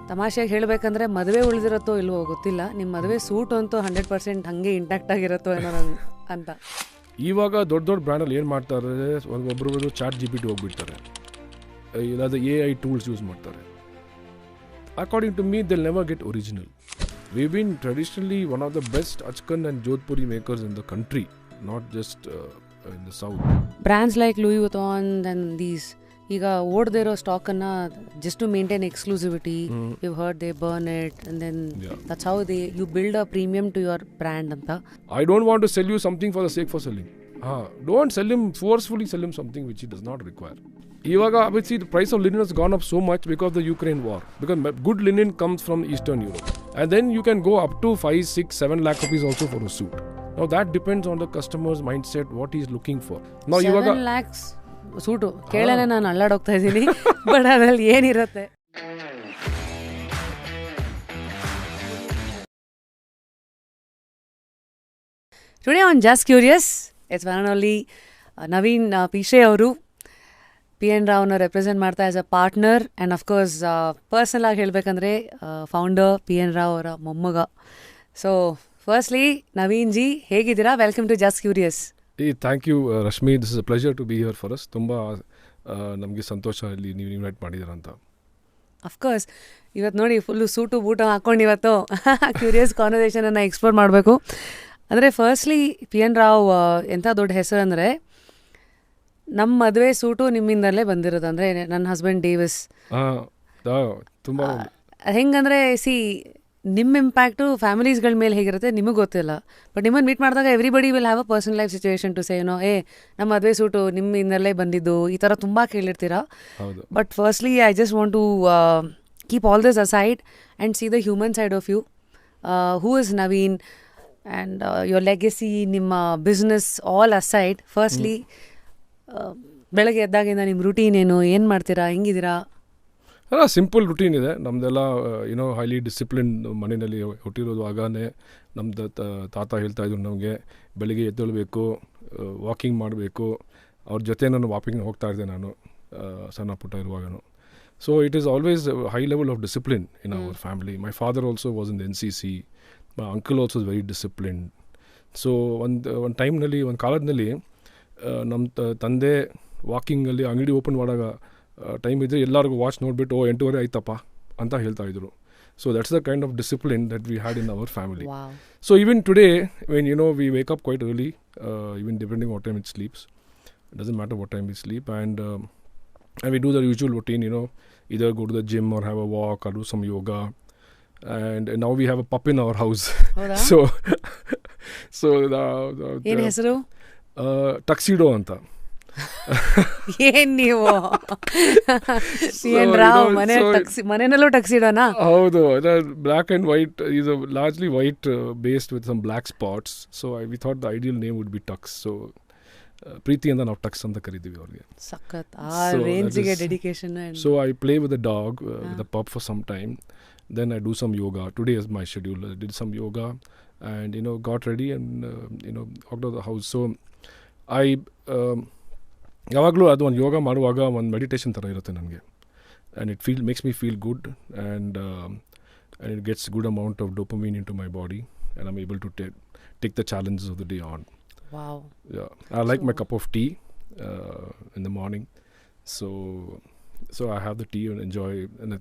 ತಮಾಷೆಗೆ ಹೇಳಬೇಕಂದ್ರೆ ಮದುವೆ ಉಳಿದಿರತ್ತೋ ಇಲ್ವೋ ಗೊತ್ತಿಲ್ಲ, ನಿಮ್ಮ ಮದುವೆ ಸೂಟ್ ಅಂತೂ 100% ಹಾಗೆ ಇಂಟ್ಯಾಕ್ಟ್ ಆಗಿರತ್ತೋ ಏನೋ ಅಂತ. ಇವಾಗ ದೊಡ್ಡ ದೊಡ್ಡ ಬ್ರ್ಯಾಂಡಲ್ಲಿ ಏನು ಮಾಡ್ತಾರೆ, ಒಬ್ಬರು ಚಾಟ್ GPT ಹೋಗ್ಬಿಡ್ತಾರೆ, ಇಲ್ಲಾಂದರೆ AI ಟೂಲ್ಸ್ ಯೂಸ್ ಮಾಡ್ತಾರೆ. According to me they'll never get original. We've been traditionally one of the best Achkan and Jodhpuri makers in the country, not just in the south. Brands like Louis Vuitton and these ಈಗ ಓಡದೇ ಇರೋ ಸ್ಟಾಕನ್ನು just to maintain exclusivity, you heard they burn it and then that's how they you build a premium to your brand ಅಂತ. I don't want to sell you something for the sake for selling. Don't sell him, forcefully sell him something which he does not require. Ivaga obviously the price of linen has gone up so much because of the Ukraine war, because good linen comes from Eastern Europe, and then you can go up to 5, 6, 7 lakh rupees also for a suit. Now that depends on the customer's mindset, what he is looking for. Now 7 lakhs suit ಕೇಳನೆ ನಾನು ಅಲ್ಲಾಡೋಗ್ತಾ ಇದ್ದೀನಿ, but ಅದ್ರಲ್ಲಿ ಏನಿರುತ್ತೆ. Today on just curious it's one and only Naveen Pishe ಅವರು P N ರಾವ್ನ represent ಮಾಡ್ತಾ as a partner and of course personal ಆಗಿ ಹೇಳಬೇಕಂದ್ರೆ ಫೌಂಡರ್ ಪಿ ಎನ್ ರಾವ್ ಅವರ ಮೊಮ್ಮಗ. ಸೊ ಫಸ್ಟ್ಲಿ ನವೀನ್ ಜಿ ಹೇಗಿದ್ದೀರಾ? Welcome to just curious. Thank you Rashmi, this is a pleasure to be here for us. ತುಂಬ ನಮಗೆ ಸಂತೋಷ ಇಲ್ಲಿ ನೀವು ಇನ್ವೈಟ್ ಮಾಡಿದ್ದೀರ ಅಂತ. ಅಫ್ಕೋರ್ಸ್ ಇವತ್ತು ನೋಡಿ ಫುಲ್ಲು ಸೂಟು ಬೂಟು ಹಾಕ್ಕೊಂಡು ಇವತ್ತು ಕ್ಯೂರಿಯಸ್ ಕಾನ್ವರ್ಸೇಷನನ್ನು ಎಕ್ಸ್ಪ್ಲೋರ್ ಮಾಡಬೇಕು. ಅಂದರೆ ಫಸ್ಟ್ಲಿ ಪಿ ಎನ್ ರಾವ್ ಎಂಥ ದೊಡ್ಡ ಹೆಸರು ಅಂದರೆ ನಮ್ಮ ಮದುವೆ ಸೂಟು ನಿಮ್ಮಿಂದಲೇ ಬಂದಿರೋದು. ಅಂದರೆ ನನ್ನ ಹಸ್ಬೆಂಡ್ ಡೇವಿಸ್. ತುಂಬ ಹೆಂಗಂದರೆ ಸಿ ನಿಮ್ಮ ಇಂಪ್ಯಾಕ್ಟು ಫ್ಯಾಮಿಲೀಸ್ಗಳ ಮೇಲೆ ಹೇಗಿರುತ್ತೆ ನಿಮಗೆ ಗೊತ್ತಿಲ್ಲ, ಬಟ್ ನಿಮ್ಮನ್ನು ಮೀಟ್ ಮಾಡಿದಾಗ everybody will have a personal life situation to say ಏನೋ ನಮ್ಮ ಮದುವೆ ಸೂಟು ನಿಮ್ಮಿಂದಲೇ ಬಂದಿದ್ದು ಈ ಥರ ತುಂಬ ಕೇಳಿರ್ತೀರಾ. But firstly I just want to keep all this aside and see the human side of you. Who is Naveen and your legacy, ನಿಮ್ಮ ಬಿಸ್ನೆಸ್ ಆಲ್ ಅಸೈಡ್. ಫಸ್ಟ್ಲಿ ಬೆಳಗ್ಗೆ ಎದ್ದಾಗಿಂದ ನಿಮ್ಮ ರೂಟೀನ್ ಏನು ಮಾಡ್ತೀರಾ, ಹೆಂಗಿದ್ದೀರಾ? ಸಿಂಪಲ್ ರುಟೀನ್ ಇದೆ ನಮ್ಮದೆಲ್ಲ. ಏನೋ ಹೈಲಿ ಡಿಸಿಪ್ಲಿನ್ ಮನೆಯಲ್ಲಿ ಹುಟ್ಟಿರೋದು. ಆಗಾನೇ ನಮ್ಮದು ತಾತ ಹೇಳ್ತಾಯಿದ್ರು ನಮಗೆ ಬೆಳಿಗ್ಗೆ ಎದ್ದೇಳಬೇಕು, ವಾಕಿಂಗ್ ಮಾಡಬೇಕು. ಅವ್ರ ಜೊತೆ ನಾನು ವಾಕಿಂಗ್ ಹೋಗ್ತಾ ಇದ್ದೆ ನಾನು ಸಣ್ಣ ಪುಟ್ಟ ಇರುವಾಗನು. So it is always high level of discipline in our family. My father also was in the NCC. My uncle also is very disciplined. So ಒಂದು ಟೈಮ್ನಲ್ಲಿ, ಒಂದು ಕಾಲದಲ್ಲಿ ನಮ್ಮ ತಂದೆ ವಾಕಿಂಗಲ್ಲಿ ಅಂಗಡಿ ಓಪನ್ ಮಾಡುವಾಗ ಟೈಮ್ ಇದ್ದರೆ ಎಲ್ಲರಿಗೂ ವಾಚ್ ನೋಡಿಬಿಟ್ಟು 8:30 ಆಯ್ತಪ್ಪ ಅಂತ ಹೇಳ್ತಾಯಿದ್ರು. So that's the kind of discipline that we had in our family. So even today when we wake up quite early, even depending what time it sleeps. It doesn't matter what time we sleep, and we do the usual routine, either go to the gym or have a walk or do some yoga. And now we have a pup in our house. so ಏನು ಹೆಸರು? ಟಕ್ಸಿಡೋ ಅಂತ. ಏನ್ ನೀವು P N Rao ಮನೆಯಲ್ಲೂ ಟಕ್ಸಿಡೋನಾ? ಹೌದು, black and white. Is largely white based with some black spots. So we thought the ideal name would be Tux. So ಪ್ರೀತಿಯಿಂದ ನಾವು ಟಕ್ಸ್ ಅಂತ ಕರಿತೀವಿ ಅವ್ರಿಗೆ. ಸಖತ್ ಆ ರೇಂಜಿಗೆ dedication. So I play with the dog, with the pup for some time. Then I do some yoga. Today is my schedule. I did some yoga and got ready and walked out of the house. So I ಯಾವಾಗಲೂ ಅದು ಒಂದು ಯೋಗ ಮಾಡುವಾಗ ಒಂದು meditation ಥರ ಇರುತ್ತೆ ನನಗೆ. And it makes me feel good and it gets good amount of dopamine into my body and I am able to take the challenges of the day on. Wow. Yeah, I like my cup of tea in the morning. So I have the tea and enjoy.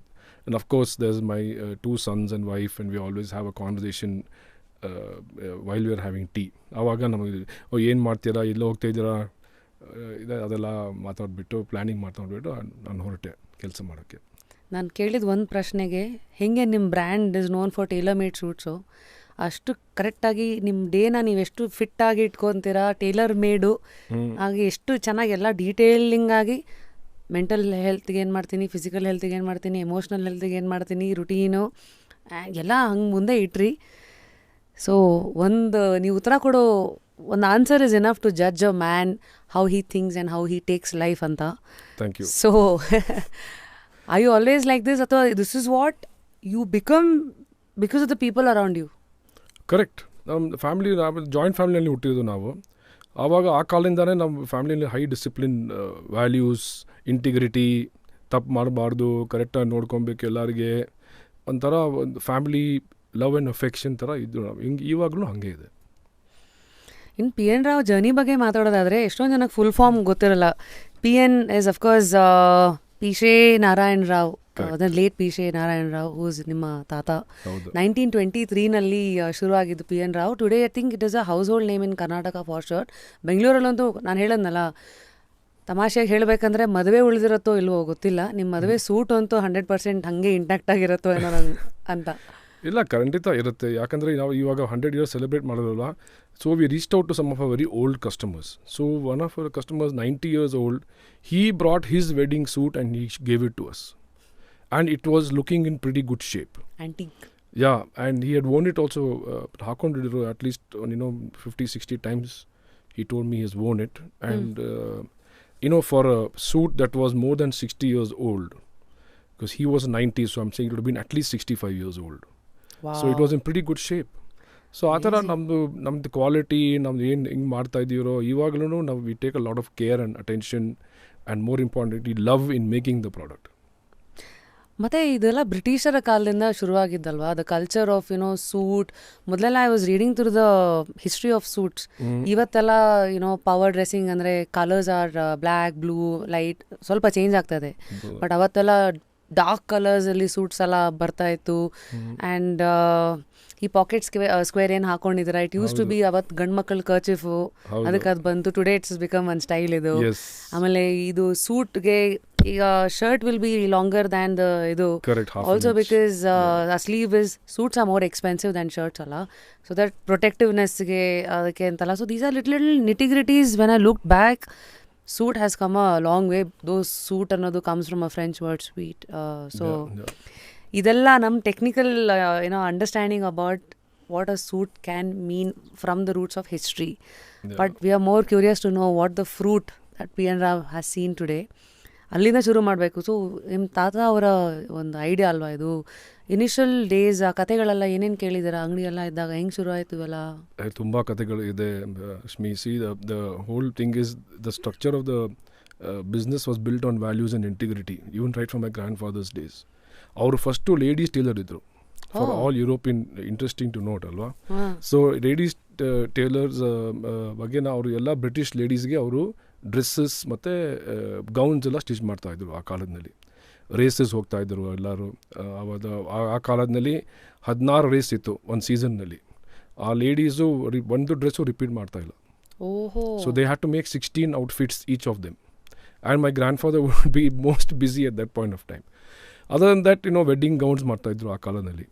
And of course there's my 2 sons and wife, and we always have a conversation while we are having tea. ಆವಾಗ ನಮಗೆ ಏನು ಮಾಡ್ತೀರಾ, ಎಲ್ಲೋ ಹೋಗ್ತಾ ಇದ್ದೀರಾ, ಅದೆಲ್ಲ ಮಾತಾಡ್ಬಿಟ್ಟು planning ಮಾತಾಡ್ಬಿಟ್ಟು ನಾನು ಹೊರಟೆ ಕೆಲಸ ಮಾಡೋಕ್ಕೆ. ನಾನು ಕೇಳಿದ ಒಂದು ಪ್ರಶ್ನೆಗೆ, ಹೇಗೆ ನಿಮ್ಮ brand is known for Taylor made suits, ಅಷ್ಟು ಕರೆಕ್ಟಾಗಿ ನಿಮ್ಮ ಡೇನ ನೀವು ಎಷ್ಟು ಫಿಟ್ಟಾಗಿ ಇಟ್ಕೊತೀರಾ, ಟೇಲರ್ ಮೇಡು ಆಗಿ ಎಷ್ಟು ಚೆನ್ನಾಗಿ ಎಲ್ಲ ಡೀಟೇಲಿಂಗ್ ಆಗಿ ಮೆಂಟಲ್ ಹೆಲ್ತ್ಗೆ ಏನು ಮಾಡ್ತೀನಿ, ಫಿಸಿಕಲ್ ಹೆಲ್ತಿಗೆ ಏನು ಮಾಡ್ತೀನಿ, ಎಮೋಷ್ನಲ್ ಹೆಲ್ತಿಗೆ ಏನು ಮಾಡ್ತೀನಿ, ರುಟೀನು ಎಲ್ಲ ಹಂಗೆ ಮುಂದೆ ಇಟ್ರಿ. ಸೊ ನೀವು ಉತ್ತರ ಕೊಡೋ ಒಂದು answer is enough to judge a man how he thinks and how he takes life ಅಂತ. Thank you. So I you always like this, ಅಥವಾ this is what you become because of the people around you? Correct. ನಮ್ಮ family, joint ಫ್ಯಾಮಿಲಿಯಲ್ಲಿ ಹುಟ್ಟಿದ್ದು ನಾವು. ಆವಾಗ ಆ ಕಾಲದಿಂದನೇ ನಮ್ಮ ಫ್ಯಾಮಿಲಿಯಲ್ಲಿ ಹೈ ಡಿಸಿಪ್ಲಿನ್, ವ್ಯಾಲ್ಯೂಸ್, ಇಂಟಿಗ್ರಿಟಿ, ತಪ್ಪು ಮಾಡಬಾರ್ದು, ಕರೆಕ್ಟಾಗಿ ನೋಡ್ಕೊಬೇಕು ಎಲ್ಲರಿಗೆ. ಒಂಥರ ಒಂದು ಫ್ಯಾಮಿಲಿ ಲವ್ ಆ್ಯಂಡ್ ಅಫೆಕ್ಷನ್ ಥರ ಇದ್ದು ನಾವು ಹಿಂಗೆ ಇವಾಗಲೂ ಹಾಗೆ ಇದೆ. ಇನ್ನು ಪಿ ಎನ್ ರಾವ್ ಜರ್ನಿ ಬಗ್ಗೆ ಮಾತಾಡೋದಾದರೆ ಎಷ್ಟೊಂದು ಜನಕ್ಕೆ ಫುಲ್ ಫಾರ್ಮ್ ಗೊತ್ತಿರಲ್ಲ. P N is of course Pishe Narayan Rao, late Pishe Narayan Rao, whose ನಿಮ್ಮ ತಾತ. 1923ನಲ್ಲಿ ಶುರುವಾಗಿದ್ದು P N Rao. Today I think it is a household name in Karnataka for sure. ಬೆಂಗಳೂರಲ್ಲಂತೂ ನಾನು ಹೇಳದ್ನಲ್ಲ, ತಮಾಷೆಗೆ ಹೇಳಬೇಕಂದ್ರೆ ಮದುವೆ ಉಳಿದಿರತ್ತೋ ಇಲ್ವೋ ಗೊತ್ತಿಲ್ಲ, ನಿಮ್ಮ ಮದುವೆ ಸೂಟ್ ಅಂತೂ 100% ಹಾಗೆ ಇಂಟ್ಯಾಕ್ಟ್ ಆಗಿರುತ್ತೋ ಏನೋ ಅಂತ. ಇಲ್ಲ, ಖಂಡಿತ ಇರುತ್ತೆ. ಯಾಕಂದರೆ ನಾವು ಇವಾಗ 100 years ಸೆಲೆಬ್ರೇಟ್ ಮಾಡೋದಲ್ಲ. So we reached out to some of a very old customers. So one of our customers 90 years old, he brought his wedding suit and he gave it to us. And it was looking in pretty good shape. Antique. Yeah, and he had worn it also. Hakondidiru at least 50-60 times. He told me he has worn it. And for a suit that was more than 60 years old, because he was 90, so I'm saying it would have been at least 65 years old. Wow. So it was in pretty good shape. So ಆ ಥರ ನಮ್ಮದು quality, ನಮ್ದು ಏನು ಹಿಂಗೆ ಮಾಡ್ತಾ ಇದ್ದೀರೋ ಇವಾಗಲೂ ನಾವು we take a lot of care and attention and more importantly love in making the product. ಮತ್ತು ಇದೆಲ್ಲ ಬ್ರಿಟಿಷರ ಕಾಲದಿಂದ ಶುರುವಾಗಿದ್ದಲ್ವಾ, ದ ಕಲ್ಚರ್ ಆಫ್ ಸೂಟ್. ಮೊದಲೆಲ್ಲ I was reading through the history of suits. ಇವತ್ತೆಲ್ಲ ಪವರ್ ಡ್ರೆಸ್ಸಿಂಗ್ ಅಂದರೆ colours R black, blue, light, ಸ್ವಲ್ಪ change ಆಗ್ತಾಯಿದೆ. But ಅವತ್ತೆಲ್ಲ dark ಕಲರ್ಸಲ್ಲಿ suits ಎಲ್ಲ ಬರ್ತಾಯಿತ್ತು. ಆ್ಯಂಡ್ ಈ ಪಾಕೆಟ್ ಸ್ಕ್ವೇರ್ ಏನು ಹಾಕೊಂಡಿದ್ದೀರ, ಇಟ್ ಯೂಸ್ ಟು ಬಿ ಅವತ್ತು ಗಂಡು ಮಕ್ಕಳ ಕರ್ಚಿಫು, ಅದಕ್ಕೆ ಅದು ಬಂತು. Today it's become one style ಇದು. ಆಮೇಲೆ ಇದು ಸೂಟ್ಗೆ ಈಗ shirt will be longer than the ಇದು also, because sleeve is suits are more expensive than shirts ಅಲ್ಲ. ಸೊ ದಟ್ ಪ್ರೊಟೆಕ್ಟಿವ್ನೆಸ್ಗೆ ಅದಕ್ಕೆ ಅಂತಲ್ಲ. So these are little nitty gritties. When I look back, suit has come a long way. Those suit ಅನ್ನೋದು comes from a French word sweet. So ಇದೆಲ್ಲ ನಮ್ಮ technical understanding about what a suit can mean from the roots of history. But we are more curious to know what the fruit that P N Rao has seen today. ಅಲ್ಲಿಂದ ಶುರು ಮಾಡಬೇಕು. So ನಿಮ್ಮ ತಾತ ಅವರ ಒಂದು idea ಅಲ್ವಾ ಇದು? Initial days ಆ ಕತೆಗಳೆಲ್ಲ ಏನೇನು ಕೇಳಿದ್ದೀರಾ ಅಂಗಡಿ ಎಲ್ಲ ಇದ್ದಾಗ? ಹೆಂಗೆ ಶುರು ಆಯಿತು ಇವೆಲ್ಲ? ತುಂಬ ಕತೆಗಳು ಇದೆ Rashmi. See the whole thing is the structure of the business was built on values and integrity. Even right from my grandfather's days. ಅವರು ಫಸ್ಟು ಲೇಡೀಸ್ ಟೇಲರ್ ಇದ್ದರು for all European. Interesting to note ಅಲ್ವಾ? So ladies tailors ಬಗ್ಗೆ ಅವರು ಎಲ್ಲ British ಲೇಡೀಸ್ಗೆ ಅವರು dresses ಮತ್ತು gowns ಎಲ್ಲ stitch ಮಾಡ್ತಾಯಿದ್ರು ಆ ಕಾಲದಲ್ಲಿ. ರೇಸಸ್ ಹೋಗ್ತಾಯಿದ್ರು ಎಲ್ಲರೂ. ಆ ಕಾಲದಲ್ಲಿ 16 ರೇಸ್ ಇತ್ತು ಒಂದು ಸೀಸನ್ನಲ್ಲಿ. ಆ ಲೇಡೀಸು ಒಂದು ಡ್ರೆಸ್ಸು ರಿಪೀಟ್ ಮಾಡ್ತಾಯಿಲ್ಲ. So they had to make 16 outfits each of them. And my grandfather would be most busy at that point of time. Other than that wedding gowns ಮಾಡ್ತಾಯಿದ್ರು ಆ ಕಾಲದಲ್ಲಿ.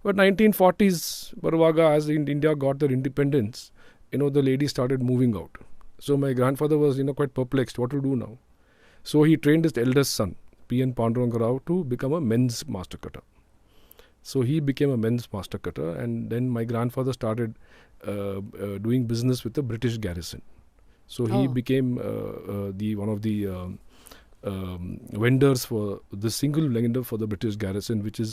But 1940s ಬರುವಾಗ, as India got their independence, the ladies started moving out. So my grandfather was quite perplexed what to do now. So he trained his eldest son, P N Rao, to become a men's master cutter. So he became a men's master cutter, and then my grandfather started doing business with the British garrison. So he became one of the vendors for the single vendor for the British garrison, which is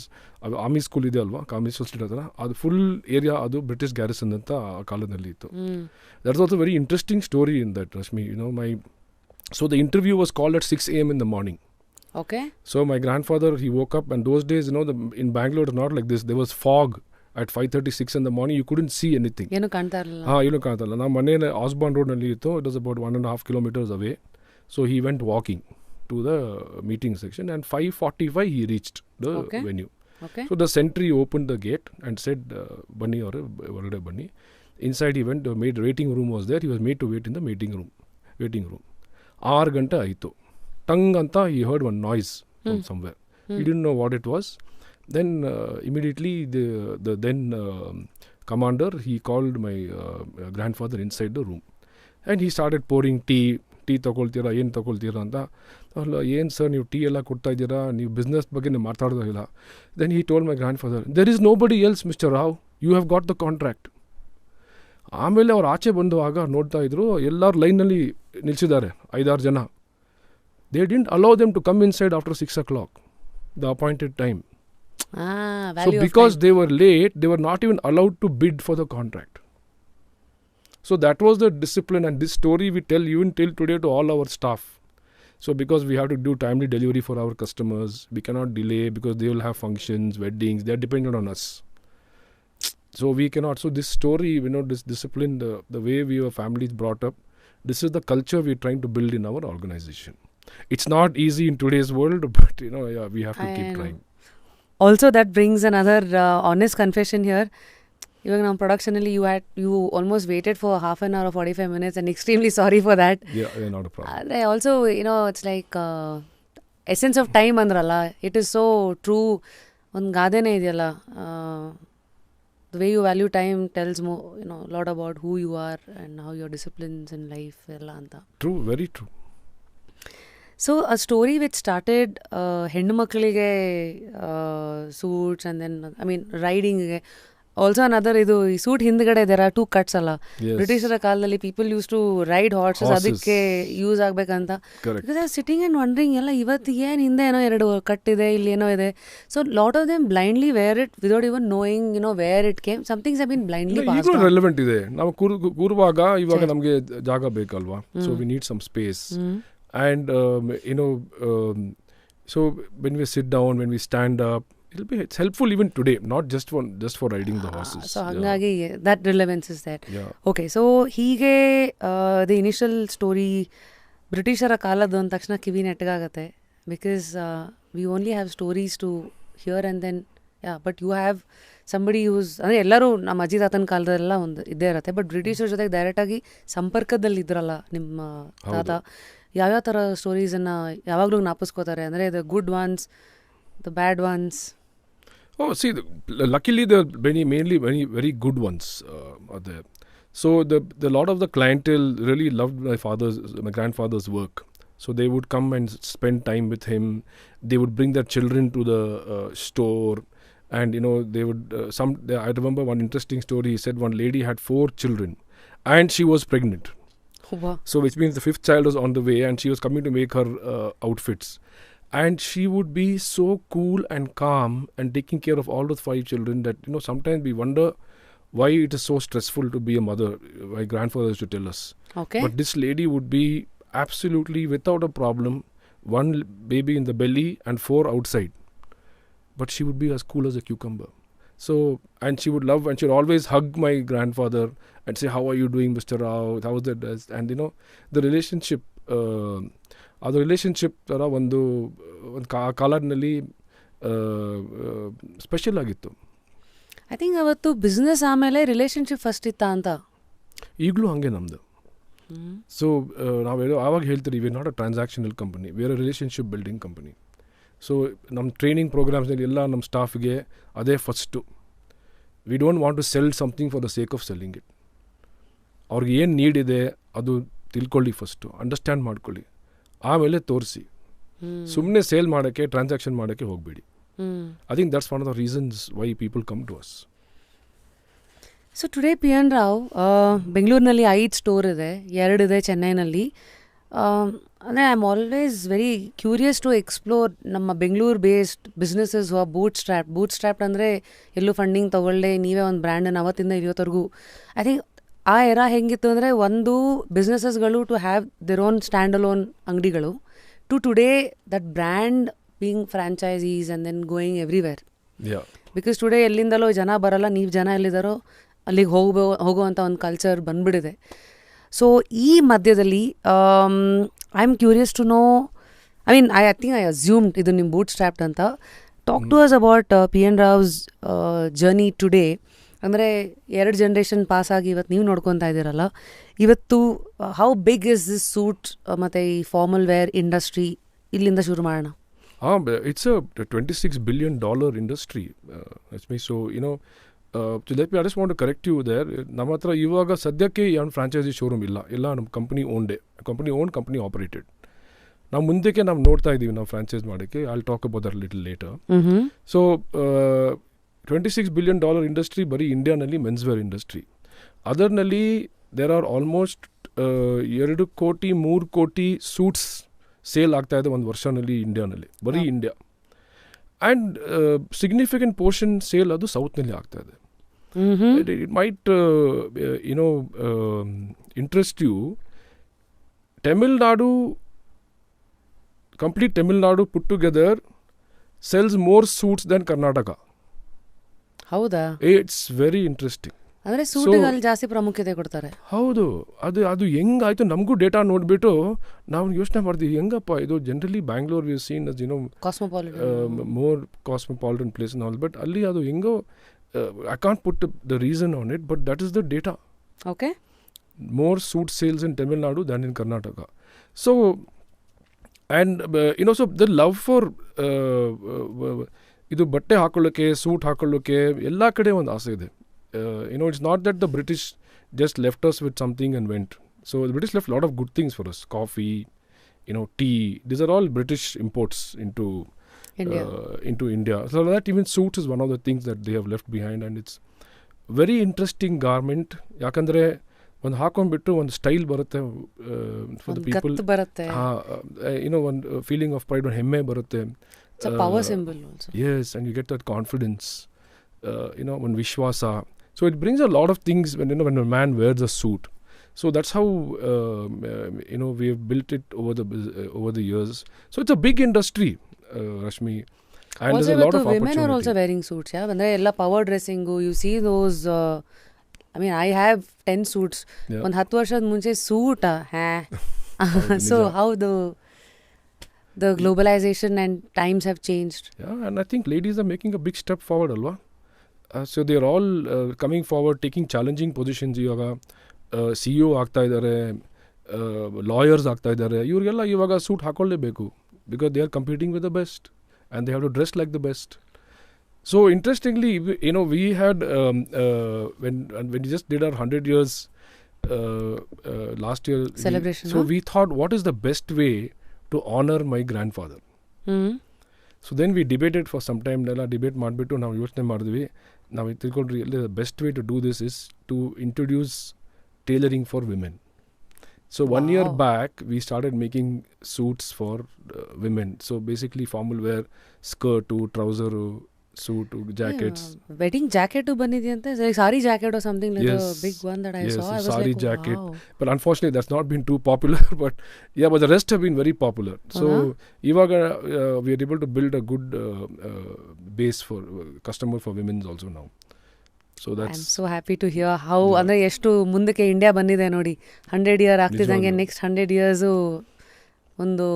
army school ide alva, Kameshwar street hatra, adu full area adu British garrison anta aa kaladalli ittu. That's also a very interesting story in that, Rashmi. So the interview was called at 6 a.m. in the morning. Okay. So my grandfather, he woke up, and those days, in Bangalore, it's not like this. There was fog at 5:36 in the morning. You couldn't see anything. ಏನು ಕಾಣ್ತಾ ಇರಲಿಲ್ಲ. ಏನು ಕಾಣ್ತಾ ಇಲ್ಲ. ನಮ್ಮ ಮನೆ ಆಸ್ಬಾರ್ನ್ ರೋಡ್ನಲ್ಲಿ ಇತ್ತು. It was about 1.5 kilometers away. So he went walking to the meeting section, and 5:45 he reached the venue. Okay. So the sentry opened the gate and said, "Bunny or Varade Bunny." Inside he went. The waiting room was there. He was made to wait in the waiting room. 6 ಗಂಟೆ ಆಯಿತು. Tongue ಅಂತ he heard one noise from somewhere. He didn't know what it was. Then immediately the then commander, he called my grandfather inside the room, and he started pouring tea ತೊಗೊಳ್ತೀರಾ, ಏನು ತೊಗೊಳ್ತೀರಾ ಅಂತ. ಅಲ್ಲ, ಏನು sir ನೀವು tea ಎಲ್ಲ ಕೊಡ್ತಾ ಇದ್ದೀರಾ, ನೀವು ಬಿಸ್ನೆಸ್ ಬಗ್ಗೆ ನೀವು ಮಾತಾಡೋದಿಲ್ಲ. Then he told my grandfather, there is nobody else mister Rao, you have got the contract. ಆಮೇಲೆ ಅವ್ರು ಆಚೆ ಬಂದುವಾಗ ನೋಡ್ತಾ ಇದ್ರು, ಎಲ್ಲರೂ ಲೈನಲ್ಲಿ ನಿಲ್ಲಿಸಿದ್ದಾರೆ 5-6 ಜನ. They didn't allow them to come inside after 6 o'clock, the appointed time. So because they were late, they were not even allowed to bid for the contract. So that was the discipline, and this story we tell even till today to all our staff. So because we have to do timely delivery for our customers, we cannot delay because they will have functions, weddings, they are dependent on us. So we cannot. So this story, this discipline, the way our families brought up, this is the culture we're trying to build in our organization. It's not easy in today's world, but we have to keep trying. Also, that brings another honest confession here. Even on production, you almost waited for half an hour or 45 minutes, and extremely sorry for that. Yeah, not a problem. Also, it's like essence of time andralla. It is so true. On gadene ideyalla. The way you value time tells more, a lot about who you are and how your disciplines in life ella anta. True, very true. So a story which started ಹೆಣ್ಣು ಮಕ್ಕಳಿಗೆ suits and then riding ಗೆ also another ಇದು ಈ suit ಹಿಂದ್ಗಡೆ there are 2 cuts ಅಲ್ಲ. ಬ್ರಿಟಿಷರ ಕಾಲದಲ್ಲಿ people used to ride horses ಅದಕ್ಕೆ ಯೂಸ್ ಆಗ್ಬೇಕಂತ. Because I was sitting and wondering ಎಲ್ಲ ಇವತ್ತು ಏನು ಹಿಂದೆ ಏನೋ 2 ಕಟ್ ಇದೆ ಇಲ್ಲಿ ಏನೋ ಇದೆ. So lot of them blindly wear it without even knowing where it came. Some things have been blindly passed on. Relevant ಇದೆ. ನಾವು ಕೂರುವಾಗ ಇವಾಗ ನಮಗೆ ಜಾಗ ಬೇಕಲ್ವಾ. So we need some space. And so when we sit down, when we stand up, it's helpful even today, not just for riding the horses. So hangagi that relevance is there. Yeah. Okay, so hige the initial story Britishara kaladu anta takshana kivi nettagagutte because we only have stories to hear and then but you have somebody who's ಅಂದ್ರೆ ಎಲ್ಲರೂ ನಮ್ಮ ಅಜ್ಜಿ ತಾತನ ಕಾಲದಲ್ಲೆಲ್ಲ ಒಂದು ಇದ್ದೇ ಇರುತ್ತೆ. But ಬ್ರಿಟಿಷರ ಜೊತೆಗೆ ಡೈರೆಕ್ಟ್ ಆಗಿ ಸಂಪರ್ಕದಲ್ಲಿ ಇದ್ರಲ್ಲ ನಿಮ್ಮ ತಾತ, ಯಾವ್ಯಾವ ಥರ ಸ್ಟೋರೀಸನ್ನು ಯಾವಾಗಲೂ ಜ್ಞಾಪಿಸ್ಕೋತಾರೆ ಅಂದರೆ the good ones, the bad once? See, luckily there are mainly very good ones are there. So the lot of the clientele really loved my grandfather's work. So they would come and spend time with him. They would bring their children to the store, and they would I remember one interesting story. He said one lady had 4 children and she was pregnant. Wow. So which means the 5th child was on the way and she was coming to make her outfits. And she would be so cool and calm and taking care of all those 5 children that, sometimes we wonder why it is so stressful to be a mother. My grandfather used to tell us. Okay. But this lady would be absolutely without a problem, 1 baby in the belly and 4 outside. But she would be as cool as a cucumber. So, and she would love, and she would always hug my grandfather and say, how are you doing, Mr. Rao? How was that? And, the relationship, ಅದು relationship ಥರ ಒಂದು ಕಾಲರ್ನಲ್ಲಿ special ಆಗಿತ್ತು. I think ಅವತ್ತು business ಆಮೇಲೆ relationship first ಇತ್ತಾ ಅಂತ. ಈಗಲೂ ಹಾಗೆ ನಮ್ಮದು. ಸೊ ನಾವು ಆವಾಗ ಹೇಳ್ತೀರಿ, we are not a transactional company, we are a relationship building company. So ನಮ್ಮ ಟ್ರೈನಿಂಗ್ ಪ್ರೋಗ್ರಾಮ್ಸ್ನಲ್ಲಿ ಎಲ್ಲ ನಮ್ಮ ಸ್ಟಾಫ್ಗೆ ಅದೇ first. We don't want to sell something for the sake of selling it. ಅವ್ರಿಗೆ ಏನು ನೀಡ್ ಇದೆ ಅದು ತಿಳ್ಕೊಳ್ಳಿ, ಫಸ್ಟು ಅಂಡರ್ಸ್ಟ್ಯಾಂಡ್ ಮಾಡ್ಕೊಳ್ಳಿ, ಆಮೇಲೆ ತೋರಿಸಿ. ಸುಮ್ಮನೆ ಸೇಲ್ ಮಾಡೋಕ್ಕೆ, ಟ್ರಾನ್ಸಾಕ್ಷನ್ ಮಾಡೋಕ್ಕೆ ಹೋಗಬೇಡಿ. I think that's one of the reasons why people come to us. So today P N Rao ಬೆಂಗಳೂರಿನಲ್ಲಿ 5 ಸ್ಟೋರ್ ಇದೆ, 2 ಇದೆ ಚೆನ್ನೈನಲ್ಲಿ. ಅಂದರೆ I am always very curious to explore ನಮ್ಮ Bengaluru based businesses who bootstrapped ಅಂದರೆ ಎಲ್ಲೂ ಫಂಡಿಂಗ್ ತೊಗೊಳ್ಳೆ, ನೀವೇ ಒಂದು ಬ್ರ್ಯಾಂಡನ್ನು ಅವತ್ತಿಂದ ಇಲ್ಲಿಯವರೆಗೂ. ಐ ಥಿಂಕ್ ಆ ಎರಾ ಹೆಂಗಿತ್ತು ಅಂದರೆ, ಒಂದು ಬಿಸ್ನೆಸಸ್ಗಳು to have their own stand alone ಅಂಗಡಿಗಳು, to today that brand being franchisees and then going everywhere. Because today ಎಲ್ಲಿಂದಲೋ ಜನ ಬರಲ್ಲ, ನೀವು ಜನ ಎಲ್ಲಿದ್ದಾರೋ ಅಲ್ಲಿಗೆ ಹೋಗುವಂಥ ಒಂದು ಕಲ್ಚರ್ ಬಂದ್ಬಿಟ್ಟಿದೆ. ಸೊ ಈ ಮಧ್ಯದಲ್ಲಿ I am curious to know, I think I assumed ಇದು ನಿಮ್ಮ ಬೂಟ್ ಸ್ಟ್ರ್ಯಾಪ್ಡ್ ಅಂತ. Talk to us about P N Rao's journey today. ಅಂದರೆ 2 ಜನರೇಷನ್ ಪಾಸ್ ಆಗಿ ಇವತ್ತು ನೀವು ನೋಡ್ಕೊತಾ ಇದ್ದೀರಲ್ಲ, ಇವತ್ತು how big is this suit ಮತ್ತು ಈ ಫಾರ್ಮಲ್ ವೇರ್ ಇಂಡಸ್ಟ್ರಿ? ಇಲ್ಲಿಂದ ಶುರು ಮಾಡೋಣ. It's a $26 billion industry. So, I just want to correct you there. ನಮ್ಮ ಹತ್ರ ಇವಾಗ ಸದ್ಯಕ್ಕೆ ಏನು ಫ್ರಾಂಚೈಸಿ ಶೋರೂಮ್ ಇಲ್ಲ, ಎಲ್ಲ ನಮ್ಮ ಕಂಪ್ನಿ ಕಂಪ್ನಿ ಆಪರೇಟೆಡ್. ನಾವು ಮುಂದಕ್ಕೆ ನಾವು ನೋಡ್ತಾ ಇದ್ದೀವಿ ನಾವು ಫ್ರಾಂಚೈಸ್ ಮಾಡೋಕ್ಕೆ. I will talk about that little later. So $26 billion industry ಬರೀ ಇಂಡಿಯಾನಲ್ಲಿ ಮೆನ್ಸ್ವೇರ್ ಇಂಡಸ್ಟ್ರಿ. ಅದರ್ನಲ್ಲಿ ದೇರ್ ಆರ್ ಆಲ್ಮೋಸ್ಟ್ 2 ಕೋಟಿ 3 ಕೋಟಿ ಸೂಟ್ಸ್ ಸೇಲ್ ಆಗ್ತಾ ಇದೆ ಒಂದು ವರ್ಷನಲ್ಲಿ ಇಂಡಿಯಾನಲ್ಲಿ, ಬರೀ India. And significant portion sale ಅದು ಸೌತ್ನಲ್ಲಿ ಆಗ್ತಾ ಇದೆ. It might interest you. Tamil Nadu complete Tamil Nadu put together sells more suits than Karnataka. ಹೌದಾ? It's very interesting. ಅಂದರೆ ಸೂಟಿಗೆ ಅಲ್ಲಿ ಜಾಸ್ತಿ ಪ್ರಾಮುಖ್ಯತೆ ಕೊಡ್ತಾರೆ. ಹೌದು. ಅದು ಹೆಂಗಾಯ್ತು ನಮಗೂ ಡೇಟಾ ನೋಡಿಬಿಟ್ಟು ನಾವು ಯೋಚನೆ ಮಾಡ್ತೀವಿ ಹೆಂಗಪ್ಪ ಇದು. Generally Bangalore we seen us more cosmopolitan place and all, but ಅಲ್ಲಿ ಅದು ಹೆಂಗೋ I can't put the reason on it, but that is the data. Okay. More suit sales in Tamil Nadu than in Karnataka. So and so the love for ಇದು ಬಟ್ಟೆ ಹಾಕೊಳ್ಳೋಕ್ಕೆ, suit ಹಾಕೊಳ್ಳೋಕ್ಕೆ ಎಲ್ಲ ಕಡೆ ಒಂದು ಆಸೆ ಇದೆ. It's not that the British just left us with something and went. So the British left a lot of good things for us. Coffee, tea. These are all British imports into India. So that even suits is one of the things that they have left behind, and it's very interesting garment. ಯಾಕಂದರೆ ಒಂದು ಹಾಕೊಂಡ್ಬಿಟ್ಟು ಒಂದು style ಬರುತ್ತೆ for the people. ಒಂದು feeling of pride, ಒಂದು ಹೆಮ್ಮೆ ಬರುತ್ತೆ. It's a power symbol also. Yes, and you get that confidence. One vishwasa. So it brings a lot of things when a man wears a suit. So that's how we have built it over the years. So it's a big industry, Rashmi, and also, there's a lot of opportunity. Women are also wearing suits, yeah. When ella power dressing, you see those. I have 10 suits. One 10 ವರ್ಷದ ಮುಂಚೆ suit So how the globalization and times have changed. Yeah, and I think ladies are making a big step forward, alwa. So they are all coming forward, taking challenging positions. ಇವಾಗ CEO ಆಗ್ತಾ ಇದ್ದಾರೆ, lawyers ಆಗ್ತಾ ಇದ್ದಾರೆ. ಇವ್ರಿಗೆಲ್ಲ ಇವಾಗ suit ಹಾಕೊಳ್ಳೇಬೇಕು, because they are competing with the best and they have to dress like the best. So interestingly, we had when we just did our 100 years last year celebration. So we thought, what is the best way to honor my grandfather? So then we debated for some time. Debate ಮಾಡಿಬಿಟ್ಟು ನಾವು ಯೋಚನೆ ಮಾಡಿದ್ವಿ. ನಾವು ತಿಳ್ಕೊಂಡ್ರಿ the best way to do this is to introduce tailoring for women. So 1 year back we started making suits for women. So basically formal wear, skirt, trouser, suit, jackets. Wedding jacket ಬಂದಿದೆಯಂತೆ, sari jacket or something like a big one that I saw. I was sari like, jacket. Wow. But unfortunately that's not been too popular. But the rest have been very popular. So ivaga we are able to build a good base for customer for women's also now. So that's, I'm so happy to hear how ಅಂದ್ರೆ ಎಷ್ಟು ಮುಂದಕ್ಕೆ India ಬಂದಿದೆ ನೋಡಿ. 100 year ಆಗ್ತಿದ್ದಂಗೆ next 100 years ಒಂದು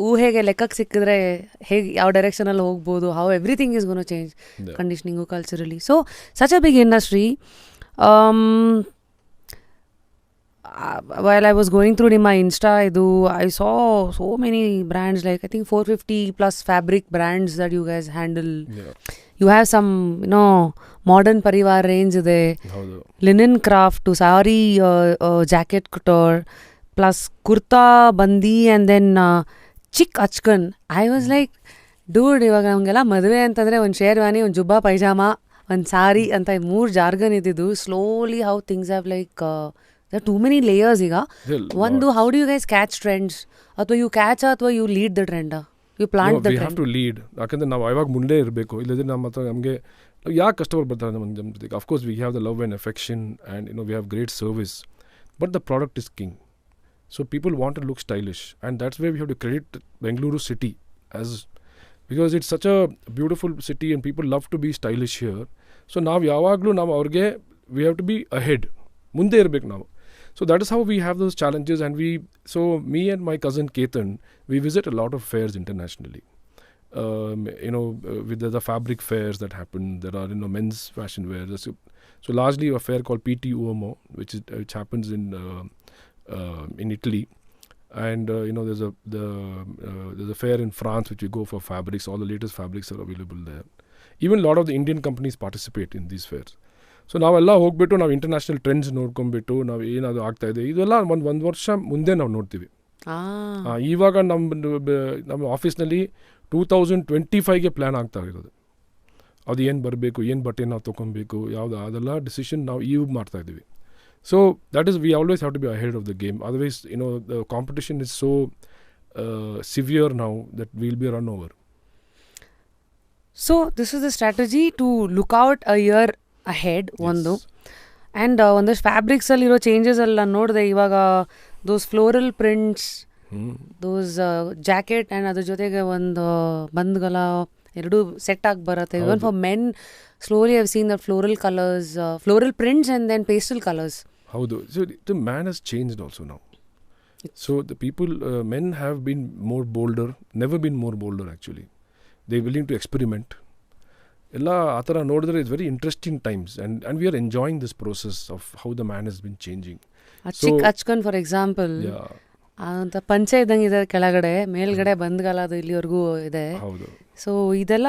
ಊಹೆಗೆ ಲೆಕ್ಕಕ್ಕೆ ಸಿಕ್ಕಿದ್ರೆ ಹೇಗೆ ಯಾವ ಡೈರೆಕ್ಷನಲ್ಲಿ ಹೋಗ್ಬೋದು, how everything is gone change, conditioning, culturally. So such a big industry. While I was going through my Insta, I saw so many brands, like I think 450 plus fabric brands that you guys handle. You have some, modern Parivar range ಇದೆ, linen craft to sari jacket couture, plus kurta, bandi, and then chic achkan. I was like, dude, ಇವಾಗ ನಮಗೆಲ್ಲ ಮದುವೆ ಅಂತಂದರೆ ಒಂದು ಶೇರ್ವಾನಿ, ಒಂದು ಜುಬ್ಬಾ ಪೈಜಾಮ, ಒಂದು ಸಾರಿ ಅಂತ 3 jargon ಇದ್ದಿದ್ದು. Slowly how things have like there are too many layers ಈಗ. ಒಂದು, how do you guys catch trends? ಅಥವಾ you catch ಅಥವಾ you lead the trend? You plant the trend? We have to lead. ಯಾಕಂದರೆ ನಾವು ಯಾವಾಗ ಮುಂದೆ ಇರಬೇಕು. ಇಲ್ಲದ್ರೆ ನಮ್ಮ ಹತ್ರ ನಮಗೆ ಯಾಕೆ ಕಸ್ಟಮರ್ ಬರ್ತಾರೆ ನಮ್ಮ ಜೊತೆಗೆ. Of course we have the love and affection and we have great service, but the product is king. So people want to look stylish, and that's where we have to credit Bengaluru city because it's such a beautiful city and people love to be stylish here. So now yavaglu ನಾವು ಅವ್ರಿಗೆ we have to be ahead, ಮುಂದೆ ಇರಬೇಕು ನಾವು. So that is how we have those challenges, and me and my cousin Ketan, we visit a lot of fairs internationally. With the fabric fairs that happen, there are men's fashion wear. So largely a fair called PT Uomo, which happens in Italy, and there's a fair in France which we go for fabrics. All the latest fabrics are available there. Even a lot of the Indian companies participate in these fairs. So ನಾವೆಲ್ಲ ಹೋಗ್ಬಿಟ್ಟು ನಾವು international trends ನೋಡ್ಕೊಂಡ್ಬಿಟ್ಟು ನಾವು ಏನಾದ್ರು ಆಗ್ತಾ ಇದೆ ಇದೆಲ್ಲ ಒಂದು ವರ್ಷ ಮುಂದೆ ನಾವು ನೋಡ್ತೀವಿ. ಇವಾಗ ನಮ್ಮ ಆಫೀಸ್ನಲ್ಲಿ 2025ಗೆ ಪ್ಲ್ಯಾನ್ ಆಗ್ತಾ ಇರೋದು. ಅದು ಏನು ಬರಬೇಕು, ಏನು ಬಟ್ಟೆ ನಾವು ತೊಗೊಬೇಕು, ಯಾವುದು, ಅದೆಲ್ಲ ಡಿಸಿಷನ್ ನಾವು ಈಗ ಮಾಡ್ತಾ ಇದ್ದೀವಿ. So that is we always have to be ahead of the game. Otherwise the competition is so severe now that will be run over. So this is the strategy to look out a year ahead ಒಂದು. And ಒಂದಷ್ಟು ಫ್ಯಾಬ್ರಿಕ್ಸಲ್ಲಿರೋ changes ಎಲ್ಲ ನೋಡಿದೆ ಇವಾಗ. Those floral prints those jacket and ಅದ್ರ ಜೊತೆಗೆ ಒಂದು ಬಂದ್ಗಲ ಎರಡೂ ಸೆಟ್ ಆಗಿ ಬರುತ್ತೆ. Even for men slowly I've seen the floral colours, floral prints and then pastel colours. ಹೌದು. So the man has changed also now. So the people, men have been more bolder, never been more bolder actually. They're willing to experiment. ಎಲ್ಲ ಆ ಥರ ನೋಡಿದ್ರೆ it's very interesting times and we are enjoying this process of how the man has been changing. ಹಚ್ಕೊಂಡ್ for example ಅಂತ ಪಂಚೆ ಇದ್ದಂಗೆ ಇದೆ ಕೆಳಗಡೆ, ಮೇಲ್ಗಡೆ ಬಂದ್ಗಲ ಅದು ಇಲ್ಲಿವರೆಗೂ ಇದೆ. ಹೌದು. ಸೊ ಇದೆಲ್ಲ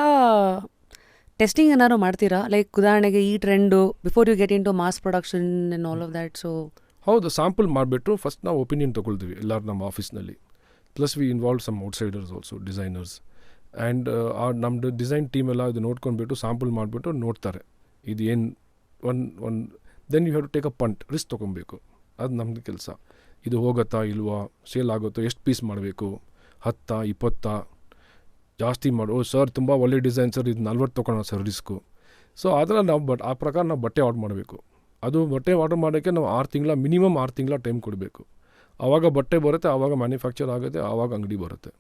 ಟೆಸ್ಟಿಂಗ್ ಏನಾದ್ರು ಮಾಡ್ತೀರಾ? ಲೈಕ್ ಉದಾಹರಣೆಗೆ ಈ trend before you get into mass production and all of that. So ಹೌದು, ಸ್ಯಾಂಪಲ್ ಮಾಡಿಬಿಟ್ಟು ಫಸ್ಟ್ ನಾವು ಒಪಿನಿಯನ್ ತೊಗೊಳ್ತೀವಿ ಎಲ್ಲರೂ ನಮ್ಮ ಆಫೀಸ್ನಲ್ಲಿ. Plus we involve some outsiders also, designers. And ನಮ್ಮದು ಡಿಸೈನ್ ಟೀಮ್ ಎಲ್ಲ ಇದು ನೋಡ್ಕೊಂಡ್ಬಿಟ್ಟು ಸ್ಯಾಂಪಲ್ ಮಾಡಿಬಿಟ್ಟು ನೋಡ್ತಾರೆ ಇದು ಏನು one then you have to take a punt, risk ತೊಗೊಬೇಕು. ಅದು ನಮ್ಮದು ಕೆಲಸ. ಇದು ಹೋಗುತ್ತಾ ಇಲ್ವಾ, ಸೇಲ್ ಆಗುತ್ತೋ, ಎಷ್ಟು ಪೀಸ್ ಮಾಡಬೇಕು, 10 20 ಜಾಸ್ತಿ ಮಾಡು. ಸರ್ ತುಂಬ ಒಳ್ಳೆ ಡಿಸೈನ್ ಸರ್, ಇದು 40 ತೊಗೊಳೋಣ ಸರ್ ರಿಸ್ಕು. ಸೊ ಅದರ ನಾವು ಆ ಪ್ರಕಾರ ನಾವು ಬಟ್ಟೆ ಆರ್ಡ್ರ್ ಮಾಡಬೇಕು. ಅದು ಬಟ್ಟೆ ಆರ್ಡರ್ ಮಾಡೋಕ್ಕೆ ನಾವು 6 ತಿಂಗಳ ಮಿನಿಮಮ್ 6 ತಿಂಗಳ ಟೈಮ್ ಕೊಡಬೇಕು. ಆವಾಗ ಬಟ್ಟೆ ಬರುತ್ತೆ, ಆವಾಗ ಮ್ಯಾನುಫ್ಯಾಕ್ಚರ್ ಆಗುತ್ತೆ, ಆವಾಗ ಅಂಗಡಿ ಬರುತ್ತೆ.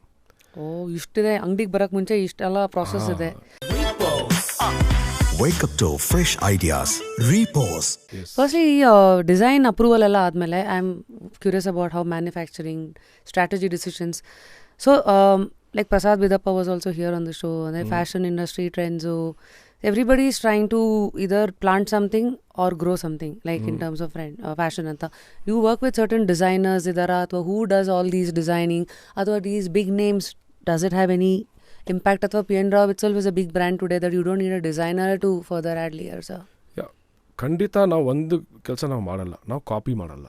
ಇಷ್ಟಿದೆ, ಅಂಗಡಿಗೆ ಬರೋಕ್ಕೆ ಮುಂಚೆ ಇಷ್ಟೆಲ್ಲ ಪ್ರಾಸೆಸ್ ಇದೆ. Wake up to fresh ideas. Repose. Firstly, design approval ಎಲ್ಲ ಆದಮೇಲೆ I am curious about how manufacturing strategy decisions. So like Prasad Bidappa was also here on the show. ಅಂದರೆ fashion industry trends, everybody is trying to either plant something or grow something, like in terms of fashion anta. You work with certain designers idara, athwa who does all these designing, athwa these big names, does it have any impact? Athwa P N Rao itself is a big brand today that you don't need a designer to further add layers. ಖಂಡಿತ ನಾವು ಒಂದು ಕೆಲಸ ನಾವು ಮಾಡಲ್ಲ, ನಾವು copy ಮಾಡಲ್ಲ.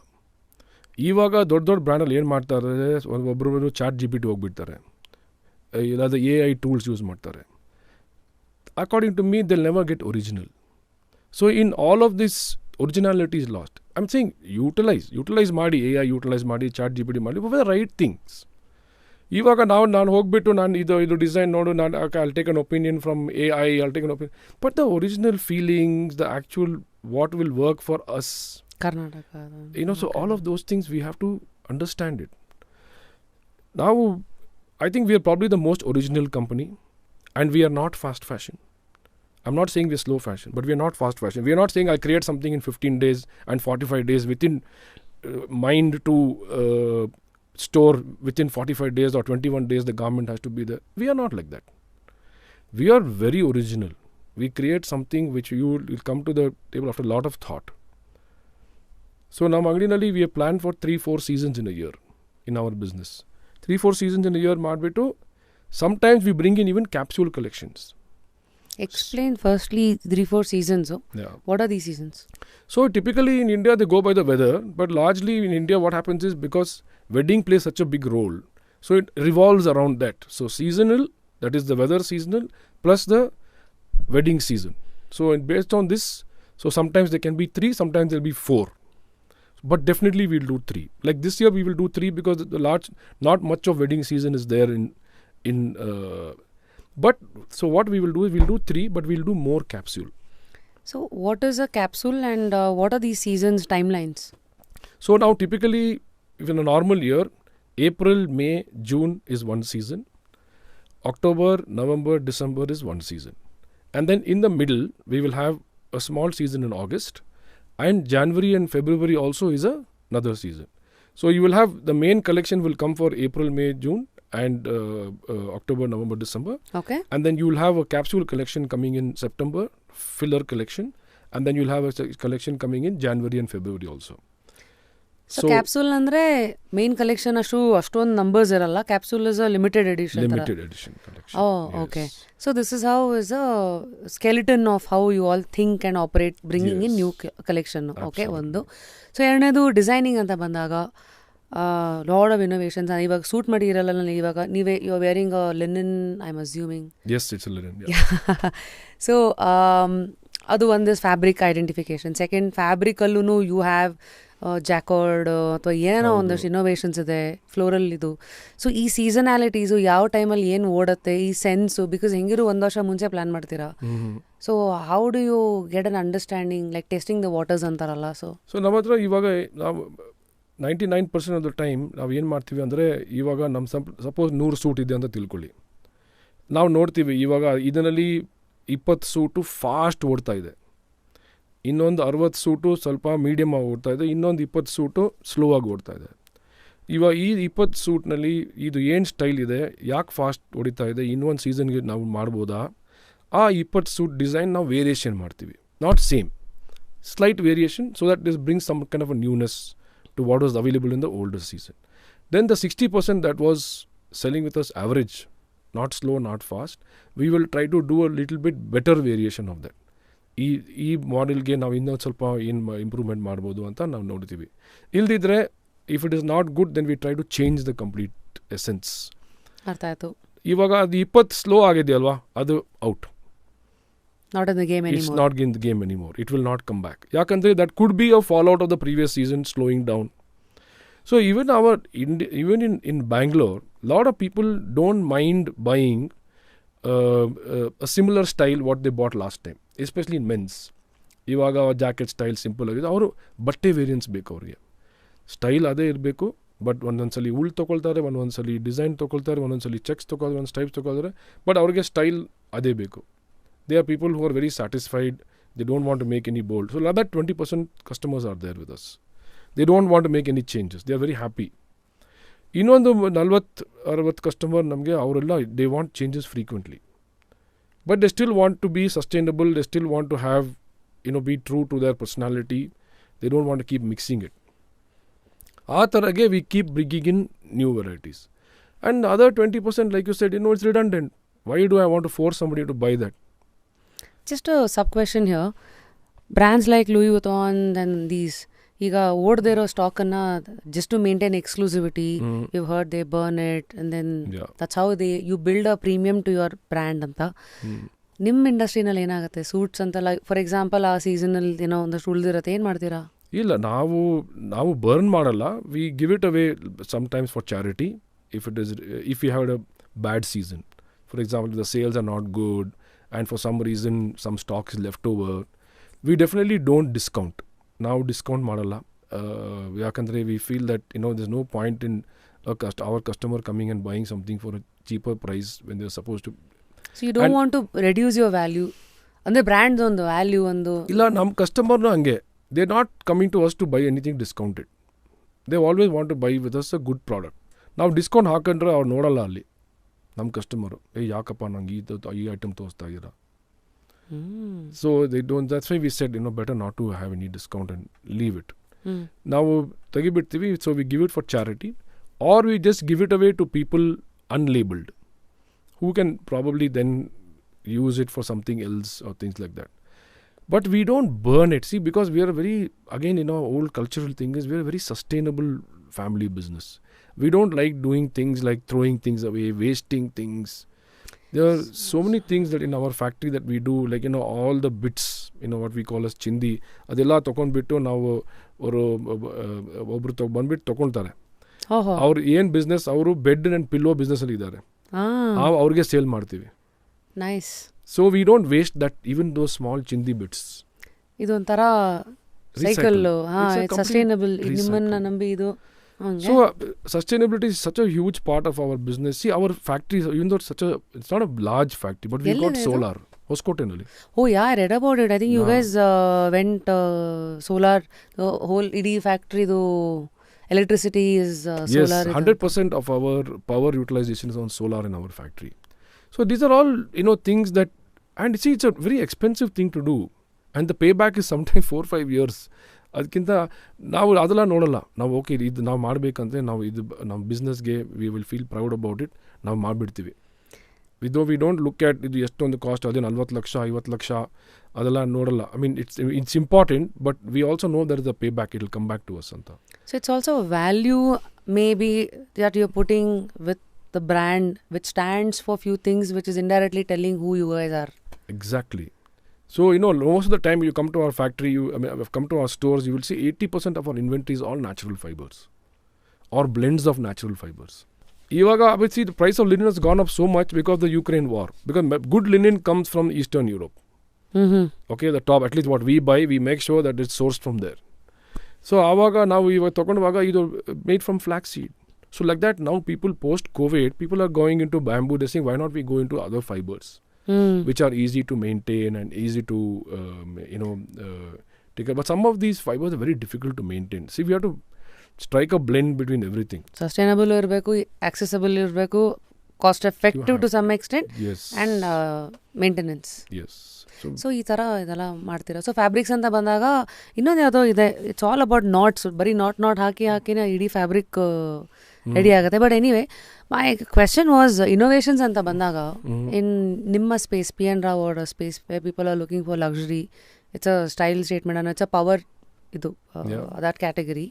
ಇವಾಗ ದೊಡ್ಡ ದೊಡ್ಡ ಬ್ರ್ಯಾಂಡಲ್ಲಿ ಏನು ಮಾಡ್ತಾರೆ, ಒಬ್ಬೊಬ್ಬರು ಚಾಟ್ GPT ಹೋಗ್ಬಿಡ್ತಾರೆ, ಇಲ್ಲಾಂದರೆ AI ಟೂಲ್ಸ್ ಯೂಸ್ ಮಾಡ್ತಾರೆ. According to me, they'll never get original. So in all of this, originality is lost. I'm saying utilize ಮಾಡಿ, AI utilize ಮಾಡಿ, ಚಾಟ್ GPT ಮಾಡಿ, for the right things. ಇವಾಗ ನಾನು ಹೋಗ್ಬಿಟ್ಟು ನಾನು ಇದು ಡಿಸೈನ್ ನೋಡು, ನಾನು I'll take an opinion from AI, I'll take an opinion. But the original feelings, the actual what will work for us, Karnataka. So all of those things we have to understand it. Now, I think we are probably the most original company. And we are not fast fashion. I'm not saying we're slow fashion, but we are not fast fashion. We are not saying I create something in 15 days and 45 days within mind to store within 45 days or 21 days the garment has to be there. We are not like that. We are very original. We create something which you will come to the table after a lot of thought. So now Angadinalli we have planned for 3-4 seasons in a year in our business. 3-4 seasons in a year ಮಾಡ್ಬಿಟ್ಟು sometimes we bring in even capsule collections. Explain firstly 3-4 seasons. Yeah. What are these seasons? So typically in India they go by the weather, but largely in India what happens is because wedding plays such a big role, so it revolves around that. So seasonal, that is the weather seasonal plus the wedding season. So based on this, so sometimes there can be 3, sometimes there will be 4. But definitely we'll do 3. Like this year we will do 3 because the large, not much of wedding season is there but so what we will do is we'll do 3, but we'll do more capsule. So what is a capsule and what are these seasons timelines? So now typically in a normal year, April, May, June is one season, October, November, December is one season, and then in the middle we will have a small season in August, and January and February also is another season. So you will have the main collection will come for April, May, June and October, November, December. Okay. And then you will have a capsule collection coming in September, filler collection, and then you will have a collection coming in January and February also. So capsule andre main collection ashton numbers iralla. Capsule is a limited edition. Limited edition collection. Oh, yes. Okay. So this is how is a skeleton of how you all think and operate, bringing in new collection. Okay, ಒಂದು. So ಎರಡನೇದು designing ಅಂತ ಬಂದಾಗ lot of innovations. ಇವಾಗ suit ಮಾಡಿ ಇರಲ್ಲ, ಇವಾಗ ನೀವೇ you are wearing linen, I am assuming. Yes, it's a linen. ಸೊ ಅದು ಒಂದು ಫ್ಯಾಬ್ರಿಕ್ ಐಡೆಂಟಿಫಿಕೇಶನ್. ಸೆಕೆಂಡ್, ಫ್ಯಾಬ್ರಿಕಲ್ಲೂ ಯು ಹ್ಯಾವ್ ಜಾಕಾರ್ಡ್ ಅಥವಾ ಏನೇನೋ ಒಂದಷ್ಟು ಇನೋವೇಷನ್ಸ್ ಇದೆ, ಫ್ಲೋರಲ್ ಇದು. ಸೊ ಈ ಸೀಸನಾಲಿಟೀಸು ಯಾವ ಟೈಮಲ್ಲಿ ಏನು ಓಡುತ್ತೆ, ಈ ಸೆನ್ಸು, ಬಿಕಾಸ್ ಹೆಂಗಿರು ಒಂದು ವರ್ಷ ಮುಂಚೆ ಪ್ಲ್ಯಾನ್ ಮಾಡ್ತೀರಾ. So how do you get an understanding, like testing the waters ಅಂತಾರಲ್ಲ. ಸೊ ನಮ್ಮ ಹತ್ರ ಇವಾಗ ನಾವು 99% ಆಫ್ ದ ಟೈಮ್ ನಾವು ಏನು ಮಾಡ್ತೀವಿ ಅಂದರೆ, ಇವಾಗ ನಮ್ಮ ಸಪೋಸ್ 100 ಸೂಟ್ ಇದೆ ಅಂತ ತಿಳ್ಕೊಳ್ಳಿ. ನಾವು ನೋಡ್ತೀವಿ ಇವಾಗ ಇದರಲ್ಲಿ 20 ಸೂಟು ಫಾಸ್ಟ್ ಓಡ್ತಾ ಇದೆ, ಇನ್ನೊಂದು 60 ಸೂಟು ಸ್ವಲ್ಪ ಮೀಡಿಯಮ್ ಆಗಿ ಓಡ್ತಾ ಇದೆ, ಇನ್ನೊಂದು 20 ಸೂಟು ಸ್ಲೋ ಆಗಿ ಓಡ್ತಾ ಇದೆ. ಇವಾಗ ಈ 20 ಸೂಟ್ನಲ್ಲಿ ಇದು ಏನು ಸ್ಟೈಲ್ ಇದೆ, ಯಾಕೆ ಫಾಸ್ಟ್ ಹೊಡಿತಾ ಇದೆ, ಇನ್ನೊಂದು ಸೀಸನ್ಗೆ ನಾವು ಮಾಡ್ಬೋದಾ, ಆ 20 ಸೂಟ್ ಡಿಸೈನ್ ನಾವು ವೇರಿಯೇಷನ್ ಮಾಡ್ತೀವಿ. Not same, slight variation, so that this brings some kind of a newness to what was available in the older season. Then the 60% that was selling with us average, not slow, not fast, we will try to do a little bit better variation of that. ಈ ಮಾಡೆಲ್ಗೆ ನಾವು ಇನ್ನೊಂದು ಸ್ವಲ್ಪ ಏನು improvement ಮಾಡ್ಬೋದು ಅಂತ ನಾವು ನೋಡ್ತೀವಿ. ಇಲ್ದಿದ್ರೆ if it is not good then we try to change the complete essence. ಅರ್ಥ ಆಯಿತು. ಇವಾಗ ಅದು 20 ಸ್ಲೋ ಆಗಿದೆಯಲ್ವಾ, ಅದು out. Not in the game anymore. It's not in the game anymore. It will not come back. Yakandre, that could be a fallout of the previous season slowing down. So even in Bangalore, a lot of people don't mind buying a similar style what they bought last time, especially in men's. Ivaga jacket style simple agide, avaru batte variants beku avರಿಗೆ. Style ಅದೇ ಇರಬೇಕು, but ಒಂದೊಂದ್ಸಲಿ ಉಳ್ ತೊಗೊಳ್ತಾರೆ, ಒಂದೊಂದ್ಸಲಿ design ತೊಗೊಳ್ತಾರೆ, ಒಂದೊಂದ್ಸಲಿ cheques ತೊಗೊಳ್ತಾರೆ, ಒಂದು stripes ತೊಗೊಳ್ತಾರೆ, but ಅವ್ರಿಗೆ style ಅದೇ ಬೇಕು. They are people who are very satisfied. They don't want to make any bold. So that 20% customers are there with us. They don't want to make any changes. They are very happy. ಇನ್ನೊಂದು 40-60 customer ನಮಗೆ ಅವರೆಲ್ಲ they want changes frequently. But they still want to be sustainable. They still want to have, be true to their personality. They don't want to keep mixing it. ಆ ಥರಗೆ we keep bringing in new varieties. And the other 20%, like you said, it's redundant. Why do I want to force somebody to buy that? Just a sub-question here. Brands like Louis Vuitton and these, ಈಗ ಓಡದೇ ಇರೋ ಸ್ಟಾಕನ್ನು just to maintain exclusivity, you've heard they burn it and then that's how you build a premium to your brand ಅಂತ. ನಿಮ್ಮ ಇಂಡಸ್ಟ್ರಿನಲ್ಲಿ ಏನಾಗುತ್ತೆ, suits ಅಂತ like for example ಆ ಸೀಸನಲ್ಲಿ ಒಂದಷ್ಟು ಉಳಿದಿರುತ್ತೆ, ಏನು ಮಾಡ್ತೀರಾ? ಇಲ್ಲ, ನಾವು ಬರ್ನ್ ಮಾಡಲ್ಲ. V give it away sometimes for charity if we have a bad season. For example, the sales are not good and for some reason some stock is left over, we definitely don't discount. Now discount ಮಾಡಲ್ಲ. ಯಾಕಂದರೆ we feel that there's no point in our customer coming and buying something for a cheaper price when they're supposed to. So you don't want to reduce your value. ಅಂದರೆ brand ಒಂದು value ಒಂದು ಇಲ್ಲ, ನಮ್ಮ ಕಸ್ಟಮರ್ನು ಹಂಗೆ. They're not coming to us to buy anything discounted. They always want to buy with us a good product. ನಾವು discount ಹಾಕೊಂಡ್ರೆ ಅವ್ರು ನೋಡಲ್ಲ ಅಲ್ಲಿ ನಮ್ಮ ಕಸ್ಟಮರು, ಯಾಕಪ್ಪ ನಂಗೆ ಈ ಐಟಮ್ ತೋರಿಸ್ತಾ ಇದ್ದೀರಾ. So they don't, that's why we said better not to have any discount and leave it. ನಾವು ತೆಗಿಬಿಡ್ತೀವಿ. So we give it for charity or we just give it away to people unlabelled who can probably then use it for something else or things like that. But we don't burn it. See, because we are a very, again, old cultural thing is we are a very sustainable family business. We don't like doing things like throwing things away, wasting things. There are so many things that in our factory that we do, like, all the bits, what we call as chindi. Adella ತಗೊಂಡ್ಬಿಟ್ಟು ನಾವು ಒಬ್ರು ಬಂದ್ಬಿಟ್ಟು ತಗೊಳ್ತಾರೆ. ಅವ್ರು ಏನು business, ಅವರು bed and pillow ಬಿಸ್ನೆಸ್ಸಲ್ಲಿ ಇದ್ದಾರೆ, ಅವ್ರಿಗೆ ಸೇಲ್ ಮಾಡ್ತೀವಿ. Nice. So we don't waste that, even those small chindi bits. ಇದೊಂಥರ ಸೈಕಲ್, ಸಸ್ಟೈನಬಲ್. ನಿಮ್ಮನ್ನ ನಂಬಿ ಇದು. So sustainability is such a huge part of our business. See, our factory, even though it's not a large factory, but we got solar. Hoskotenalli. Oh yeah, I read about it. I think you guys went solar. The whole ED factory, the electricity is solar. Yes, 100% of our power utilization is on solar in our factory. So these are all, things that, and see, it's a very expensive thing to do. And the payback is sometimes 4-5 years. ಅದಕ್ಕಿಂತ ನಾವು ಅದೆಲ್ಲ ನೋಡಲ್ಲ. ನಾವು okay, ಇದು ನಾವು ಮಾಡಬೇಕಂದ್ರೆ ನಾವು ಇದು ನಮ್ಮ ಬಿಸ್ನೆಸ್ಗೆ we will feel proud about it, ನಾವು ಮಾಡಿಬಿಡ್ತೀವಿ. ವಿ ಡೋಂಟ್ ಲುಕ್ ಆ್ಯಟ್ ಇದು ಎಷ್ಟೊಂದು ಕಾಸ್ಟ್, ಅದೇ 40 ಲಕ್ಷ 50 ಲಕ್ಷ ಅದೆಲ್ಲ ನೋಡಲ್ಲ. I mean it's important, but we also know there is a pay back, it will come back to us ಅಂತ. So it's also value maybe that you are putting with the brand which stands for few things which is indirectly telling who you guys are. Exactly. So most of the time you come to our factory, come to our stores, you will see 80% of our inventory is all natural fibers or blends of natural fibers. Ivaga obviously the price of linen has gone up so much because of the Ukraine war, because good linen comes from Eastern Europe. Okay, the top, at least what we buy, we make sure that it's sourced from there. So ಆವಾಗ ನಾವು ಇವಾಗ ತೊಗೊಂಡವಾಗ ಇದು made from flax seed. So like that ನಾವು people post covid people are going into bamboo. They saying why not we go into other fibres which are easy to maintain and easy to take care. But some of these fibers are very difficult to maintain. See, we have to strike a blend between everything. Sustainable irbeku, accessible irbeku, cost effective to some extent. Yes. And maintenance. Yes. So ಈ ಥರ ಇದೆಲ್ಲ ಮಾಡ್ತೀರಾ. So fabrics ಅಂತ ಬಂದಾಗ ಇನ್ನೊಂದು ಯಾವುದೋ ಇದೆ, it's all about knots. ಬರೀ ನಾಟ್ ಹಾಕಿನೇ ಇಡೀ ಫ್ಯಾಬ್ರಿಕ್ ರೆಡಿ ಆಗುತ್ತೆ. But anyway my question was innovations ಅಂತ ಬಂದಾಗ ಇನ್ ನಿಮ್ಮ ಸ್ಪೇಸ್, ಪಿ ಎನ್ ರಾವ್ ಅವರ space, people are looking for luxury, it's a style statement and it's a power, ಇದು that category.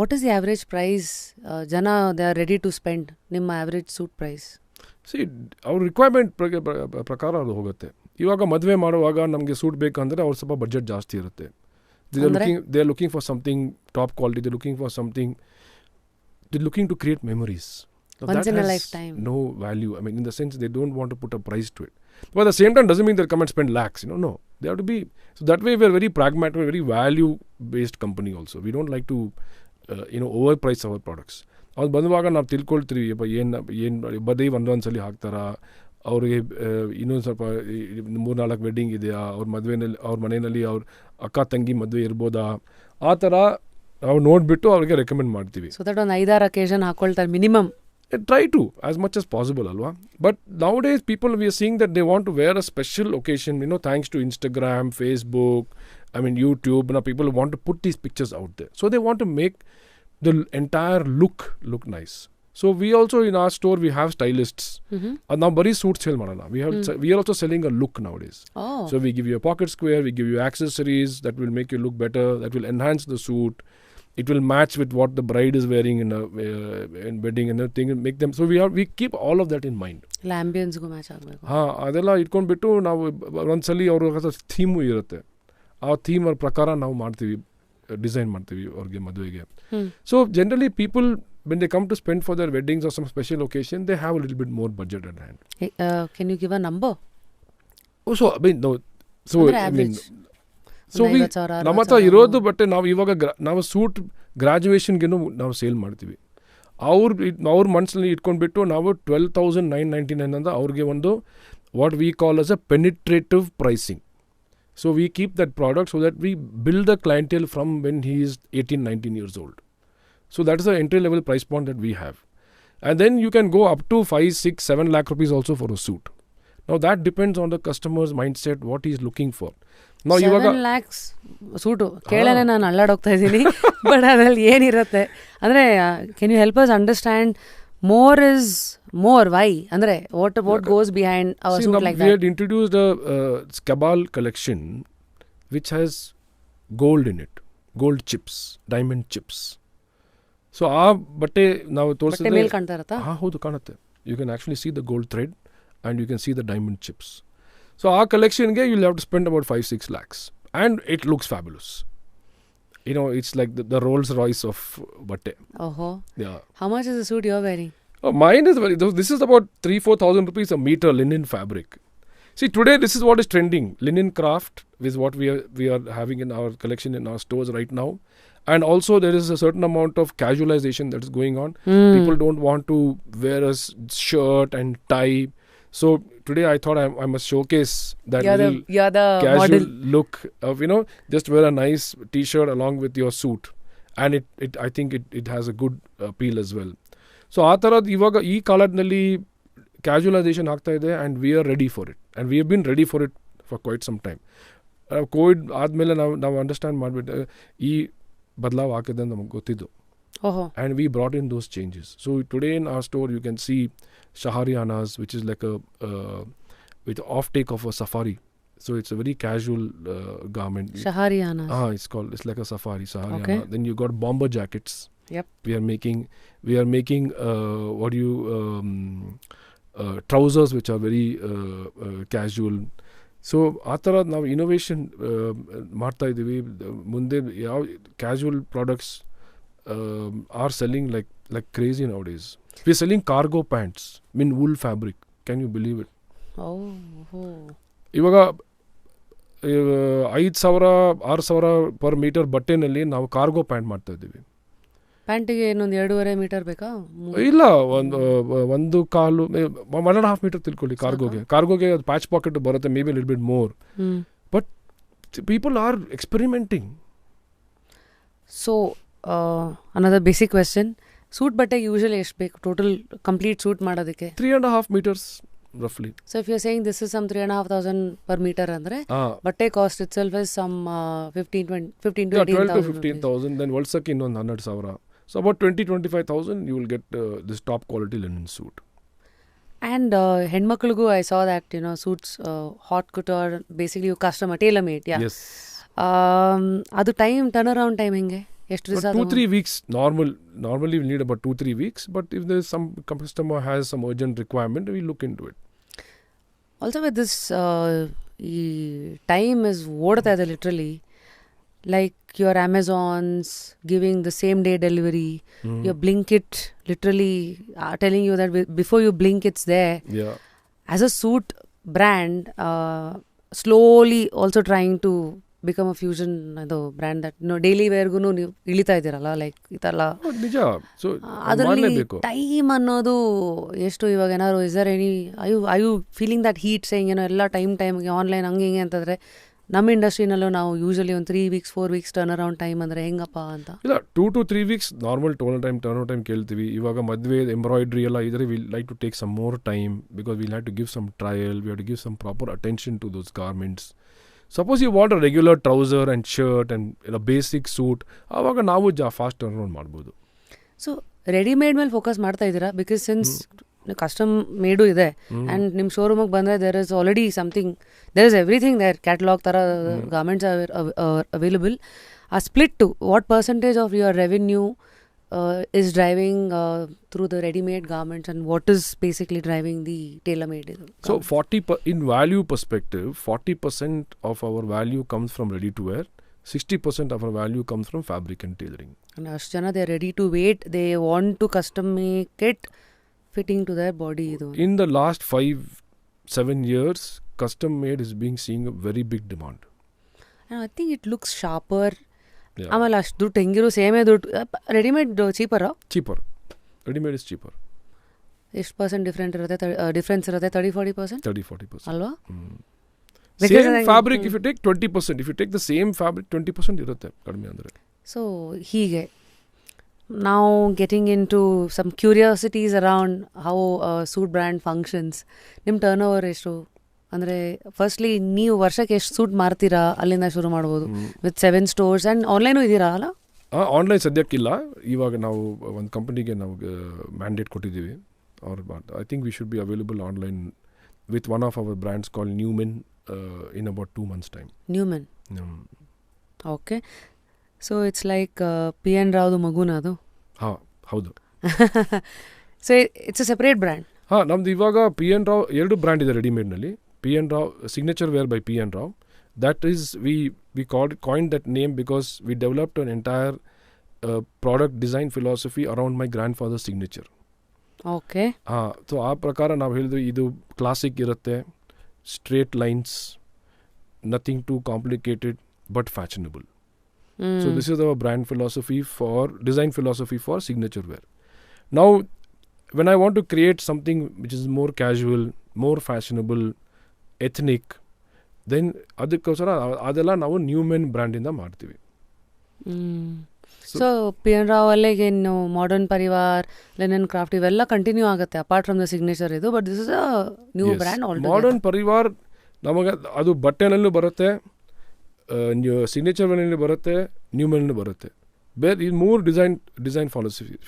What is the average price ಜನ they are ready to spend? ನಿಮ್ಮ average suit price? See ಅವ್ರ requirement ಪ್ರಕಾರ ಅದು ಹೋಗುತ್ತೆ. ಇವಾಗ ಮದುವೆ ಮಾಡುವಾಗ ನಮಗೆ ಸೂಟ್ ಬೇಕಂದರೆ ಅವ್ರು ಸ್ವಲ್ಪ ಬಜೆಟ್ ಜಾಸ್ತಿ ಇರುತ್ತೆ. They are looking for something top quality, they looking for something, they looking to create memories. Once in a lifetime. No value. I mean, in the sense they don't want to put a price to it. But at the same time, doesn't mean they'll come and spend lakhs. No. They have to be. So that way, we're very pragmatic, we're very value-based company also. We don't like to, overprice our products. ಅವ್ರು ಬಂದುವಾಗ ನಾವು ತಿಳ್ಕೊಳ್ತೀವಿ, ಏನು ಬರೀ ಒಂದೊಂದ್ಸಲಿ ಹಾಕ್ತಾರಾ, ಅವ್ರಿಗೆ ಇನ್ನೊಂದು ಸ್ವಲ್ಪ 3-4 wedding ಇದೆಯಾ, ಅವ್ರ ಮದುವೆನಲ್ಲಿ ಅವ್ರ ಮನೆಯಲ್ಲಿ ಅವ್ರ ಅಕ್ಕ ತಂಗಿ ಮದುವೆ ಇರ್ಬೋದಾ, ಆ ಥರ ನಾವು ನೋಡಿಬಿಟ್ಟು ಅವ್ರಿಗೆ ರೆಕಮೆಂಡ್ ಮಾಡ್ತೀವಿ. ಸೊ ದಟ್ ಒಂದು 5-6 ಅಕೇಷನ್ ಹಾಕೊಳ್ತಾರೆ minimum. Try to, as much as possible, alwa. But nowadays, people, we are seeing that they want to wear a special occasion, thanks to Instagram, Facebook, YouTube. Now people want to put these pictures out there. So they want to make the entire look nice. So we also, in our store, we have stylists. Now bari suits sell madana. We are also selling a look nowadays. Oh. So we give you a pocket square, we give you accessories that will make you look better, that will enhance the suit. It will match with what the bride is wearing in wedding and everything, and make them. So we keep all of that in mind. Ambience go match ಆಗಬೇಕು. ಅದೆಲ್ಲ ಇಟ್ಕೊಂಡ್ಬಿಟ್ಟು ನಾವು ಒಂದ್ಸಲಿ ಅವ್ರ theme ಇರುತ್ತೆ, ಆ theme ಅವ್ರ ಪ್ರಕಾರ ನಾವು ಮಾಡ್ತೀವಿ, ಡಿಸೈನ್ ಮಾಡ್ತೀವಿ ಅವ್ರಿಗೆ ಮದುವೆಗೆ. So generally people when they come to spend for their weddings or some special occasion, they have a little bit more budget at hand. Can you give a number? So ನಮ್ಮ ಹತ್ರ ಇರೋದು ಬಟ್ಟೆ ನಾವು ಇವಾಗ ನಾವು ಸೂಟ್ ಗ್ರಾಜುಯೇಷನ್ಗೇನು ನಾವು sale ಮಾಡ್ತೀವಿ. ಅವ್ರ ಮನಸ್ಸಲ್ಲಿ ಇಟ್ಕೊಂಡ್ಬಿಟ್ಟು ನಾವು 12,999 ಅಂತ ಅವ್ರಿಗೆ ಒಂದು what we call as a penetrative pricing. So we keep that product so that we build the clientele from when he is 18-19 years old. So that is the entry level price point that we have. And then you can go up to 5-6-7 lakh rupees also for a suit. Now that depends on the customer's mindset, what he is looking for. Now 7 lakhs suit ಕೇಳನೆ ನಾನು ಅಲ್ಲಾಡೋಗ್ತಾ ಇದ್ದೀನಿ. But ಅದ್ರಲ್ಲಿ ಏನಿರುತ್ತೆ ಅಂದರೆ can you help us understand more is more? Why? Andre, what goes behind our suit like that? We had introduced a Cabal collection which has gold in it, gold chips, diamond chips. So ಬಟ್ಟೆ ನಾವು ತೋರಿಸಿದ್ರೆ ಮೇಲೆ ಕಾಣ್ತಾ ಇರುತ್ತಾ? ಹೌದು, ಕಾಣುತ್ತೆ. You can actually see the gold thread and you can see the diamond chips. So our collection ge you'll have to spend about 5-6 lakhs and it looks fabulous. It's like the Rolls Royce of batte. Oh. Yeah. How much is the suit you're wearing? Mine is this is about 3,000-4,000 rupees a meter linen fabric. See, today this is what is trending. Linen craft is what we are having in our collection in our stores right now. And also there is a certain amount of casualization that is going on. People don't want to wear a shirt and tie. So today I thought I must showcase that you're the casual model look of, just wear a nice t-shirt along with your suit. And I think it has a good appeal as well. So ಆ ಥರದ್ದು ಇವಾಗ ಈ ಕಾಲದಲ್ಲಿ ಕ್ಯಾಜುವಲೈಸೇಷನ್ ಆಗ್ತಾ ಇದೆ and we are ready for it. And we have been ready for it for quite some time. Covid ಆದಮೇಲೆ ನಾವು understand ಮಾಡಿಬಿಟ್ಟು ಈ ಬದಲಾವ್ ಹಾಕಿದೆ ಅಂತ ನಮಗೆ ಗೊತ್ತಿದ್ದು. And we brought in those changes. So today in our store you can see Shahariyanas, which is like with off-take of a safari. So it's a very casual garment. Shahariyanas. It's like a safari, Sahariyana. Okay. Then you got bomber jackets. Yep. We are making trousers which are very casual. So ಆ ಥರ ನಾವು innovation ಮಾಡ್ತಾ ಇದ್ದೀವಿ. ಮುಂದೆ ಯಾವ casual products are selling like crazy nowadays. We are selling cargo pants wool fabric. Can you believe it? Oh. ಇವಾಗ $5,000-6,000 per metre ಬಟ್ಟೆನಲ್ಲಿ ನಾವು cargo pant ಮಾಡ್ತಾ ಇದ್ದೀವಿ. ಪ್ಯಾಂಟಿಗೆ ಇನ್ನೊಂದು 2.5 ಮೀಟರ್ ಬೇಕಾ? ಇಲ್ಲ, ಒಂದು ಕಾಲು 1.5 ಮೀಟರ್ ತಿಳ್ಕೊಳ್ಳಿ. ಕಾರ್ಗೋಗೆ ಅದು ಪ್ಯಾಚ್ ಪಾಕೆಟ್ ಬರುತ್ತೆ, maybe little bit more. But people are experimenting. So another basic question, suit ಬಟ್ಟೆಗೆ ಯೂಶಲಿ ಎಷ್ಟು ಬೇಕು ಟೋಟಲ್ ಕಂಪ್ಲೀಟ್ ಸೂಟ್ ಮಾಡೋದಕ್ಕೆ? 3.5 meters roughly. So if you're saying this is some 3,500 per meter andre ಬಟ್ಟೆ cost itself is some 15 to 18,000 to 15,000. Then valsaki ಇನ್ನೊಂದು 12,000. So about 20-25,000 you will get this top quality linen suit. And ಹೆಣ್ಮಕ್ಳಿಗೂ I saw that suits hot couture, basically you customer tailor made. Yeah. Yes. ಅದು turn around time ಹೆಂಗೆ? ಎಷ್ಟು ದಿವಸ? 2-3 weeks. Normally we need about 2-3 weeks, but if there is some customer has some urgent requirement, we look into it. Also with this ಈ time is ಓಡ್ತಾ ಇದೆ literally, like your Amazons giving the same day delivery, your Blinkit literally telling you that before you blink it's there. Yeah. As a suit brand, slowly also trying to become a fusion ಅದು brand that daily ವೇರ್ಗೂ ನೀವು ಇಳಿತಾ ಇದ್ದೀರಲ್ಲ, like ಈ ಥರ ನಿಜ. So ಅದರಲ್ಲಿ time ಅನ್ನೋದು ಎಷ್ಟು ಇವಾಗ ಏನಾದ್ರು is there any I you feeling that heat saying ಎಲ್ಲ ಟೈಮ್ಗೆ ಆನ್ಲೈನ್ ಹಂಗೆ ಹಿಂಗೆ ಅಂತಂದರೆ ನಮ್ಮ ಇಂಡಸ್ಟ್ರಿನಲ್ಲೂ ನಾವು ಯೂಶಲಿ ಒಂದು 3 weeks 4 weeks turn around time ಅಂದರೆ ಹೆಂಗಪ್ಪ ಅಂತ? ಇಲ್ಲ, 2 to 3 weeks normal turn time ಕೇಳ್ತೀವಿ. ಇವಾಗ ಮದುವೆ ಎಂಬ್ರಾಯ್ಡ್ರಿ ಎಲ್ಲ ಇದ್ರೆ will like to take some more time because will have to give some trial, we have to give some proper attention to those garments. Suppose you want a regular trouser and shirt and a basic suit, ಆವಾಗ ನಾವು fast turn around ಮಾಡ್ಬೋದು. So readymade ಮೇಲೆ focus ಮಾಡ್ತಾ ಇದ್ದೀರಾ? Because since custom ಮೇಡು ಇದೆ and ನಿಮ್ಮ ಶೋರೂಮಿಗೆ ಬಂದರೆ there is already something, there is everything there, catalogue ಥರ ಗಾರ್ಮೆಂಟ್ಸ್ ಅವೈಲಬಲ್. ಆ split what percentage of your revenue is driving through the ready-made garments, and what is basically driving the tailor-made? So 40 in value perspective, 40% of our value comes from ready-to-wear, 60% of our value comes from fabric and tailoring. And Ashjana, they are ready to wait, they want to custom make it fitting to their body. In the last 5-7 years, custom made is being seeing a very big demand. And I think it looks sharper. ಆಮೇಲೆ ಅಷ್ಟು ದುಡ್ಡು ಹೆಂಗಿರು ಸೇಮೇ ದುಡ್ಡು. Readymade ಚೀಪರಾ? Cheaper. Readymade is cheaper. ಎಷ್ಟು percent difference ಇರುತ್ತೆ? 30-40%? 30-40% ಅಲ್ವಾ? Same fabric if you take 20%, if you take the same fabric 20% ಇರುತ್ತೆ ಕಡಿಮೆ ಅಂದರೆ. ಸೊ ಹೀಗೆ ನಾವು getting into some curiosities around how suit brand functions. ನಿಮ್ಮ ಟರ್ನ್ ಓವರ್ ಎಷ್ಟು? ಅಂದರೆ ಫಸ್ಟ್ಲಿ ನೀವು ವರ್ಷಕ್ಕೆ ಎಷ್ಟು ಸೂಟ್ ಮಾರ್ತೀರಾ ಅಲ್ಲಿಂದ ಶುರು ಮಾಡ್ಬೋದು. ವಿತ್ 7 stores ಆ್ಯಂಡ್ ಆನ್ಲೈನು ಇದ್ದೀರಾ ಅಲ್ಲ? ಆನ್ಲೈನ್ ಸದ್ಯಕ್ಕಿಲ್ಲ. ಇವಾಗ ನಾವು ಒಂದು ಕಂಪನಿಗೆ ನಾವು ಮ್ಯಾಂಡೇಟ್ ಕೊಟ್ಟಿದ್ದೀವಿ. I think we should be available online with one of our brands call Numen in about 2 months time. Numen, okay. So it's like P N ರಾವ್ದು ಮಗುನ ಅದು? ಹಾಂ, ಹೌದು. So it's a separate brand? ಹಾಂ, ನಮ್ದು ಇವಾಗ P N Rao 2 brand ಇದೆ ರೆಡಿಮೇಡ್ನಲ್ಲಿ. P N Rao signature wear by P N Rao. That is, we coined that name because we developed an entire product design philosophy around my grandfather's signature. Okay. So ಆ ಪ್ರಕಾರ ನಾವು ಹೇಳಿದ್ವಿ ಇದು ಕ್ಲಾಸಿಕ್ ಇರುತ್ತೆ, straight lines, nothing too complicated but fashionable. So this is our brand philosophy for design philosophy for signature wear. Now when I want to create something which is more casual, more fashionable, ethnic, then ಅದಕ್ಕೋಸ್ಕರ ಅದೆಲ್ಲ ನಾವು ನ್ಯೂಮೆನ್ ಬ್ರ್ಯಾಂಡಿಂದ ಮಾಡ್ತೀವಿ. So P N Rao ಅಲ್ಲೇ ಏನು modern Parivar, linen craft ಇವೆಲ್ಲ continue ಆಗುತ್ತೆ apart from the signature ಇದು, but this is a new brand all. Modern Parivar ನಮಗೆ ಅದು ಬಟ್ಟೆನಲ್ಲೂ ಬರುತ್ತೆ, ಸಿಗ್ನೇಚರ್ ವೇರ್ನಲ್ಲಿ ಬರುತ್ತೆ, ನ್ಯೂಮೆನ್ನೂ ಬರುತ್ತೆ. ಬೇರೆ ಇದು 3 ಡಿಸೈನ್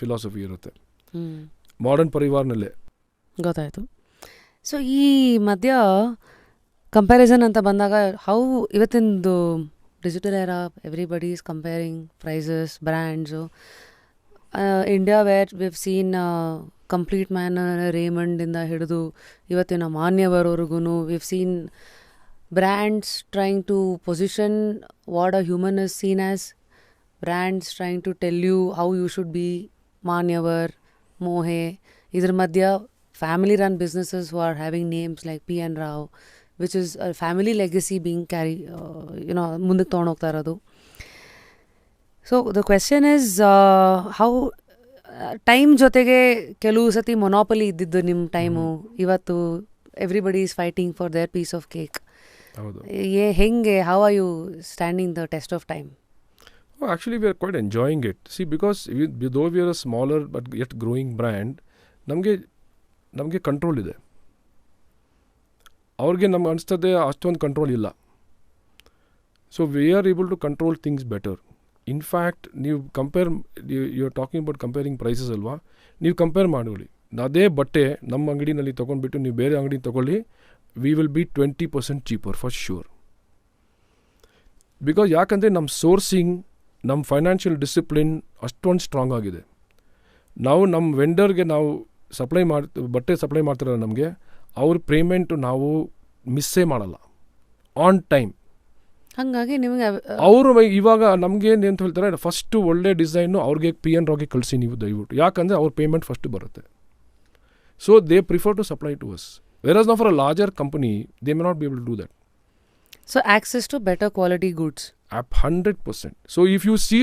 ಫಿಲಾಸಫಿ ಇರುತ್ತೆ ಮಾಡರ್ನ್ ಪರಿವಾರ್ನಲ್ಲೇ. ಗೊತ್ತಾಯಿತು. ಸೊ ಈ ಮಧ್ಯ ಕಂಪ್ಯಾರಿಸನ್ ಅಂತ ಬಂದಾಗ ಹೌ ಇವತ್ತಿಂದು digital era everybody is comparing prices, brands. India wear we've seen complete manner ರೇಮಂಡಿಂದ ಹಿಡಿದು ಇವತ್ತಿನ ಮಾನ್ಯವರವರೆಗೂ we've seen brands trying to position what a human is seen as, brands trying to tell you how you should be Manyavar, Mohey. ಇದ್ರ ಮಧ್ಯ family run businesses who are having names like P N Rao, which is family legacy being carry ಮುಂದಕ್ಕೆ ತೊಗೊಂಡೋಗ್ತಾ ಇರೋದು. So the question is how time ಜೊತೆಗೆ ಕೆಲವು ಸತಿ monopoly ಇದ್ದಿದ್ದು ನಿಮ್ಮ ಟೈಮು, ಇವತ್ತು everybody is fighting for their piece of cake. ಹೆಂಗೆ how are you standing the test of time? Actually, we are quite enjoying it. See, because though we are a smaller but yet growing brand, ನಮಗೆ control ಇದೆ. ಅವ್ರಿಗೆ ನಮ್ಗೆ ಅನಿಸ್ತದೆ ಅಷ್ಟೊಂದು control ಇಲ್ಲ. So we are able to control things better. In fact ನೀವು you are talking about comparing prices ಅಲ್ವಾ, ನೀವು ಕಂಪೇರ್ ಮಾಡೋಳಿ. ಅದೇ ಬಟ್ಟೆ ನಮ್ಮ ಅಂಗಡಿನಲ್ಲಿ ತೊಗೊಂಡ್ಬಿಟ್ಟು ನೀವು ಬೇರೆ ಅಂಗಡಿ ತೊಗೊಳ್ಳಿ, V will B 20% cheaper for sure. Because ಯಾಕಂದರೆ ನಮ್ಮ ಸೋರ್ಸಿಂಗ್, ನಮ್ಮ ಫೈನಾನ್ಷಿಯಲ್ ಡಿಸಿಪ್ಲಿನ್ ಅಷ್ಟೊಂದು ಸ್ಟ್ರಾಂಗ್ ಆಗಿದೆ. ನಾವು ನಮ್ಮ ವೆಂಡರ್ಗೆ ನಾವು ಬಟ್ಟೆ ಸಪ್ಲೈ ಮಾಡ್ತಾರಲ್ಲ ನಮಗೆ, ಅವ್ರ ಪೇಮೆಂಟು ನಾವು ಮಿಸ್ಸೇ ಮಾಡಲ್ಲ, ಆನ್ ಟೈಮ್. ಹಾಗಾಗಿ ನಿಮಗೆ ಅವರು ಇವಾಗ ನಮಗೆ ಅಂತ ಹೇಳ್ತಾರೆ, ಫಸ್ಟು ಒಳ್ಳೆ ಡಿಸೈನು ಅವ್ರಿಗೆ PN Raoಗೆ ಕಳಿಸಿ ನೀವು ದಯವಿಟ್ಟು, ಯಾಕಂದರೆ ಅವ್ರ ಪೇಮೆಂಟ್ ಫಸ್ಟ್ ಬರುತ್ತೆ. So they prefer to supply to us. Whereas ನಾವ್ for a larger company they may not be able to do that. So access to better quality goods 100%. So if you see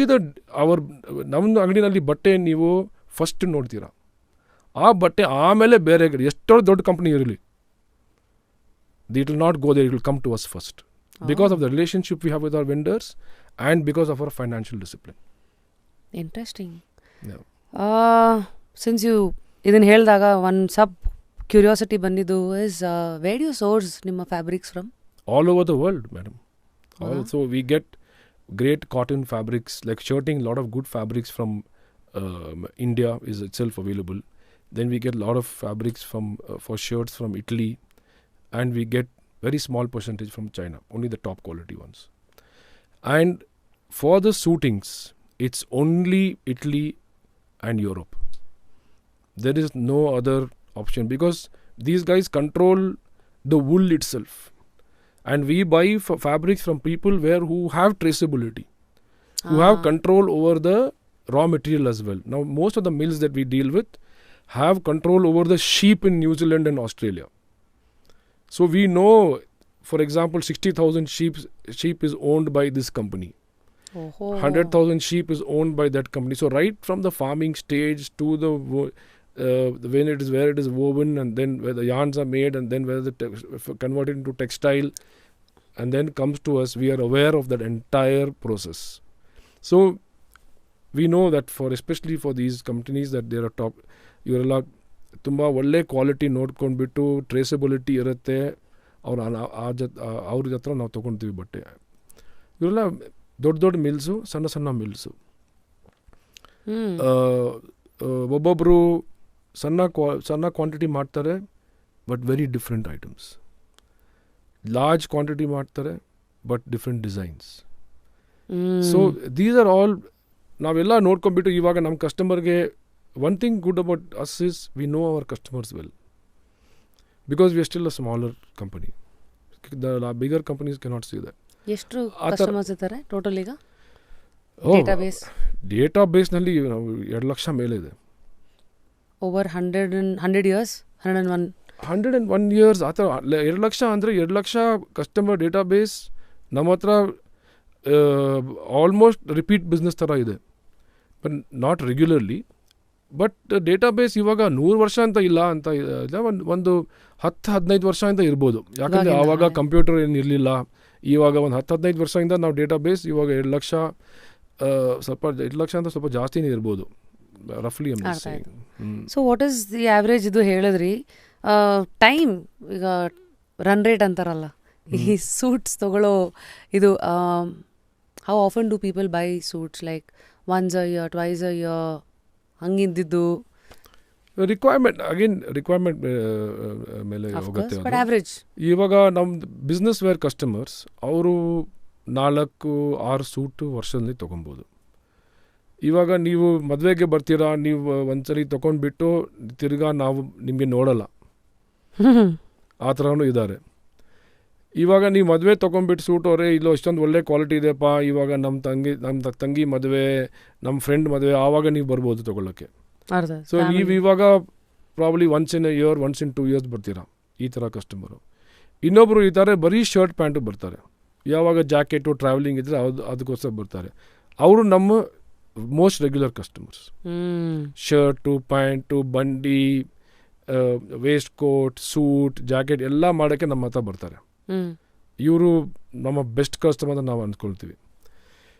ನಮ್ಮದು ಅಂಗಡಿನಲ್ಲಿ ಬಟ್ಟೆ ನೀವು first ನೋಡ್ತೀರಾ, ಆ ಬಟ್ಟೆ ಆಮೇಲೆ ಬೇರೆ ಎಷ್ಟೋ ದೊಡ್ಡ ಕಂಪ್ನಿ ಇರಲಿ, it will not go there, it will come to us first, because of the relationship we have with our vendors and because of our financial discipline. Interesting. Since you ಇದನ್ನು ಹೇಳಿದಾಗ ಒಂದು ಸಬ್ ಕ್ಯೂರಿಯಾಸಿಟಿ ಬಂದಿದ್ದು is where you source ನಿಮ್ಮ fabrics from? All over the world, madam. Also, we get great cotton fabrics, like shirting, a lot of good fabrics from India is itself available. Then we get a lot of fabrics for shirts from Italy, and we get very small percentage from China, only the top quality ones. And for the suitings, it's only Italy and Europe. There is no other option because these guys control the wool itself. And we buy fabrics from people who have traceability, who have control over the raw material as well. Now, most of the mills that we deal with have control over the sheep in New Zealand and Australia. So we know, for example, 60,000 sheep is owned by this company. 100,000 sheep is owned by that company. So right from the farming stage to where it is woven, and then where the yarns are made, and then where converted into textile, and then comes to us, we are aware of that entire process. So we know that especially for these companies that they are top, ಇವರೆಲ್ಲ ತುಂಬ ಒಳ್ಳೆ quality ನೋಡ್ಕೊಂಡ್ಬಿಟ್ಟು traceability ಇರುತ್ತೆ, ಅವ್ರ ಹತ್ರ ನಾವು ತೊಗೊಳ್ತೀವಿ ಬಟ್ಟೆ. ಇವರೆಲ್ಲ ದೊಡ್ಡ ದೊಡ್ಡ ಮಿಲ್ಸು, ಸಣ್ಣ ಸಣ್ಣ ಮಿಲ್ಸು. ಒಬ್ಬೊಬ್ಬರು ಸಣ್ಣ ಕ್ವಾಂಟಿಟಿ ಮಾಡ್ತಾರೆ, but very different items. Large quantity ಮಾಡ್ತಾರೆ, but different designs. So these are all ನಾವೆಲ್ಲ ನೋಡ್ಕೊಂಡ್ಬಿಟ್ಟು ಇವಾಗ ನಮ್ಮ ಕಸ್ಟಮರ್ಗೆ one thing good about us is we know our customers well, because we are still a smaller company. The bigger companies cannot see that. ಎಷ್ಟು customers ಇದ್ದಾರೆ total ಈಗ ಡೇಟಾಬೇಸ್ನಲ್ಲಿ 2 ಲಕ್ಷ ಮೇಲೆ ಇದೆ. ಓವರ್ 100 years 101 years ಆ ಥರ. 2 ಲಕ್ಷ ಅಂದರೆ 2 ಲಕ್ಷ ಕಸ್ಟಮರ್ ಡೇಟಾಬೇಸ್ ನಮ್ಮ ಹತ್ರ ಆಲ್ಮೋಸ್ಟ್ ರಿಪೀಟ್ ಬಿಸ್ನೆಸ್ ಥರ ಇದೆ, but not regularly. But database ಇವಾಗ 100 ವರ್ಷ ಅಂತ ಇಲ್ಲ ಒಂದು 10-15 ವರ್ಷ ಅಂತ ಇರ್ಬೋದು. ಯಾಕಂದರೆ ಆವಾಗ ಕಂಪ್ಯೂಟರ್ ಏನು ಇರಲಿಲ್ಲ. ಇವಾಗ ಒಂದು 10-15 ವರ್ಷದಿಂದ ನಾವು ಡೇಟಾಬೇಸ್ ಇವಾಗ 2 ಲಕ್ಷ ಸ್ವಲ್ಪ 2 ಲಕ್ಷ ಅಂತ ಸ್ವಲ್ಪ ಜಾಸ್ತಿನೇ ಇರ್ಬೋದು ರಫ್ಲಿ. So what is the average? ಇದು ಹೇಳಿದ್ರಿ ಟೈಮ್, ಈಗ ರನ್ ರೇಟ್ ಅಂತಾರಲ್ಲ, ಈ ಸೂಟ್ಸ್ ತಗೊಳ್ಳೋ ಇದು how often do people buy suits? Like once a year, twice a year, ಹಂಗಿದ್ದಿದ್ದು ರಿಕ್ವೈರ್ಮೆಂಟ್ ಮೇಲೆ ಹೋಗುತ್ತೆ. ಇವಾಗ ನಮ್ಮ ಬಿಸ್ನೆಸ್ ವೇರ್ ಕಸ್ಟಮರ್ಸ್ ಅವರು 4-6 ಸೂಟು ವರ್ಷದಲ್ಲಿ ತೊಗೊಬೋದು. ಇವಾಗ ನೀವು ಮದುವೆಗೆ ಬರ್ತೀರಾ, ನೀವು ಒಂದ್ಸರಿ ತೊಗೊಂಡ್ಬಿಟ್ಟು ತಿರ್ಗಾ ನಾವು ನಿಮಗೆ ನೋಡಲ್ಲ, ಆ ಥರನೂ ಇದ್ದಾರೆ. ಇವಾಗ ನೀವು ಮದುವೆ ತೊಗೊಂಡ್ಬಿಟ್ಟು ಸೂಟ್ ಅವರೇ ಇಲ್ಲೋ ಇಷ್ಟೊಂದು ಒಳ್ಳೆ ಕ್ವಾಲಿಟಿ ಇದೆಯಪ್ಪ, ಇವಾಗ ನಮ್ಮ ತಂಗಿ ಮದುವೆ, ನಮ್ಮ ಫ್ರೆಂಡ್ ಮದುವೆ, ಆವಾಗ ನೀವು ಬರ್ಬೋದು ತೊಗೊಳ್ಳೋಕ್ಕೆ. ಸೊ ನೀವು ಇವಾಗ probably once in a year, once in 2 years ಬರ್ತೀರಾ, ಈ ಥರ ಕಸ್ಟಮರು. ಇನ್ನೊಬ್ಬರು ಇದ್ದಾರೆ ಬರೀ ಶರ್ಟ್ ಪ್ಯಾಂಟು ಬರ್ತಾರೆ, ಯಾವಾಗ ಜಾಕೆಟು ಟ್ರಾವೆಲಿಂಗ್ ಇದ್ದರೆ ಅದಕ್ಕೋಸ್ಕರ ಬರ್ತಾರೆ. ಅವರು ನಮ್ಮ most regular customers. Shirt pant ಬಂಡಿ ವೇಸ್ಟ್ ಕೋಟ್ ಸೂಟ್ ಜಾಕೆಟ್ ಎಲ್ಲ ಮಾಡೋಕ್ಕೆ ನಮ್ಮ ಹತ್ರ ಬರ್ತಾರೆ. ಇವರು ನಮ್ಮ ಬೆಸ್ಟ್ ಕಸ್ಟಮರ್ ಅಂತ ನಾವು ಅಂದ್ಕೊಳ್ತೀವಿ.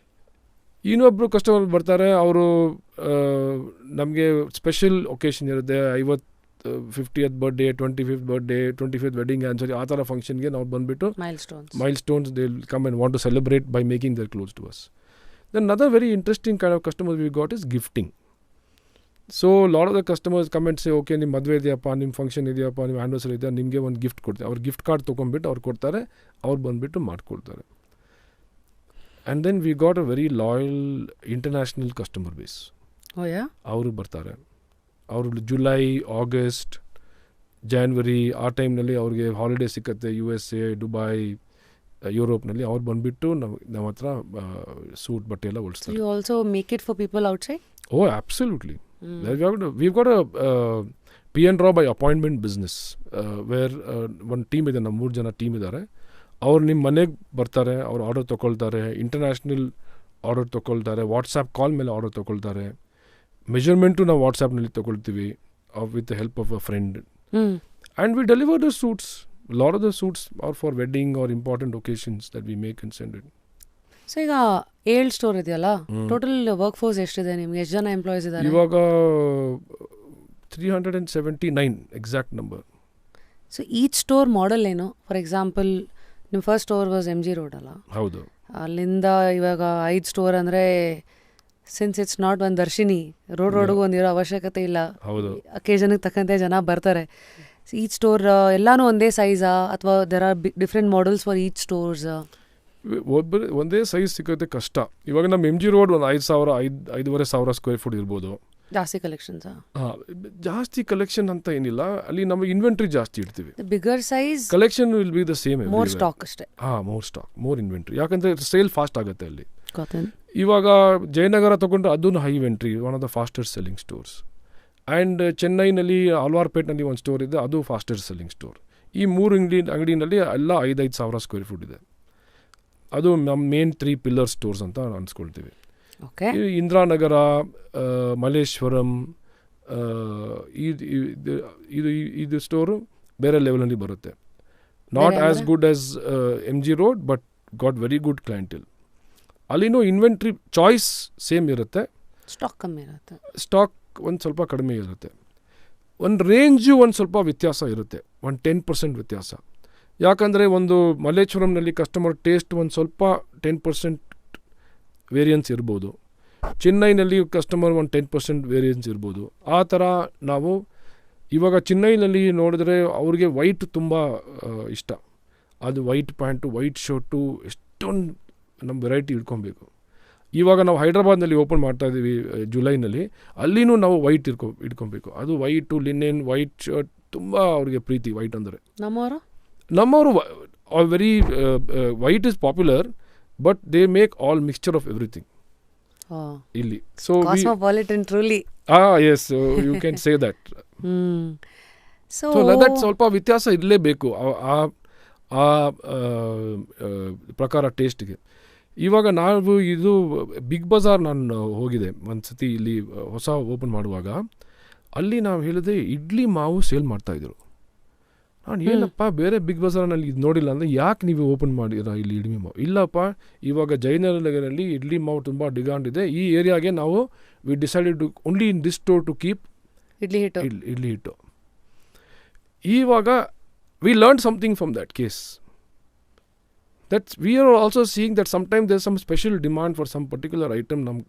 ಇನ್ನೊಬ್ಬರು ಕಸ್ಟಮರ್ ಬರ್ತಾರೆ, ಅವರು ನಮಗೆ ಸ್ಪೆಷಲ್ ಒಕೇಶನ್ ಇರುತ್ತೆ, 50th birthday 25th birthday 25th wedding anniversary ಆ ಥರ ಫಂಕ್ಷನ್ಗೆ ನಾವು ಬಂದುಬಿಟ್ಟು milestones they will come and want to celebrate by making their close to us. Then another very interesting kind of customers we got is gifting. So a lot of the customers come and say, okay, ನಿಮ್ಮ ಮದುವೆ ಇದೆಯಪ್ಪ, ನಿಮ್ಮ function ಇದೆಯಪ್ಪ, ನಿಮ್ಮ anniversary ಇದೆಯಾ, ನಿಮಗೆ ಒಂದು gift ಕೊಡ್ತೀವಿ. ಅವ್ರು ಗಿಫ್ಟ್ ಕಾರ್ಡ್ ತೊಗೊಂಡ್ಬಿಟ್ಟು ಅವ್ರು ಕೊಡ್ತಾರೆ, ಅವ್ರು ಬಂದುಬಿಟ್ಟು ಮಾಡಿಕೊಡ್ತಾರೆ. And then we got a very loyal international customer base. ಅವರು ಬರ್ತಾರೆ, ಅವರು ಜುಲೈ ಆಗಸ್ಟ್ ಜಾನ್ವರಿ ಆ ಟೈಮ್ನಲ್ಲಿ ಅವ್ರಿಗೆ ಹಾಲಿಡೇ ಸಿಕ್ಕತ್ತೆ, USA ದುಬೈ ಯುರೋಪ್ನಲ್ಲಿ. ಅವ್ರು ಬಂದುಬಿಟ್ಟು ನಮ್ಮ ಹತ್ರ ಸೂಟ್ ಬಟ್ಟೆ ಎಲ್ಲ ಹೊಲಿಸ್ತಾರೆ. You also make it for people outside? Oh absolutely. we've got a P N Rao by appointment business where ಒಂದು ಟೀಮ್ ಇದೆ, ನಮ್ಮ 3 ಜನ ಟೀಮ್ ಇದ್ದಾರೆ. ಅವ್ರು ನಿಮ್ಮ ಮನೆಗೆ ಬರ್ತಾರೆ, ಅವ್ರು ಆರ್ಡರ್ ತೊಗೊಳ್ತಾರೆ, ಇಂಟರ್ನ್ಯಾಷನಲ್ ಆರ್ಡರ್ ತೊಗೊಳ್ತಾರೆ, ವಾಟ್ಸಪ್ ಕಾಲ್ ಮೇಲೆ ಆರ್ಡರ್ ತೊಗೊಳ್ತಾರೆ, ಮೆಜರ್ಮೆಂಟು ನಾವು ವಾಟ್ಸಪ್ನಲ್ಲಿ ತೊಗೊಳ್ತೀವಿ with the help of a friend. And we deliver the suits. lot of the suits are for wedding or important occasions that we make and send it. So ಈಗ 7 store ಇದೆಯಲ್ಲ, total work force ಎಷ್ಟಿದೆ ನಿಮ್ಗೆ? ಎಷ್ಟು ಜನ employees ಇದ್ದಾರೆ ಇವಾಗ? 379 exact number. So each store model ಏನು? For example ನಿಮ್ಮ first store was MG road ಅಲ್ಲ? ಹೌದು. ಅಲ್ಲಿಂದ ಇವಾಗ 5 ಸ್ಟೋರ್ ಅಂದರೆ ಸಿನ್ಸ್ ಇಟ್ಸ್ ನಾಟ್ ಒಂದು ದರ್ಶಿನಿ ರೋಡ್ಗೂ ಒಂದಿರೋ ಅವಶ್ಯಕತೆ ಇಲ್ಲ. ಹೌದು. ಅಕೇಷನ್ಗೆ ತಕ್ಕಂತೆ ಜನ ಬರ್ತಾರೆ. ಈಚ್ ಸ್ಟೋರ್ ಎಲ್ಲಾನು ಒಂದೇ ಸೈಜಾ ಅಥವಾ there are different models for each stores? ಒಂದೇ ಸೈಜ್ ಸಿಗೋದೇ ಕಷ್ಟ. ಇವಾಗ ನಮ್ಮ MG ರೋಡ್ ಒಂದು 5,000-5,500 ಸ್ಕ್ವೇರ್ ಫೀಟ್ ಇರ್ಬೋದು. ಜಾಸ್ತಿ ಕಲೆಕ್ಷನ್ಸ್? ಜಾಸ್ತಿ ಕಲೆಕ್ಷನ್ ಅಂತ ಏನಿಲ್ಲ, ಅಲ್ಲಿ ನಮ್ಮ ಇನ್ವೆಂಟ್ರಿ ಜಾಸ್ತಿ ಇಡ್ತೀವಿ. Bigger size collection will be the same, more stock ಅಷ್ಟೇ. ಮೋರ್ ಸ್ಟಾಕ್, ಮೋರ್ ಇನ್ವೆಂಟ್ರಿ, ಯಾಕಂದ್ರೆ ಸೇಲ್ ಫಾಸ್ಟ್ ಆಗುತ್ತೆ ಅಲ್ಲಿ. ಇವಾಗ ಜಯನಗರ ತಗೊಂಡ್ರೆ ಅದೂ high inventory, one of the fastest selling stores. And ಚೆನ್ನೈನಲ್ಲಿ ಆಲ್ವಾರ್ಪೇಟ್ನಲ್ಲಿ ಒಂದು ಸ್ಟೋರ್ ಇದೆ, ಅದು ಫಾಸ್ಟೆಸ್ಟ್ ಸೆಲ್ಲಿಂಗ್ ಸ್ಟೋರ್. ಈ 3 ಅಂಗಡಿನಲ್ಲಿ ಎಲ್ಲ 5,000 ಸ್ಕ್ವೇರ್ ಫೀಟ್ ಇದೆ. ಅದು ನಮ್ಮ ಮೇನ್ 3 ಪಿಲ್ಲರ್ ಸ್ಟೋರ್ಸ್ ಅಂತ ಅನ್ಸ್ಕೊಳ್ತೀವಿ. ಇಂದಿರಾನಗರ, ಮಲ್ಲೇಶ್ವರಂ, ಇದು ಸ್ಟೋರು ಬೇರೆ ಲೆವೆಲಲ್ಲಿ ಬರುತ್ತೆ. Not as good as MG road but got very good clientele. ಅಲ್ಲಿನೂ ಇನ್ವೆಂಟ್ರಿ ಚಾಯ್ಸ್ ಸೇಮ್ ಇರುತ್ತೆ, ಸ್ಟಾಕ್ ಕಮ್ಮಿ ಇರುತ್ತೆ, ಸ್ಟಾಕ್ ಒಂದು ಸ್ವಲ್ಪ ಕಡಿಮೆ ಇರುತ್ತೆ. ಒಂದು ರೇಂಜು ಒಂದು ಸ್ವಲ್ಪ ವ್ಯತ್ಯಾಸ ಇರುತ್ತೆ, ಒಂದು 10% ವ್ಯತ್ಯಾಸ. ಯಾಕಂದರೆ ಒಂದು ಮಲ್ಲೇಶ್ವರಂನಲ್ಲಿ ಕಸ್ಟಮರ್ ಟೇಸ್ಟ್ ಒಂದು ಸ್ವಲ್ಪ 10% ವೇರಿಯನ್ಸ್ ಇರ್ಬೋದು, ಚೆನ್ನೈನಲ್ಲಿ ಕಸ್ಟಮರ್ ಒಂದು 10% ವೇರಿಯನ್ಸ್ ಇರ್ಬೋದು. ಆ ಥರ ನಾವು ಇವಾಗ ಚೆನ್ನೈನಲ್ಲಿ ನೋಡಿದ್ರೆ ಅವ್ರಿಗೆ ವೈಟ್ ತುಂಬ ಇಷ್ಟ. ಅದು ವೈಟ್ ಪ್ಯಾಂಟು, ವೈಟ್ ಶರ್ಟು, ಎಷ್ಟೊಂದು ನಮ್ಮ ವೆರೈಟಿ ಇಟ್ಕೊಬೇಕು. ಇವಾಗ ನಾವು ಹೈದ್ರಾಬಾದ್ನಲ್ಲಿ ಓಪನ್ ಮಾಡ್ತಾಯಿದ್ದೀವಿ ಜುಲೈನಲ್ಲಿ, ಅಲ್ಲಿನೂ ನಾವು ವೈಟ್ ಇಟ್ಕೊಬೇಕು. ಅದು ವೈಟು, ಲಿನೆನ್, ವೈಟ್ ಶರ್ಟ್ ತುಂಬ ಅವ್ರಿಗೆ ಪ್ರೀತಿ ವೈಟ್ ಅಂದರೆ. ನಮ್ಮವರು very white is popular, but they make all mixture of everything ಇಲ್ಲಿ. So cosmopolitan truly. Yes, you can say that. So that ಸ್ವಲ್ಪ ವ್ಯತ್ಯಾಸ ಇರಲೇಬೇಕು ಆ ಪ್ರಕಾರ ಟೇಸ್ಟ್ಗೆ. ಇವಾಗ ನಾವು ಇದು ಬಿಗ್ ಬಜಾರ್ ನಾನು ಹೋಗಿದೆ ಒಂದು ಸತಿ, ಇಲ್ಲಿ ಹೊಸ ಓಪನ್ ಮಾಡುವಾಗ ಅಲ್ಲಿ ನಾವು ಹೇಳಿದೆ ಇಡ್ಲಿ ಮಾವು ಸೇಲ್ ಮಾಡ್ತಾಯಿದ್ರು. ನಾನು ಏನಪ್ಪ ಬೇರೆ ಬಿಗ್ ಬಜಾರ್ನಲ್ಲಿ ಇದು ನೋಡಿಲ್ಲ ಅಂದರೆ ಯಾಕೆ ನೀವು ಓಪನ್ ಮಾಡಿರ ಇಲ್ಲಿ ಇಡ್ಲಿ ಮಾವು? ಇಲ್ಲಪ್ಪ, ಇವಾಗ ಜಯನಗರಲ್ಲಿ ಇಡ್ಲಿ ಮಾವು ತುಂಬ ಡಿಮಾಂಡ್ ಇದೆ, ಈ ಏರಿಯಾಗೆ ನಾವು we decided to only in this store to keep idli ಹಿಟ್ಟು. ಇವಾಗ we learn something from that case. We are also seeing that sometimes there is some special demand for some particular item ನಮ್ಮ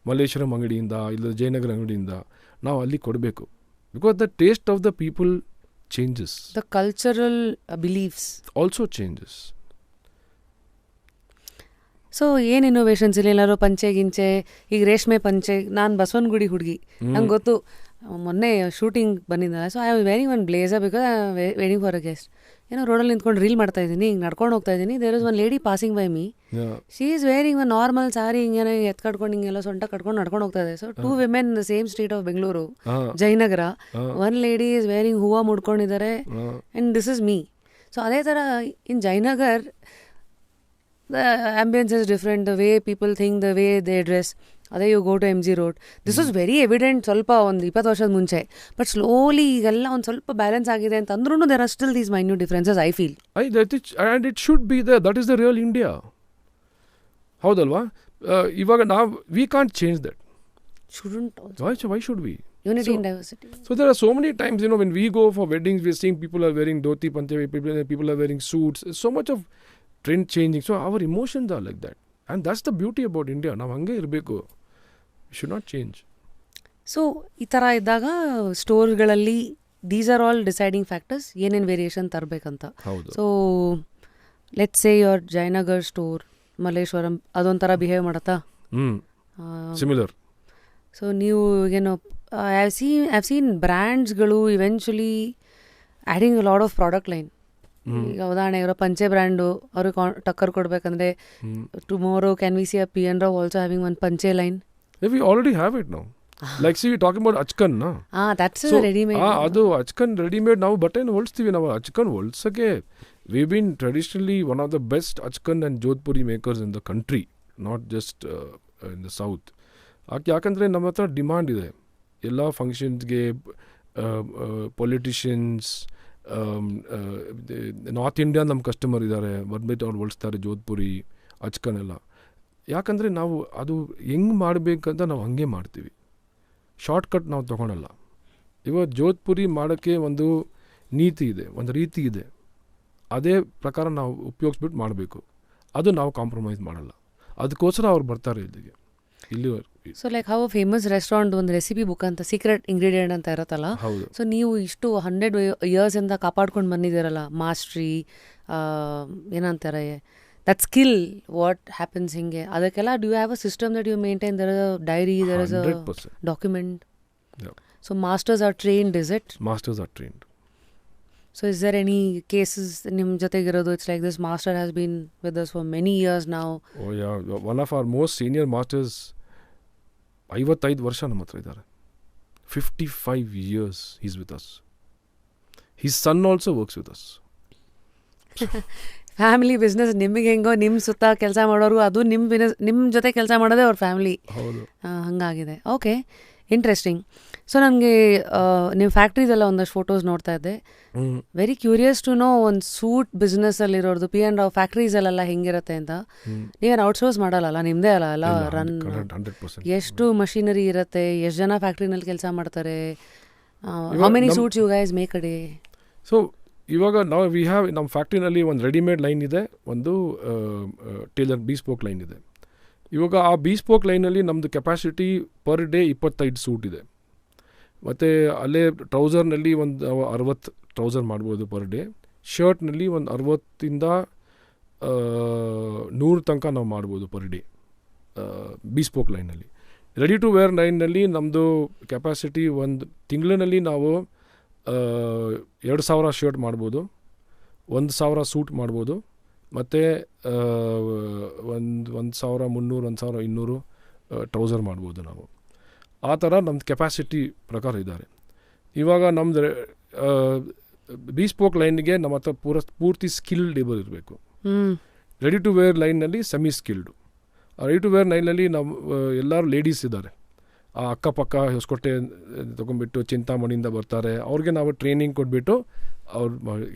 ಮಲ್ಲೇಶ್ವರಂ ಅಂಗಡಿಯಿಂದ ಇಲ್ಲ ಜಯನಗರ ಅಂಗಡಿಯಿಂದ ನಾವು ಅಲ್ಲಿ ಕೊಡಬೇಕು. Because the taste of the people changes, the cultural beliefs also changes. So ಏನು innovations ಇಲ್ಲ? ಎಲ್ಲರೂ ಪಂಚೆ ಗಿಂಚೆ, ಈಗ ರೇಷ್ಮೆ ಪಂಚೆ. ನಾನು ಬಸವನಗುಡಿ ಹುಡುಗಿ, ನಂಗೆ ಗೊತ್ತು, ಮೊನ್ನೆ ಶೂಟಿಂಗ್ ಬಂದಿದ್ದಲ್ಲ. So I was wearing one blazer because I am waiting for a guest. ಏನೋ ರೋಡಲ್ಲಿ ನಿಂತ್ಕೊಂಡು ರೀಲ್ ಮಾಡ್ತಾ ಇದ್ದೀನಿ, ಹಿಂಗೆ ನಡ್ಕೊಂಡು ಹೋಗ್ತಾ ಇದ್ದೀನಿ. There is one lady passing by me, she is wearing one normal sari, ಹಿಂಗೇನೋ ಎತ್ಕಟ್ಕೊಂಡು ಹಿಂಗೆಲ್ಲ ಸೊಂಟ ಕಟ್ಕೊಂಡು ನಡ್ಕೊಂಡು ಹೋಗ್ತಾ ಇದೆ. So 2 women the same street of Bengaluru, Jayanagar. One lady is wearing ಹೂವು ಮುಡ್ಕೊಂಡಿದ್ದಾರೆ, and this is me. So ಅದೇ ಥರ in Jayanagar the ambience is different, the way people think, the way they dress. ಅದೇ you go to M G road, this was very evident ಸ್ವಲ್ಪ ಒಂದು 20 ವರ್ಷದ ಮುಂಚೆ. But slowly ಈಗೆಲ್ಲ ಒಂದು ಸ್ವಲ್ಪ ಬ್ಯಾಲೆನ್ಸ್ ಆಗಿದೆ ಅಂತ ಅಂದ್ರೂ there are still these minute differences I feel. And it should be the that is the real India. ಹೌದಲ್ವಾ? ಇವಾಗ ನಾವು we can't change that. Shouldn't also. Why should we? Unity in diversity. So there are so many times, when we go for weddings, we're seeing people are wearing dhoti, panjabi, people are wearing suits. So much of trend changing. So our emotions are like that. And that's the beauty about India. Now hange irbeku. We should not change. So ಈ ಥರ ಇದ್ದಾಗ ಸ್ಟೋರ್ಗಳಲ್ಲಿ these are all deciding factors ಏನೇನು variation ತರಬೇಕಂತ. So let's say your Jayanagar store Malleshwaram ಅದೊಂಥರ behave ಮಾಡತ್ತಾ? Similar. So ನೀವು ಏನು ಐವ್ ಸೀನ್ ಬ್ರ್ಯಾಂಡ್ಸ್ಗಳು eventually adding a lot of product line. ಈಗ ಉದಾಹರಣೆ ಇವರ ಪಂಚೆ ಬ್ರ್ಯಾಂಡು ಅವ್ರಿಗೆ ಟಕ್ಕರ್ ಕೊಡಬೇಕಂದ್ರೆ tomorrow can we see a P N Rao also having one panche line? We already have it now. Like see we talking about achkan na. That's ready made. Adu achkan ready made ನಾವು ಬಟ್ಟೆನ ಹೊಲಿಸ್ತೀವಿ. ನಾವು achkan ಹೊಲ್ಸಕ್ಕೆ we've been traditionally one of the best achkan and jodhpuri makers in the country, not just in the south. ಯಾಕಂದರೆ ನಮ್ಮ ಹತ್ರ demand ಇದೆ. ಎಲ್ಲ ಫಂಕ್ಷನ್ಸ್ಗೆ politicians north India ನಮ್ಮ customer ಇದ್ದಾರೆ, ಬಂದ್ಬಿಟ್ಟು ಅವ್ರು ಹೊಲಿಸ್ತಾರೆ ಜೋಧ್ಪುರಿ ಅಚ್ಕನ್ ಎಲ್ಲ. ಯಾಕಂದರೆ ನಾವು ಅದು ಹೆಂಗೆ ಮಾಡಬೇಕಂತ ನಾವು ಹಂಗೆ ಮಾಡ್ತೀವಿ, ಶಾರ್ಟ್ಕಟ್ ನಾವು ತೊಗೊಳಲ್ಲ. ಇವತ್ತು ಜೋಧ್ಪುರಿ ಮಾಡೋಕ್ಕೆ ಒಂದು ನೀತಿ ಇದೆ, ಒಂದು ರೀತಿ ಇದೆ, ಅದೇ ಪ್ರಕಾರ ನಾವು ಉಪಯೋಗಿಸ್ಬಿಟ್ಟು ಮಾಡಬೇಕು. ಅದು ನಾವು ಕಾಂಪ್ರಮೈಸ್ ಮಾಡಲ್ಲ. ಅದಕ್ಕೋಸ್ಕರ ಅವ್ರು ಬರ್ತಾರೆ ಇಲ್ಲಿಗೆ. So like how famous restaurant ಒಂದು ರೆಸಿಪಿ ಬುಕ್ ಅಂತ ಸೀಕ್ರೆಟ್ ಇಂಗ್ರೀಡಿಯೆಂಟ್ ಅಂತ ಇರುತ್ತಲ್ಲ. ಸೊ ನೀವು ಇಷ್ಟು 100 years ಇಂದ ಕಾಪಾಡ್ಕೊಂಡು ಬಂದಿದ್ದೀರಲ್ಲ, ಮಾಸ್ಟ್ರಿ ಏನಂತಾರೆ ದಟ್ ಸ್ಕಿಲ್, ವಾಟ್ ಹ್ಯಾಪನ್ಸ್ ಹಿಂಗೆ ಅದಕ್ಕೆಲ್ಲ do you have a system that you maintain? There is a diary, there is a document. So masters are trained, is it? Masters are trained. So is there any cases ನಿಮ್ಮ ಜೊತೆಗಿರೋದು it's like this master has been with us for many years now? Oh yeah, one of our most senior masters 55 ವರ್ಷ ನಮ್ಮ ಹತ್ರ ಇದ್ದಾರೆ. 55 years he's with us. His son also works with us. Family business ನಿಮಗೆ ಹೆಂಗೋ ನಿಮ್ಮ ಸುತ್ತ ಕೆಲಸ ಮಾಡೋರು ಅದು ನಿಮ್ಮ ಜೊತೆ ಕೆಲಸ ಮಾಡೋದೇ ಅವ್ರ ಫ್ಯಾಮಿಲಿ. ಹಂಗಾಗಿದೆ. Okay, interesting. ಸೊ ನನಗೆ ನಿಮ್ಮ ಫ್ಯಾಕ್ಟ್ರೀದೆಲ್ಲ ಒಂದಷ್ಟು ಫೋಟೋಸ್ ನೋಡ್ತಾ ಇದ್ದೆ. ವೆರಿ ಕ್ಯೂರಿಯಸ್ ಟು ನೋ ಒಂದು ಸೂಟ್ ಬಿಸ್ನೆಸ್ಸಲ್ಲಿರೋದು P N Rao ಫ್ಯಾಕ್ಟ್ರೀಸಲ್ಲೆಲ್ಲ ಹೆಂಗಿರುತ್ತೆ ಅಂತ. ನೀವೇನು ಔಟ್ಸೋರ್ಸ್ ಮಾಡಲ್ಲ, ನಿಮ್ಮದೇ ಅಲ್ಲ ರನ್? ಎಷ್ಟು ಮಷಿನರಿ ಇರುತ್ತೆ, ಎಷ್ಟು ಜನ ಫ್ಯಾಕ್ಟ್ರಿನಲ್ಲಿ ಕೆಲಸ ಮಾಡ್ತಾರೆ? How many suits you guys make a day? So ಇವಾಗ ನಾವು ನಮ್ಮ ಫ್ಯಾಕ್ಟ್ರಿನಲ್ಲಿ ಒಂದು ರೆಡಿಮೇಡ್ ಲೈನ್ ಇದೆ, ಒಂದು ಟೇಲರ್ ಬೀಸ್ಪೋಕ್ ಲೈನ್ ಇದೆ. ಇವಾಗ ಆ ಬೀಸ್ಪೋಕ್ ಲೈನಲ್ಲಿ ನಮ್ಮದು ಕೆಪಾಸಿಟಿ ಪರ್ ಡೇ 25 ಸೂಟ್ ಇದೆ. ಮತ್ತು ಅಲ್ಲೇ ಟ್ರೌಸರ್ನಲ್ಲಿ ಒಂದು 60 ಟ್ರೌಸರ್ ಮಾಡ್ಬೋದು ಪರ್ ಡೇ. ಶರ್ಟ್ನಲ್ಲಿ ಒಂದು 60ಇಂದ 100 ತನಕ ನಾವು ಮಾಡ್ಬೋದು ಪರ್ ಡೇ ಬೀಸ್ಪೋಕ್ ಲೈನಲ್ಲಿ. ರೆಡಿ ಟು ವೇರ್ ಲೈನ್ನಲ್ಲಿ ನಮ್ಮದು ಕೆಪಾಸಿಟಿ ಒಂದು ತಿಂಗಳಿನಲ್ಲಿ ನಾವು 2000 ಶರ್ಟ್ ಮಾಡ್ಬೋದು, 1000 ಸೂಟ್ ಮಾಡ್ಬೋದು, ಮತ್ತು 1300 1200 ಟ್ರೌಸರ್ ಮಾಡ್ಬೋದು ನಾವು. ಆ ಥರ ನಮ್ಮದು ಕೆಪಾಸಿಟಿ ಪ್ರಕಾರ ಇದ್ದಾರೆ. ಇವಾಗ ನಮ್ಮದು ಬೀಸ್ಪೋಕ್ ಲೈನ್ಗೆ ನಮ್ಮ ಹತ್ರ ಪೂರ್ತಿ ಸ್ಕಿಲ್ಡ್ ಲೇಬರ್ ಇರಬೇಕು. ರೆಡಿ ಟು ವೇರ್ ಲೈನ್ನಲ್ಲಿ ಸೆಮಿ ಸ್ಕಿಲ್ಡು. ಆ ರೆಡಿ ಟು ವೇರ್ ಲೈನ್ನಲ್ಲಿ ನಮ್ಮ ಎಲ್ಲರೂ ಲೇಡೀಸ್ ಇದ್ದಾರೆ. ಆ ಅಕ್ಕಪಕ್ಕ ಹೊಸಕೋಟೆ ತೊಗೊಂಡ್ಬಿಟ್ಟು ಚಿಂತಾಮಣಿಯಿಂದ ಬರ್ತಾರೆ. ಅವ್ರಿಗೆ ನಾವು ಟ್ರೈನಿಂಗ್ ಕೊಟ್ಬಿಟ್ಟು ಅವ್ರು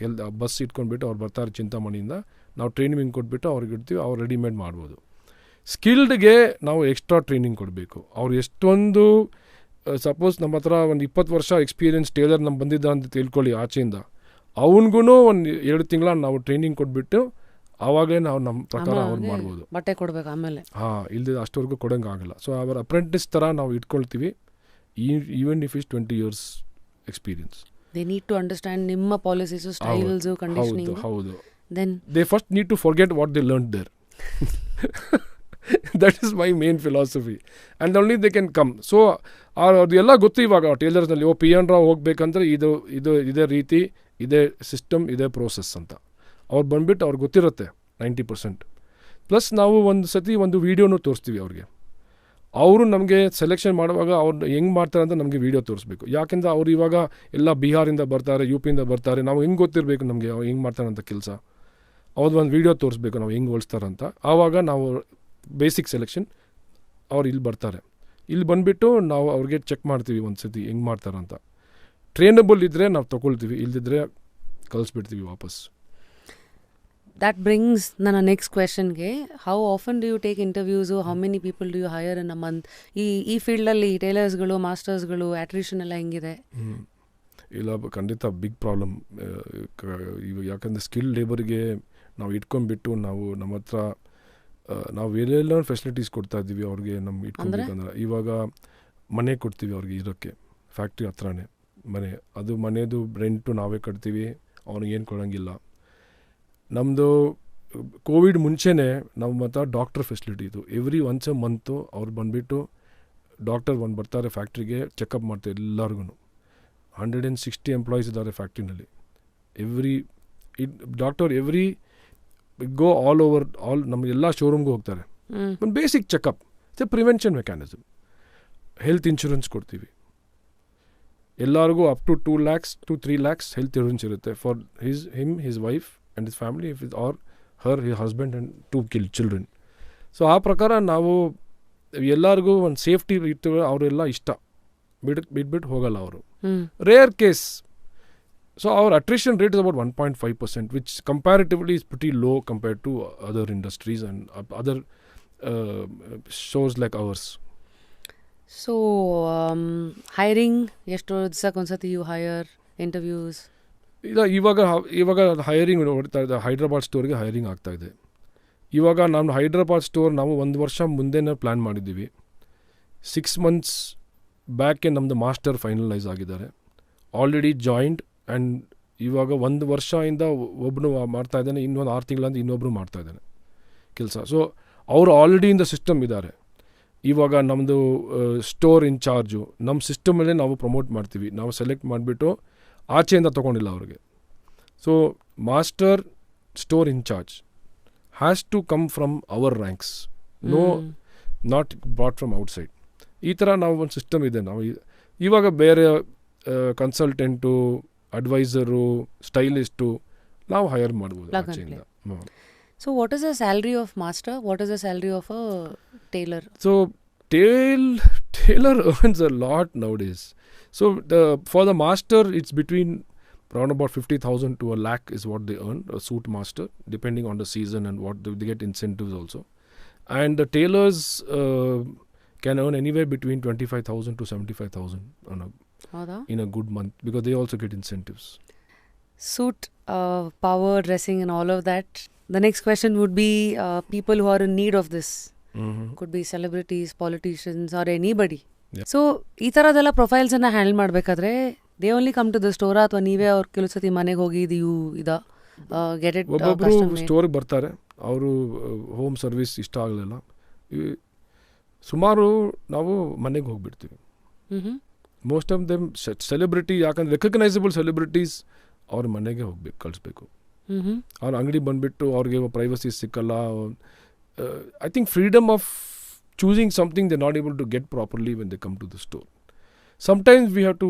ಬಸ್ ಇಟ್ಕೊಂಡ್ಬಿಟ್ಟು ಅವ್ರು ಬರ್ತಾರೆ ಚಿಂತಾಮಣಿಯಿಂದ. ನಾವು ಟ್ರೈನಿಂಗ್ ಕೊಟ್ಬಿಟ್ಟು ಅವ್ರಿಗೆ ಇಡ್ತೀವಿ, ಅವ್ರು ರೆಡಿಮೇಡ್ ಮಾಡ್ಬೋದು. ಸ್ಕಿಲ್ಡ್ಗೆ ನಾವು ಎಕ್ಸ್ಟ್ರಾ ಟ್ರೈನಿಂಗ್ ಕೊಡಬೇಕು. ಅವ್ರು ಎಷ್ಟೊಂದು ಸಪೋಸ್ ನಮ್ಮ ಹತ್ರ ಒಂದು 20 ವರ್ಷ ಎಕ್ಸ್ಪೀರಿಯನ್ಸ್ ಟೇಲರ್ ನಮ್ಮ ಬಂದಿದ್ದ ಅಂತ ತಿಳ್ಕೊಳ್ಳಿ ಆಚೆಯಿಂದ, ಅವನಿಗೂ ಒಂದು 2 ತಿಂಗಳ ನಾವು ಟ್ರೈನಿಂಗ್ ಕೊಟ್ಬಿಟ್ಟು ಆವಾಗಲೇ ನಾವು ನಮ್ಮ ಪ್ರಕಾರ ಅವ್ರು ಮಾಡ್ಬೋದು. ಬಟ್ಟೆ ಕೊಡಬೇಕು ಆಮೇಲೆ. ಇಲ್ಲದೆ ಅಷ್ಟವರೆಗೂ ಕೊಡೋಂಗಾಗಲ್ಲ. ಸೊ ಅವರ ಅಪ್ರೆಂಟಿಸ್ ಥರ ನಾವು ಇಟ್ಕೊಳ್ತೀವಿ, even if is 20 years experience. They need to understand ನಿಮ್ಮ ಪಾಲಿಸೀಸು, ಸ್ಟೈಲ್ಸು, ಕಂಡೀಷನಿಂಗ್. ಹೌದು. Then they first need to forget what they learned there. That is my main philosophy, and only they can come. So ಅದೆಲ್ಲ ಗೊತ್ತು ಇವಾಗ ಟೇಲರ್ಸ್ನಲ್ಲಿ. P N Rao ಹೋಗ್ಬೇಕಂದ್ರೆ ಇದೇ ರೀತಿ, ಇದೇ system, ಇದೇ ಪ್ರೋಸೆಸ್ ಅಂತ ಅವ್ರು ಬಂದ್ಬಿಟ್ಟು ಅವ್ರಿಗೆ ಗೊತ್ತಿರುತ್ತೆ 90%. ಪ್ಲಸ್ ನಾವು ಒಂದು ಸತಿ ಒಂದು ವೀಡಿಯೋನೂ ತೋರಿಸ್ತೀವಿ ಅವ್ರಿಗೆ. ಅವರು ನಮಗೆ ಸೆಲೆಕ್ಷನ್ ಮಾಡುವಾಗ ಅವ್ರು ಹೆಂಗೆ ಮಾಡ್ತಾರೆ ಅಂತ ನಮಗೆ ವೀಡಿಯೋ ತೋರಿಸ್ಬೇಕು. ಯಾಕೆಂದರೆ ಅವ್ರು ಇವಾಗ ಎಲ್ಲ ಬಿಹಾರಿಂದ ಬರ್ತಾರೆ, ಯು ಪಿಯಿಂದ ಬರ್ತಾರೆ, ನಾವು ಹೆಂಗೆ ಗೊತ್ತಿರಬೇಕು ನಮಗೆ ಅವ್ರು ಹೆಂಗೆ ಮಾಡ್ತಾರೆ ಅಂತ ಕೆಲಸ. ಅವ್ರದ್ದು ಒಂದು ವೀಡಿಯೋ ತೋರಿಸ್ಬೇಕು ನಾವು ಹೆಂಗೆ ಹೋಲಿಸ್ತಾರಂತ. ಆವಾಗ ನಾವು ಬೇಸಿಕ್ ಸೆಲೆಕ್ಷನ್ ಅವ್ರು ಇಲ್ಲಿ ಬರ್ತಾರೆ. ಇಲ್ಲಿ ಬಂದುಬಿಟ್ಟು ನಾವು ಅವ್ರಿಗೆ ಚೆಕ್ ಮಾಡ್ತೀವಿ ಒಂದು ಸತಿ ಹೆಂಗೆ ಮಾಡ್ತಾರಂತ. ಟ್ರೈನಬಲ್ ಇದ್ದರೆ ನಾವು ತೊಗೊಳ್ತೀವಿ, ಇಲ್ಲದಿದ್ದರೆ ಕಳಿಸ್ಬಿಡ್ತೀವಿ ವಾಪಸ್. ದಟ್ ಬ್ರಿಂಗ್ಸ್ ನನ್ನ ನೆಕ್ಸ್ಟ್ ಕ್ವೆಶನ್ಗೆ, how often do you take interviews, how many people do you hire in a month? ಈ ಫೀಲ್ಡಲ್ಲಿ ಟೇಲರ್ಸ್ಗಳು, ಮಾಸ್ಟರ್ಸ್ಗಳು, ಆಟ್ರಿಷನ್ ಎಲ್ಲ ಹೆಂಗಿದೆ? ಇಲ್ಲ, ಖಂಡಿತ ಬಿಗ್ ಪ್ರಾಬ್ಲಮ್. ಇವಾಗ ಯಾಕಂದರೆ ಸ್ಕಿಲ್ ಲೇಬರ್ಗೆ ನಾವು ಇಟ್ಕೊಂಡ್ಬಿಟ್ಟು ನಾವು ನಮ್ಮ ಹತ್ರ ನಾವು ಎಲ್ಲೆಲ್ಲ ಫೆಸಿಲಿಟೀಸ್ ಕೊಡ್ತಾ ಇದ್ದೀವಿ ಅವ್ರಿಗೆ. ನಮ್ಗೆ ಇಟ್ಕೊಬೇಕಂದ್ರೆ ಇವಾಗ ಮನೆ ಕೊಡ್ತೀವಿ ಅವ್ರಿಗೆ ಇರೋಕ್ಕೆ, ಫ್ಯಾಕ್ಟ್ರಿ ಹತ್ರನೇ ಮನೆ. ಅದು ಮನೆಯದು ರೆಂಟು ನಾವೇ ಕಟ್ತೀವಿ, ಅವ್ನಿಗೆ ಏನು ಕೊಡೋಂಗಿಲ್ಲ. ನಮ್ಮದು ಕೋವಿಡ್ ಮುಂಚೆನೇ ನಮ್ಮ ಹತ್ರ ಡಾಕ್ಟರ್ ಫೆಸಿಲಿಟಿ ಇತ್ತು. ಎವ್ರಿ ಒನ್ಸ್ ಎ ಮಂತು ಅವ್ರು ಬಂದುಬಿಟ್ಟು ಡಾಕ್ಟರ್ ಬರ್ತಾರೆ ಫ್ಯಾಕ್ಟ್ರಿಗೆ, ಚೆಕಪ್ ಮಾಡ್ತಾರೆ ಎಲ್ಲರಿಗೂ. 160 ಎಂಪ್ಲಾಯೀಸ್ ಇದ್ದಾರೆ ಫ್ಯಾಕ್ಟ್ರಿನಲ್ಲಿ. ಡಾಕ್ಟರ್ ಗೋ ಆಲ್ ಓವರ್ ನಮ್ಮ ಎಲ್ಲ ಶೋರೂಮ್ಗೂ ಹೋಗ್ತಾರೆ. ಒಂದು basic checkup, it's a prevention mechanism. Health insurance ಕೊಡ್ತೀವಿ ಎಲ್ಲರಿಗೂ, up to 2 lakhs to 3 lakhs health insurance ಇರುತ್ತೆ for his wife and his family, or his husband and 2 children. So ಆ ಪ್ರಕಾರ ನಾವು ಎಲ್ಲರಿಗೂ ಒಂದು ಸೇಫ್ಟಿ ಇರ್ತವೆ. ಅವರೆಲ್ಲ ಇಷ್ಟ ಬಿಟ್ಬಿಟ್ಟು ಹೋಗಲ್ಲ ಅವರು. Rare case. So our attrition rate is about 1.5%, which comparatively is pretty low compared to other industries and other shows like ours. So hiring, ಎಷ್ಟು ದಿವಸಕ್ಕೆ ಒಂದ್ಸತಿ you hire, interviews? ಇಲ್ಲ, ಇವಾಗ ಹೈರಿಂಗ್ ನೋಡ್ತಾ ಇದೆ. ಹೈದ್ರಾಬಾದ್ ಸ್ಟೋರ್ಗೆ ಹೈರಿಂಗ್ ಆಗ್ತಾಯಿದೆ. ಇವಾಗ ನಮ್ಮ ಹೈದ್ರಾಬಾದ್ ಸ್ಟೋರ್ ನಾವು 1 ವರ್ಷ ಮುಂದೆನೇ ಪ್ಲ್ಯಾನ್ ಮಾಡಿದ್ದೀವಿ. 6 months ಬ್ಯಾಕೆ ನಮ್ಮದು ಮಾಸ್ಟರ್ ಫೈನಲೈಸ್ ಆಗಿದ್ದಾರೆ, ಆಲ್ರೆಡಿ ಜಾಯಿಂಡ್. ಆ್ಯಂಡ್ ಇವಾಗ 1 ವರ್ಷದಿಂದ ಒಬ್ಬನು ಮಾಡ್ತಾ ಇದ್ದಾನೆ, ಇನ್ನೊಂದು 6 ತಿಂಗಳಿಂದ ಇನ್ನೊಬ್ಬರು ಮಾಡ್ತಾ ಇದ್ದಾನೆ ಕೆಲಸ. ಸೊ ಅವರು ಆಲ್ರೆಡಿ ಇನ್ ದ ಸಿಸ್ಟಮ್ ಇದ್ದಾರೆ. ಇವಾಗ ನಮ್ಮದು ಸ್ಟೋರ್ ಇನ್ಚಾರ್ಜು ನಮ್ಮ ಸಿಸ್ಟಮಲ್ಲೇ ನಾವು ಪ್ರಮೋಟ್ ಮಾಡ್ತೀವಿ. ನಾವು ಸೆಲೆಕ್ಟ್ ಮಾಡಿಬಿಟ್ಟು ಆಚೆಯಿಂದ ತೊಗೊಂಡಿಲ್ಲ ಅವ್ರಿಗೆ. So master store incharge has to come from our ranks, not brought from outside. ಈ ಥರ ನಾವು ಒಂದು ಸಿಸ್ಟಮ್ ಇದೆ. ನಾವು ಇವಾಗ ಬೇರೆ ಕನ್ಸಲ್ಟೆಂಟು, ಅಡ್ವೈಸರು, ಸ್ಟೈಲಿಸ್ಟು ನಾವು ಹೈಯರ್ ಮಾಡ್ಬೋದು ಆಚೆಯಿಂದ. So what is the salary of master? What is the salary of a tailor? So tailor earns a lot nowadays. So for the master it's between around about 50,000 to 1 lakh is what they earn, a suit master, depending on the season and what they get incentives also. And the tailors can earn anywhere between 25,000 to 75,000 in a good month, because they also get incentives. Suit, power, dressing and all of that. The next question would be people who are in need of this. Could be celebrities, politicians or anybody. Yeah. So ಈ ಥರದೆಲ್ಲ ಪ್ರೊಫೈಲ್ಸನ್ನು handle ಮಾಡಬೇಕಾದ್ರೆ they only come to the store, ಅಥವಾ ನೀವೇ ಅವ್ರು ಕೆಲವು ಸತಿ ಮನೆಗೆ ಹೋಗಿ ಗೆಟ್ ಇಟ್? ಒಬ್ಬೊಬ್ಬರು ಸ್ಟೋರಿಗೆ ಬರ್ತಾರೆ, ಅವರು ಹೋಮ್ ಸರ್ವಿಸ್ ಇಷ್ಟ ಆಗಲಿಲ್ಲ, ಸುಮಾರು ನಾವು ಮನೆಗೆ ಹೋಗಿಬಿಡ್ತೀವಿ. ಮೋಸ್ಟ್ ಆಫ್ ದೆಮ್ ಸೆಲೆಬ್ರಿಟಿ, ಯಾಕಂದ್ರೆ ರೆಕಗ್ನೈಸಬಲ್ ಸೆಲೆಬ್ರಿಟೀಸ್ ಅವ್ರ ಮನೆಗೆ ಹೋಗ್ಬೇಕು, ಕಳಿಸ್ಬೇಕು. ಅವ್ರ ಅಂಗಡಿ ಬಂದುಬಿಟ್ಟು ಅವ್ರಿಗೆ ಪ್ರೈವಸಿ ಸಿಕ್ಕಲ್ಲ. I think freedom of choosing something they not able to get properly when they come to the store. Sometimes we have to,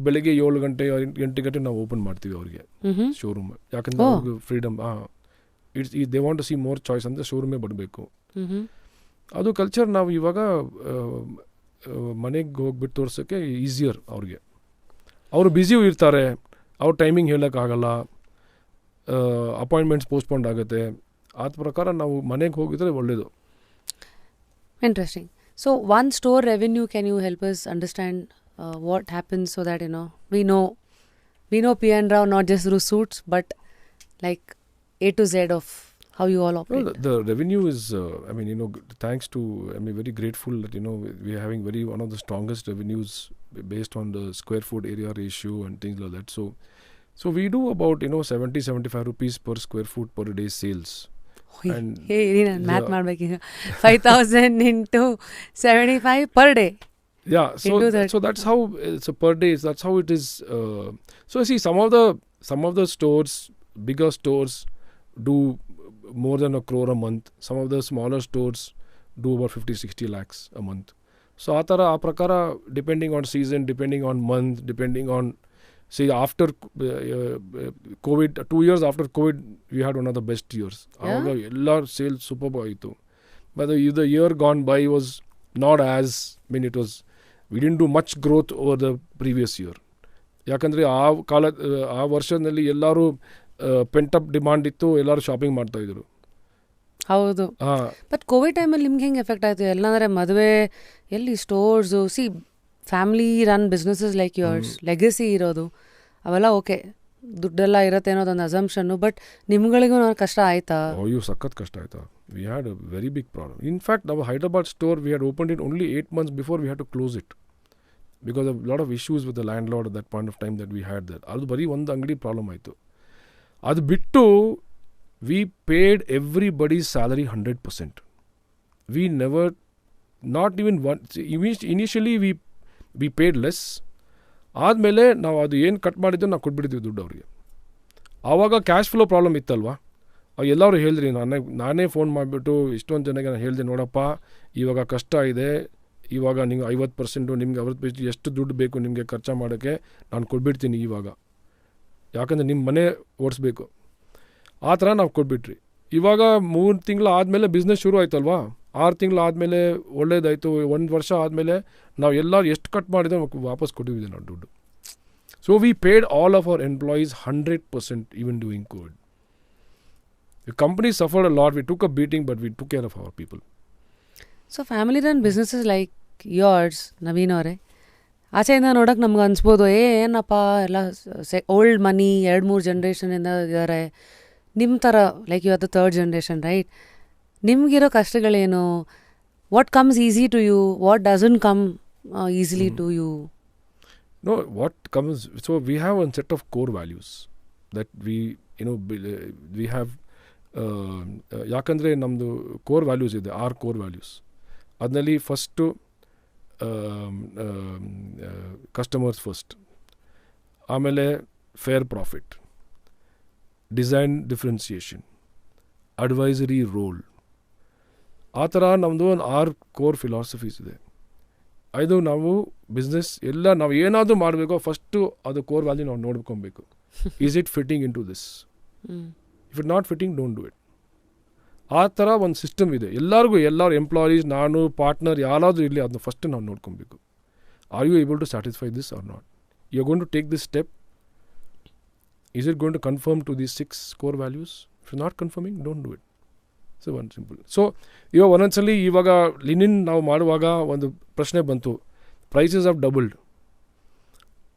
ಬೆಳಗ್ಗೆ 7 ಗಂಟೆ 8 ಗಂಟೆ ನಾವು ಓಪನ್ ಮಾಡ್ತೀವಿ ಅವ್ರಿಗೆ ಶೋರೂಮ್. ಯಾಕಂದರೆ ಅವ್ರಿಗೆ freedom, they want to see more choice ಅಂದರೆ ಶೋರೂಮೇ ಬರಬೇಕು. ಅದು ಕಲ್ಚರ್ ನಾವು ಇವಾಗ ಮನೆಗೆ ಹೋಗ್ಬಿಟ್ಟು ತೋರ್ಸೋಕ್ಕೆ ಈಸಿಯರ್ ಅವ್ರಿಗೆ. ಅವರು ಬ್ಯುಸಿಯೂ ಇರ್ತಾರೆ, ಅವ್ರ ಟೈಮಿಂಗ್ ಹೇಳೋಕ್ಕಾಗಲ್ಲ, ಅಪಾಯಿಂಟ್ಮೆಂಟ್ಸ್ ಪೋಸ್ಟ್ಪೋಂಡ್ ಆಗುತ್ತೆ. ಆ ಪ್ರಕಾರ ನಾವು ಮನೆಗೆ ಹೋಗಿದ್ರೆ ಒಳ್ಳೆಯದು. Interesting. So one store revenue, can you help us understand what happens so that we know P N Rao not just through suits but like A to Z of how you all operate? Well, the revenue is thanks to, very grateful that we are having one of the strongest revenues based on the square foot area ratio and things like that. So we do about 70-75 rupees per square foot per day sales. And math ಮಾಡ್ಬೇಕೀಗ. 5,000 into 75 per day. Yeah, so that's how it's per day. That's how it is. So see, some of the stores, bigger stores, do more than 1 crore a month. Some of the smaller stores do about 50-60 lakhs a month. So ಆ ಪ್ರಕಾರ depending on season, depending on month, depending on after Covid 2 years after Covid we had one of the best years. ಆವಾಗ ಎಲ್ಲ sales super ಆಯಿತು. But the year gone by was not as it was we didn't do much growth over the previous year. ಯಾಕಂದರೆ ಆ ವರ್ಷದಲ್ಲಿ ಎಲ್ಲರೂ ಪೆಂಟಪ್ demand ಇತ್ತು, ಎಲ್ಲರೂ shopping ಮಾಡ್ತಾಯಿದ್ರು. ಹೌದು. ಬಟ್ ಕೋವಿಡ್ ಟೈಮಲ್ಲಿ ನಿಮ್ಗೆ ಹೆಂಗೆ ಎಫೆಕ್ಟ್ ಆಯಿತು? ಎಲ್ಲಂದರೆ ಮದುವೆ, ಎಲ್ಲಿ stores, family run businesses like yours, legacy ಇರೋದು ಅವೆಲ್ಲ ಓಕೆ, ದುಡ್ಡೆಲ್ಲ ಇರುತ್ತೆ ಅನ್ನೋದೊಂದು ಅಸಂಪ್ಷನ್ನು. ಬಟ್ ನಿಮ್ಗಳಿಗೂ ಕಷ್ಟ ಆಯ್ತಾ? ಅಯ್ಯೋ ಸಖತ್ ಕಷ್ಟ ಆಯ್ತಾ. We had a very big problem. In fact ನಾವು Hyderabad store we had opened it only 8 months before we had to close it because of lot of issues with the landlord at that point of time that we had that. ಅದು ಬರೀ ಒಂದು ಅಂಗಡಿ problem ಆಯಿತು. ಅದು ಬಿಟ್ಟು we paid everybody's salary 100%. We never, not even one, initially we paid less. ಆದಮೇಲೆ ನಾವು ಅದು ಏನು ಕಟ್ ಮಾಡಿದ್ದು ನಾವು ಕೊಟ್ಬಿಡ್ತೀವಿ ದುಡ್ಡು ಅವ್ರಿಗೆ. ಆವಾಗ ಕ್ಯಾಶ್ ಫ್ಲೋ ಪ್ರಾಬ್ಲಮ್ ಇತ್ತಲ್ವ. ಎಲ್ಲರೂ ಹೇಳಿದ್ರಿ, ನಾನೇ ಫೋನ್ ಮಾಡಿಬಿಟ್ಟು ಇಷ್ಟೊಂದು ಜನಕ್ಕೆ ನಾನು ಹೇಳಿದೆ, ನೋಡಪ್ಪ ಇವಾಗ ಕಷ್ಟ ಇದೆ, ಇವಾಗ ನಿಮ್ಗೆ 50%, ನಿಮ್ಗೆ 60% ಎಷ್ಟು ದುಡ್ಡು ಬೇಕು ನಿಮಗೆ ಖರ್ಚು ಮಾಡೋಕ್ಕೆ ನಾನು ಕೊಟ್ಬಿಡ್ತೀನಿ ಇವಾಗ, ಯಾಕಂದರೆ ನಿಮ್ಮ ಮನೆ ಓಡಿಸ್ಬೇಕು. ಆ ಥರ ನಾವು ಕೊಟ್ಬಿಟ್ರಿ. ಇವಾಗ 3 ತಿಂಗಳು ಆದಮೇಲೆ ಬಿಸ್ನೆಸ್ ಶುರು ಆಯ್ತಲ್ವಾ, 6 ತಿಂಗಳು ಆದಮೇಲೆ ಒಳ್ಳೇದಾಯಿತು. 1 ವರ್ಷ ಆದಮೇಲೆ ನಾವು ಎಲ್ಲರೂ ಎಷ್ಟು ಕಟ್ ಮಾಡಿದ್ರೆ ವಾಪಸ್ ಕೊಟ್ಟಿದ್ದೀವಿ ನಾವು ದುಡ್ಡು. So we paid all of our employees 100% even doing Covid. The company suffered a lot. We took a beating but we took care of our people. So family run businesses like yours, Naveen ಅವರೇ, ಆಚೆಯಿಂದ ನೋಡೋಕೆ ನಮ್ಗೆ ಅನ್ಸ್ಬೋದು, ಏನಪ್ಪ ಎಲ್ಲ old ಮನಿ 2-3 ಜನ್ರೇಷನಿಂದ ಇದ್ದಾರೆ, ನಿಮ್ಮ ಥರ like you are the 3rd generation, right? ನಿಮಗಿರೋ ಕಷ್ಟಗಳೇನು? What comes easy to you? What doesn't come easily to you? No, what comes, so we have one set of core values that we have. ಯಾಕಂದರೆ ನಮ್ಮದು core values ಇದೆ, 6 core values. ಅದರಲ್ಲಿ first customers first, ಆಮೇಲೆ fair profit, design differentiation, advisory role. ಆ ಥರ ನಮ್ಮದು ಒಂದು 6 core philosophies ಇದೆ. ಇದು ನಾವು ಬಿಸ್ನೆಸ್ ಎಲ್ಲ ನಾವು ಏನಾದರೂ ಮಾಡಬೇಕೋ ಫಸ್ಟು ಅದು ಕೋರ್ ವ್ಯಾಲ್ಯೂ ನಾವು ನೋಡ್ಕೊಬೇಕು. Is it fitting into this? If it not fitting, don't do it. ಆ ಥರ ಒಂದು ಸಿಸ್ಟಮ್ ಇದೆ ಎಲ್ಲರಿಗೂ. ಎಲ್ಲರೂ ಎಂಪ್ಲಾಯೀಸ್, ನಾನು, ಪಾರ್ಟ್ನರ್, ಯಾರಾದರೂ ಇರಲಿ, ಅದನ್ನ ಫಸ್ಟ್ ನಾವು ನೋಡ್ಕೊಬೇಕು. Are you able to satisfy this or not? You are going to take this step. Is it going to conform to these 6 core values? If you're not conforming, don't do it. So one simple. So ಇವಾಗ ಒಂದೊಂದ್ಸಲಿ ಇವಾಗ linen ನಾವು ಮಾಡುವಾಗ ಒಂದು ಪ್ರಶ್ನೆ ಬಂತು, prices of doubled.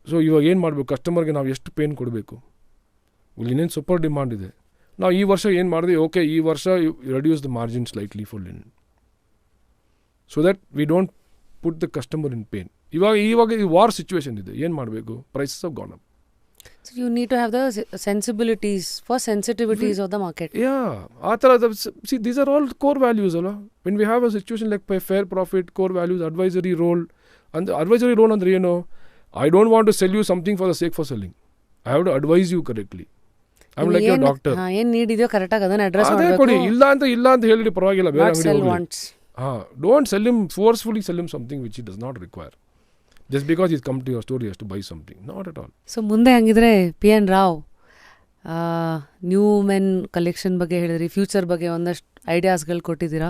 So ಇವಾಗ ಏನು ಮಾಡಬೇಕು? ಕಸ್ಟಮರ್ಗೆ ನಾವು ಎಷ್ಟು ಪೇನ್ ಕೊಡಬೇಕು? ಲಿನಿನ್ ಸೂಪರ್ ಡಿಮಾಂಡ್ ಇದೆ. ನಾವು ಈ ವರ್ಷ ಏನು ಮಾಡಿದ್ವಿ? ಓಕೆ, ಈ ವರ್ಷ reduce the margin slightly for linen so that we don't put the customer in pain. ಇವಾಗ ಈ ವಾರ್ ಸಿಚುವೇಶನ್ ಇದೆ, ಏನು ಮಾಡಬೇಕು? Prices have gone up. So you need to have the sensibilities for sensitivities of the market. Yeah, see, these are all core values, alwa. When we have a situation like fair profit, core values, advisory role, and the advisory role andre ಏನು? I don't want to sell you something for the sake for selling. I have to advise you correctly. I'm like your doctor. ಏನು need ಇದೆಯೋ correct ಆಗಿ ಅದನ್ನ address ಮಾಡಬೇಕು. ಅದೇ ಕೊಡಿ, ಇಲ್ಲ ಅಂತ ಹೇಳಿ ಪರವಾಗಿಲ್ಲ, ಬೇರೆ ಅಂಗಡಿ ಹೋಗಿ. Don't sell him, forcefully sell him something which he does not require. Just because he's come to your store, he has to buy something. Not at all. So ಮುಂದೆ ಹಂಗಿದ್ರೆ P N Rao new men collection ಬಗ್ಗೆ ಹೇಳಿದ್ರಿ, future ಬಗ್ಗೆ ಒಂದಷ್ಟು ಐಡಿಯಾಸ್ಗಳು ಕೊಟ್ಟಿದ್ದೀರಾ.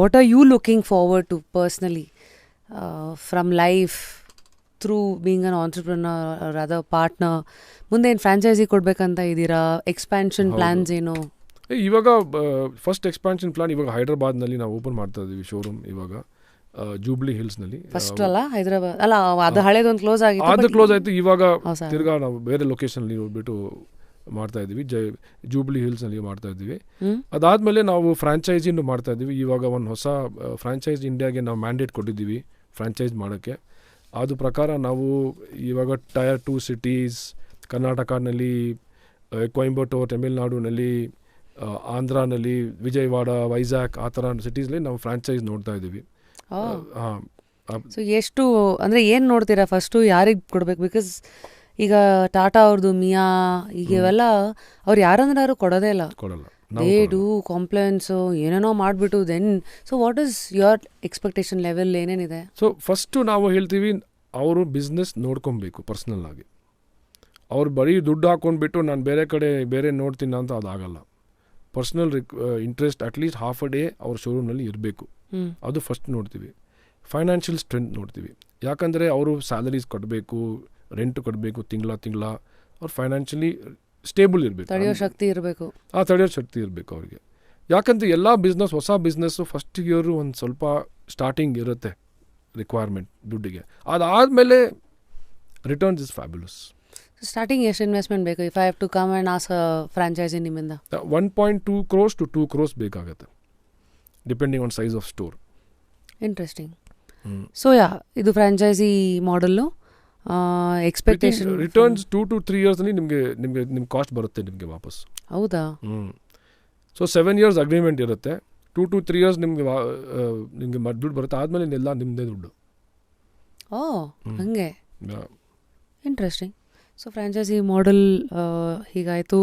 What are you looking forward to personally from life through being an entrepreneur other partner? ಮುಂದೆ ಏನು ಫ್ರಾಂಚೈಸಿ ಕೊಡಬೇಕಂತ ಇದ್ದೀರಾ? ಎಕ್ಸ್ಪ್ಯಾನ್ಷನ್ ಪ್ಲಾನ್ಸ್ ಏನು? ಇವಾಗ ಫಸ್ಟ್ ಎಕ್ಸ್ಪ್ಯಾನ್ಷನ್ ಪ್ಲಾನ್ ಇವಾಗ ಹೈದರಾಬಾದ್ನಲ್ಲಿ ನಾವು ಓಪನ್ ಮಾಡ್ತಾ ಇದ್ದೀವಿ ಶೋರೂಮ್. ಇವಾಗ ಜೂಬ್ಲಿ ಹಿಲ್ಸ್ನಲ್ಲಿ ಫಸ್ಟ್ ಅಲ್ಲ, ಹೈದರಾಬಾದ್ ಅಲ್ಲ, ಅದು ಹಳೇದೊಂದು ಕ್ಲೋಸ್ ಆಗಿತ್ತು. ಅದು ಕ್ಲೋಸ್ ಆಯಿತು. ಇವಾಗ ತಿರ್ಗಾ ನಾವು ಬೇರೆ ಲೊಕೇಶನಲ್ಲಿ ಹೋಗ್ಬಿಟ್ಟು ಮಾಡ್ತಾ ಇದ್ದೀವಿ, ಜೂಬ್ಲಿ ಹಿಲ್ಸ್ನಲ್ಲಿ ಮಾಡ್ತಾ ಇದ್ದೀವಿ. ಅದಾದಮೇಲೆ ನಾವು ಫ್ರಾಂಚೈಸಿನೂ ಮಾಡ್ತಾ ಇದ್ದೀವಿ. ಇವಾಗ ಒಂದು ಹೊಸ ಫ್ರಾಂಚೈಸ್ ಇಂಡಿಯಾಗೆ ನಾವು ಮ್ಯಾಂಡೇಟ್ ಕೊಟ್ಟಿದ್ದೀವಿ ಫ್ರಾಂಚೈಸ್ ಮಾಡೋಕ್ಕೆ. ಅದು ಪ್ರಕಾರ ನಾವು ಇವಾಗ ಟೈರ್ 2 ಸಿಟೀಸ್ ಕರ್ನಾಟಕನಲ್ಲಿ, ಕೊಯಂಬತ್ತೂರು ತಮಿಳ್ನಾಡುನಲ್ಲಿ, ಆಂಧ್ರಾನಲ್ಲಿ, ವಿಜಯವಾಡ, ವೈಜಾಗ್, ಆ ಥರ ಸಿಟೀಸ್ಲಿ ನಾವು ಫ್ರಾಂಚೈಸ್ ನೋಡ್ತಾ ಇದ್ದೀವಿ. ಸೊ ಎಷ್ಟು ಅಂದರೆ ಏನು ನೋಡ್ತೀರಾ? ಫಸ್ಟು ಯಾರಿಗೆ ಕೊಡ್ಬೇಕು? ಬಿಕಾಸ್ ಈಗ ಟಾಟಾ ಅವ್ರದ್ದು, ಮಿಯಾ, ಈಗ ಇವೆಲ್ಲ ಅವ್ರು ಯಾರಂದ್ರೆ ಯಾರು ಕೊಡೋದೇ ಇಲ್ಲ. ದೇ ಡೂ ಕಾಂಪ್ಲೈನ್ಸು ಏನೇನೋ ಮಾಡಿಬಿಟ್ಟು then so what is your expectation level ಏನೇನಿದೆ? ಸೊ ಫಸ್ಟು ನಾವು ಹೇಳ್ತೀವಿ ಅವರು ಬಿಸ್ನೆಸ್ ನೋಡ್ಕೊಬೇಕು ಪರ್ಸ್ನಲ್ ಆಗಿ. ಅವ್ರು ಬರೀ ದುಡ್ಡು ಹಾಕ್ಕೊಂಡ್ಬಿಟ್ಟು ನಾನು ಬೇರೆ ಕಡೆ ಬೇರೆ ನೋಡ್ತೀನಿ ಅಂತ ಅದಾಗಲ್ಲ. Personal interest at least half a day ಅವ್ರ ಶೋರೂಮ್ನಲ್ಲಿ ಇರಬೇಕು. ಅದು ಫಸ್ಟ್ ನೋಡ್ತೀವಿ. ಫೈನಾನ್ಷಿಯಲ್ ಸ್ಟ್ರೆಂತ್ ನೋಡ್ತೀವಿ. ಯಾಕಂದರೆ ಅವರು ಸ್ಯಾಲರೀಸ್ ಕಟ್ಟಬೇಕು, ರೆಂಟ್ ಕಟ್ಟಬೇಕು ತಿಂಗಳ. ಅವ್ರು ಫೈನಾನ್ಷಿಯಲಿ ಸ್ಟೇಬಲ್ ಇರಬೇಕು, ತಡೆಯೋ ಶಕ್ತಿ ಇರಬೇಕು. ತಡೆಯೋ ಶಕ್ತಿ ಇರಬೇಕು ಅವ್ರಿಗೆ. ಯಾಕಂದರೆ ಎಲ್ಲ ಬಿಸ್ನೆಸ್, ಹೊಸ ಬಿಸ್ನೆಸ್ಸು ಫಸ್ಟ್ ಇಯರು ಒಂದು ಸ್ವಲ್ಪ ಸ್ಟಾರ್ಟಿಂಗ್ ಇರುತ್ತೆ ರಿಕ್ವೈರ್ಮೆಂಟ್ ದುಡ್ಡಿಗೆ. ಅದಾದಮೇಲೆ ರಿಟರ್ನ್ಸ್ ಇಸ್ ಫ್ಯಾಬ್ಯುಲಸ್. ಸ್ಟಾರ್ಟಿಂಗ್ ಎಷ್ಟು ಇನ್ವೆಸ್ಟ್ಮೆಂಟ್ ಬೇಕು if I have to come and ask franchise ನಿಮ್ಮಿಂದ? 1.2 crores to 2 crores ಬೇಕಾಗುತ್ತೆ, depending on size of store. Interesting. So ಇದು ಫ್ರಾಂಚೈಸಿ ಮಾಡಲ್ಲು. ಎಕ್ಸ್ಪೆಕ್ಟೇಷನ್ ರಿಟರ್ನ್ಸ್ 2 to 3 years ನಿಮ್ಮ ಕಾಸ್ಟ್ ಬರುತ್ತೆ ನಿಮಗೆ ವಾಪಸ್. ಹೌದಾ? ಸೊ 7 years ಅಗ್ರಿಮೆಂಟ್ ಇರುತ್ತೆ. 2 to 3 years ನಿಮಗೆ ದುಡ್ಡು ಬರುತ್ತೆ. ಆದಮೇಲೆ ಎಲ್ಲ ನಿಮ್ಮದೇ ದುಡ್ಡು. ಹಂಗೆ. ಇಂಟ್ರೆಸ್ಟಿಂಗ್. ಸೊ ಫ್ರಾಂಚೈಸಿ ಮಾಡಲ್ ಹೀಗಾಯಿತು.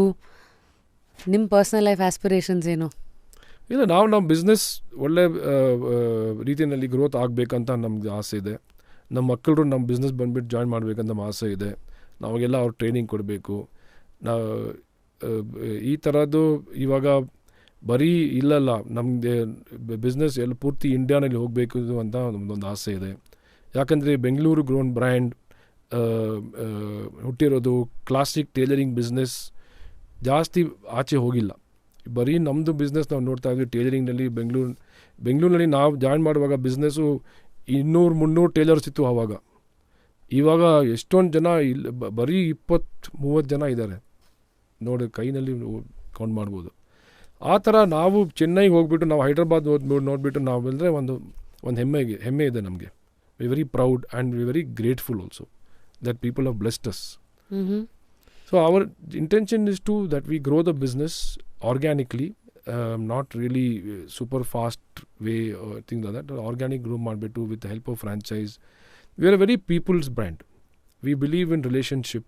ನಿಮ್ಮ ಪರ್ಸ್ನಲ್ ಲೈಫ್ ಆಸ್ಪಿರೇಷನ್ಸ್ ಏನು? ಇಲ್ಲ, ನಾವು ಬಿಸ್ನೆಸ್ ಒಳ್ಳೆ ರೀತಿಯಲ್ಲಿ ಗ್ರೋತ್ ಆಗಬೇಕಂತ ನಮ್ಗೆ ಆಸೆ ಇದೆ. ನಮ್ಮ ಮಕ್ಕಳು ನಮ್ಮ ಬಿಸ್ನೆಸ್ ಬಂದುಬಿಟ್ಟು ಜಾಯ್ನ್ ಮಾಡಬೇಕಂತ ನಮ್ಮ ಆಸೆ ಇದೆ. ನಾವಾಗೆಲ್ಲ ಅವ್ರು ಟ್ರೈನಿಂಗ್ ಕೊಡಬೇಕು. ಈ ಥರದ್ದು ಇವಾಗ ಬರೀ ಇಲ್ಲಲ್ಲ, ನಮಗೆ ಬಿಸ್ನೆಸ್ ಎಲ್ಲ ಪೂರ್ತಿ ಇಂಡಿಯಾನಲ್ಲಿ ಹೋಗಬೇಕು ಅಂತ ನಮ್ಮದೊಂದು ಆಸೆ ಇದೆ. ಯಾಕಂದರೆ ಬೆಂಗಳೂರು ಗ್ರೋನ್ ಬ್ರ್ಯಾಂಡ್ ಹುಟ್ಟಿರೋದು ಕ್ಲಾಸಿಕ್ ಟೇಲರಿಂಗ್ ಬಿಸ್ನೆಸ್ ಜಾಸ್ತಿ ಆಚೆ ಹೋಗಿಲ್ಲ. ಬರೀ ನಮ್ಮದು ಬಿಸ್ನೆಸ್ ನಾವು ನೋಡ್ತಾ ಇದ್ವಿ ಟೇಲರಿಂಗ್ನಲ್ಲಿ. ಬೆಂಗಳೂರಿನಲ್ಲಿ ನಾವು ಜಾಯ್ನ್ ಮಾಡುವಾಗ ಬಿಸ್ನೆಸ್ಸು 200-300 ಟೇಲರ್ಸ್ ಇತ್ತು ಆವಾಗ. ಇವಾಗ ಎಷ್ಟೊಂದು ಜನ ಬರೀ 20-30 ಜನ ಇದ್ದಾರೆ ನೋಡಿ, ಕೈನಲ್ಲಿ ಕೌಂಟ್ ಮಾಡ್ಬೋದು. ಆ ಥರ ನಾವು ಚೆನ್ನೈಗೆ ಹೋಗ್ಬಿಟ್ಟು ನಾವು ಹೈದ್ರಾಬಾದ್ ನೋಡಿಬಿಟ್ಟು ನಾವು ಬಂದರೆ ಒಂದು ಹೆಮ್ಮೆ ಇದೆ ನಮಗೆ. V very proud and we very grateful also that people have blessed us. So our intention is that we grow the business organically, not really super fast way or things like that. Organic grow ಮಾಡ್ಬಿಟ್ಟು with the help of franchise. We are a very people's brand. We believe in relationship.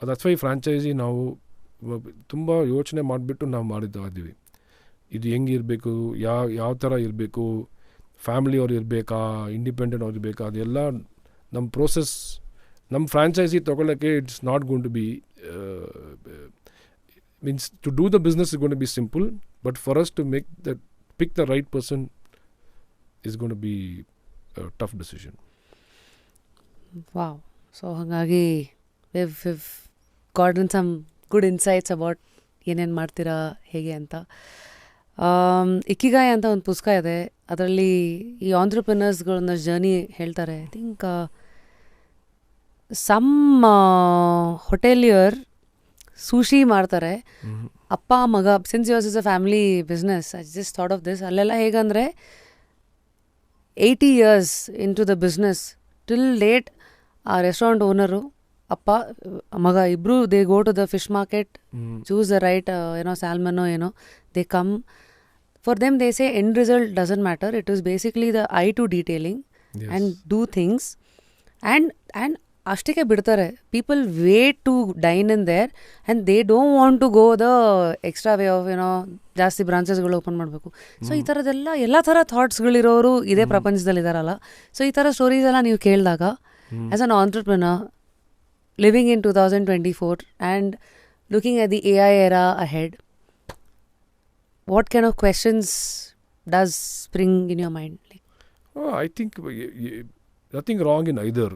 That's why franchisee ನಾವು ತುಂಬ ಯೋಚನೆ ಮಾಡಿಬಿಟ್ಟು ನಾವು ಮಾಡಿದ್ದೀವಿ. ಇದು ಹೆಂಗಿರಬೇಕು, ಯಾವ ಥರ ಇರಬೇಕು, ಫ್ಯಾಮಿಲಿ ಅವ್ರು ಇರಬೇಕಾ, ಇಂಡಿಪೆಂಡೆಂಟ್ ಅವ್ರು ಇರಬೇಕಾ, ಅದೆಲ್ಲ ನಮ್ಮ ಪ್ರೋಸೆಸ್. ನಮ್ಮ ಫ್ರಾಂಚೈಸಿ ತೊಗೊಳ್ಳೋಕ್ಕೆ it's not gonna be means to do the business is gonna to be simple, but for us to pick the right person is going to be a tough decision. Wow. So ಹಾಗಾಗಿ we've gotten some good insights about ಏನೇನು ಮಾಡ್ತೀರಾ ಹೇಗೆ ಅಂತ. ಇಕಿಗಾಯ್ ಅಂತ ಒಂದು ಪುಸ್ತಕ ಇದೆ, ಅದರಲ್ಲಿ ಈ ಆಂಟ್ರಪ್ರಿನರ್ಸ್ಗಳನ್ನ ಜರ್ನಿ ಹೇಳ್ತಾರೆ. I think some hotelier sushi ಮಾಡ್ತಾರೆ, ಅಪ್ಪ ಮಗ. Since yours is a family business, I just thought of this. ಅಲ್ಲೆಲ್ಲ ಹೇಗಂದರೆ 80 years into the business till date ಆ ರೆಸ್ಟೋರೆಂಟ್ ಓನರು ಅಪ್ಪ ಮಗ ಇಬ್ಬರು they go to the fish market, choose the right ಸ್ಯಾಲ್ಮನೋ ಏನೋ, they come. For them they say end result doesn't matter, it is basically the eye to detailing and do things and ಅಷ್ಟಕ್ಕೆ ಬಿಡ್ತಾರೆ. People wait to dine in there and they don't want to go the extra way of ಜಾಸ್ತಿ ಬ್ರಾಂಚಸ್ಗಳು open ಮಾಡಬೇಕು. So ಈ ಥರದ್ದೆಲ್ಲ ಎಲ್ಲ ಥರ ಥಾಟ್ಸ್ಗಳಿರೋರು ಇದೇ ಪ್ರಪಂಚದಲ್ಲಿ ಇದ್ದಾರಲ್ಲ. ಸೊ ಈ ಥರ ಸ್ಟೋರೀಸ್ ಎಲ್ಲ ನೀವು ಕೇಳಿದಾಗ as an entrepreneur living in 2024 and looking at the AI era ahead, what kind of questions does spring in your mind? I think nothing wrong in either.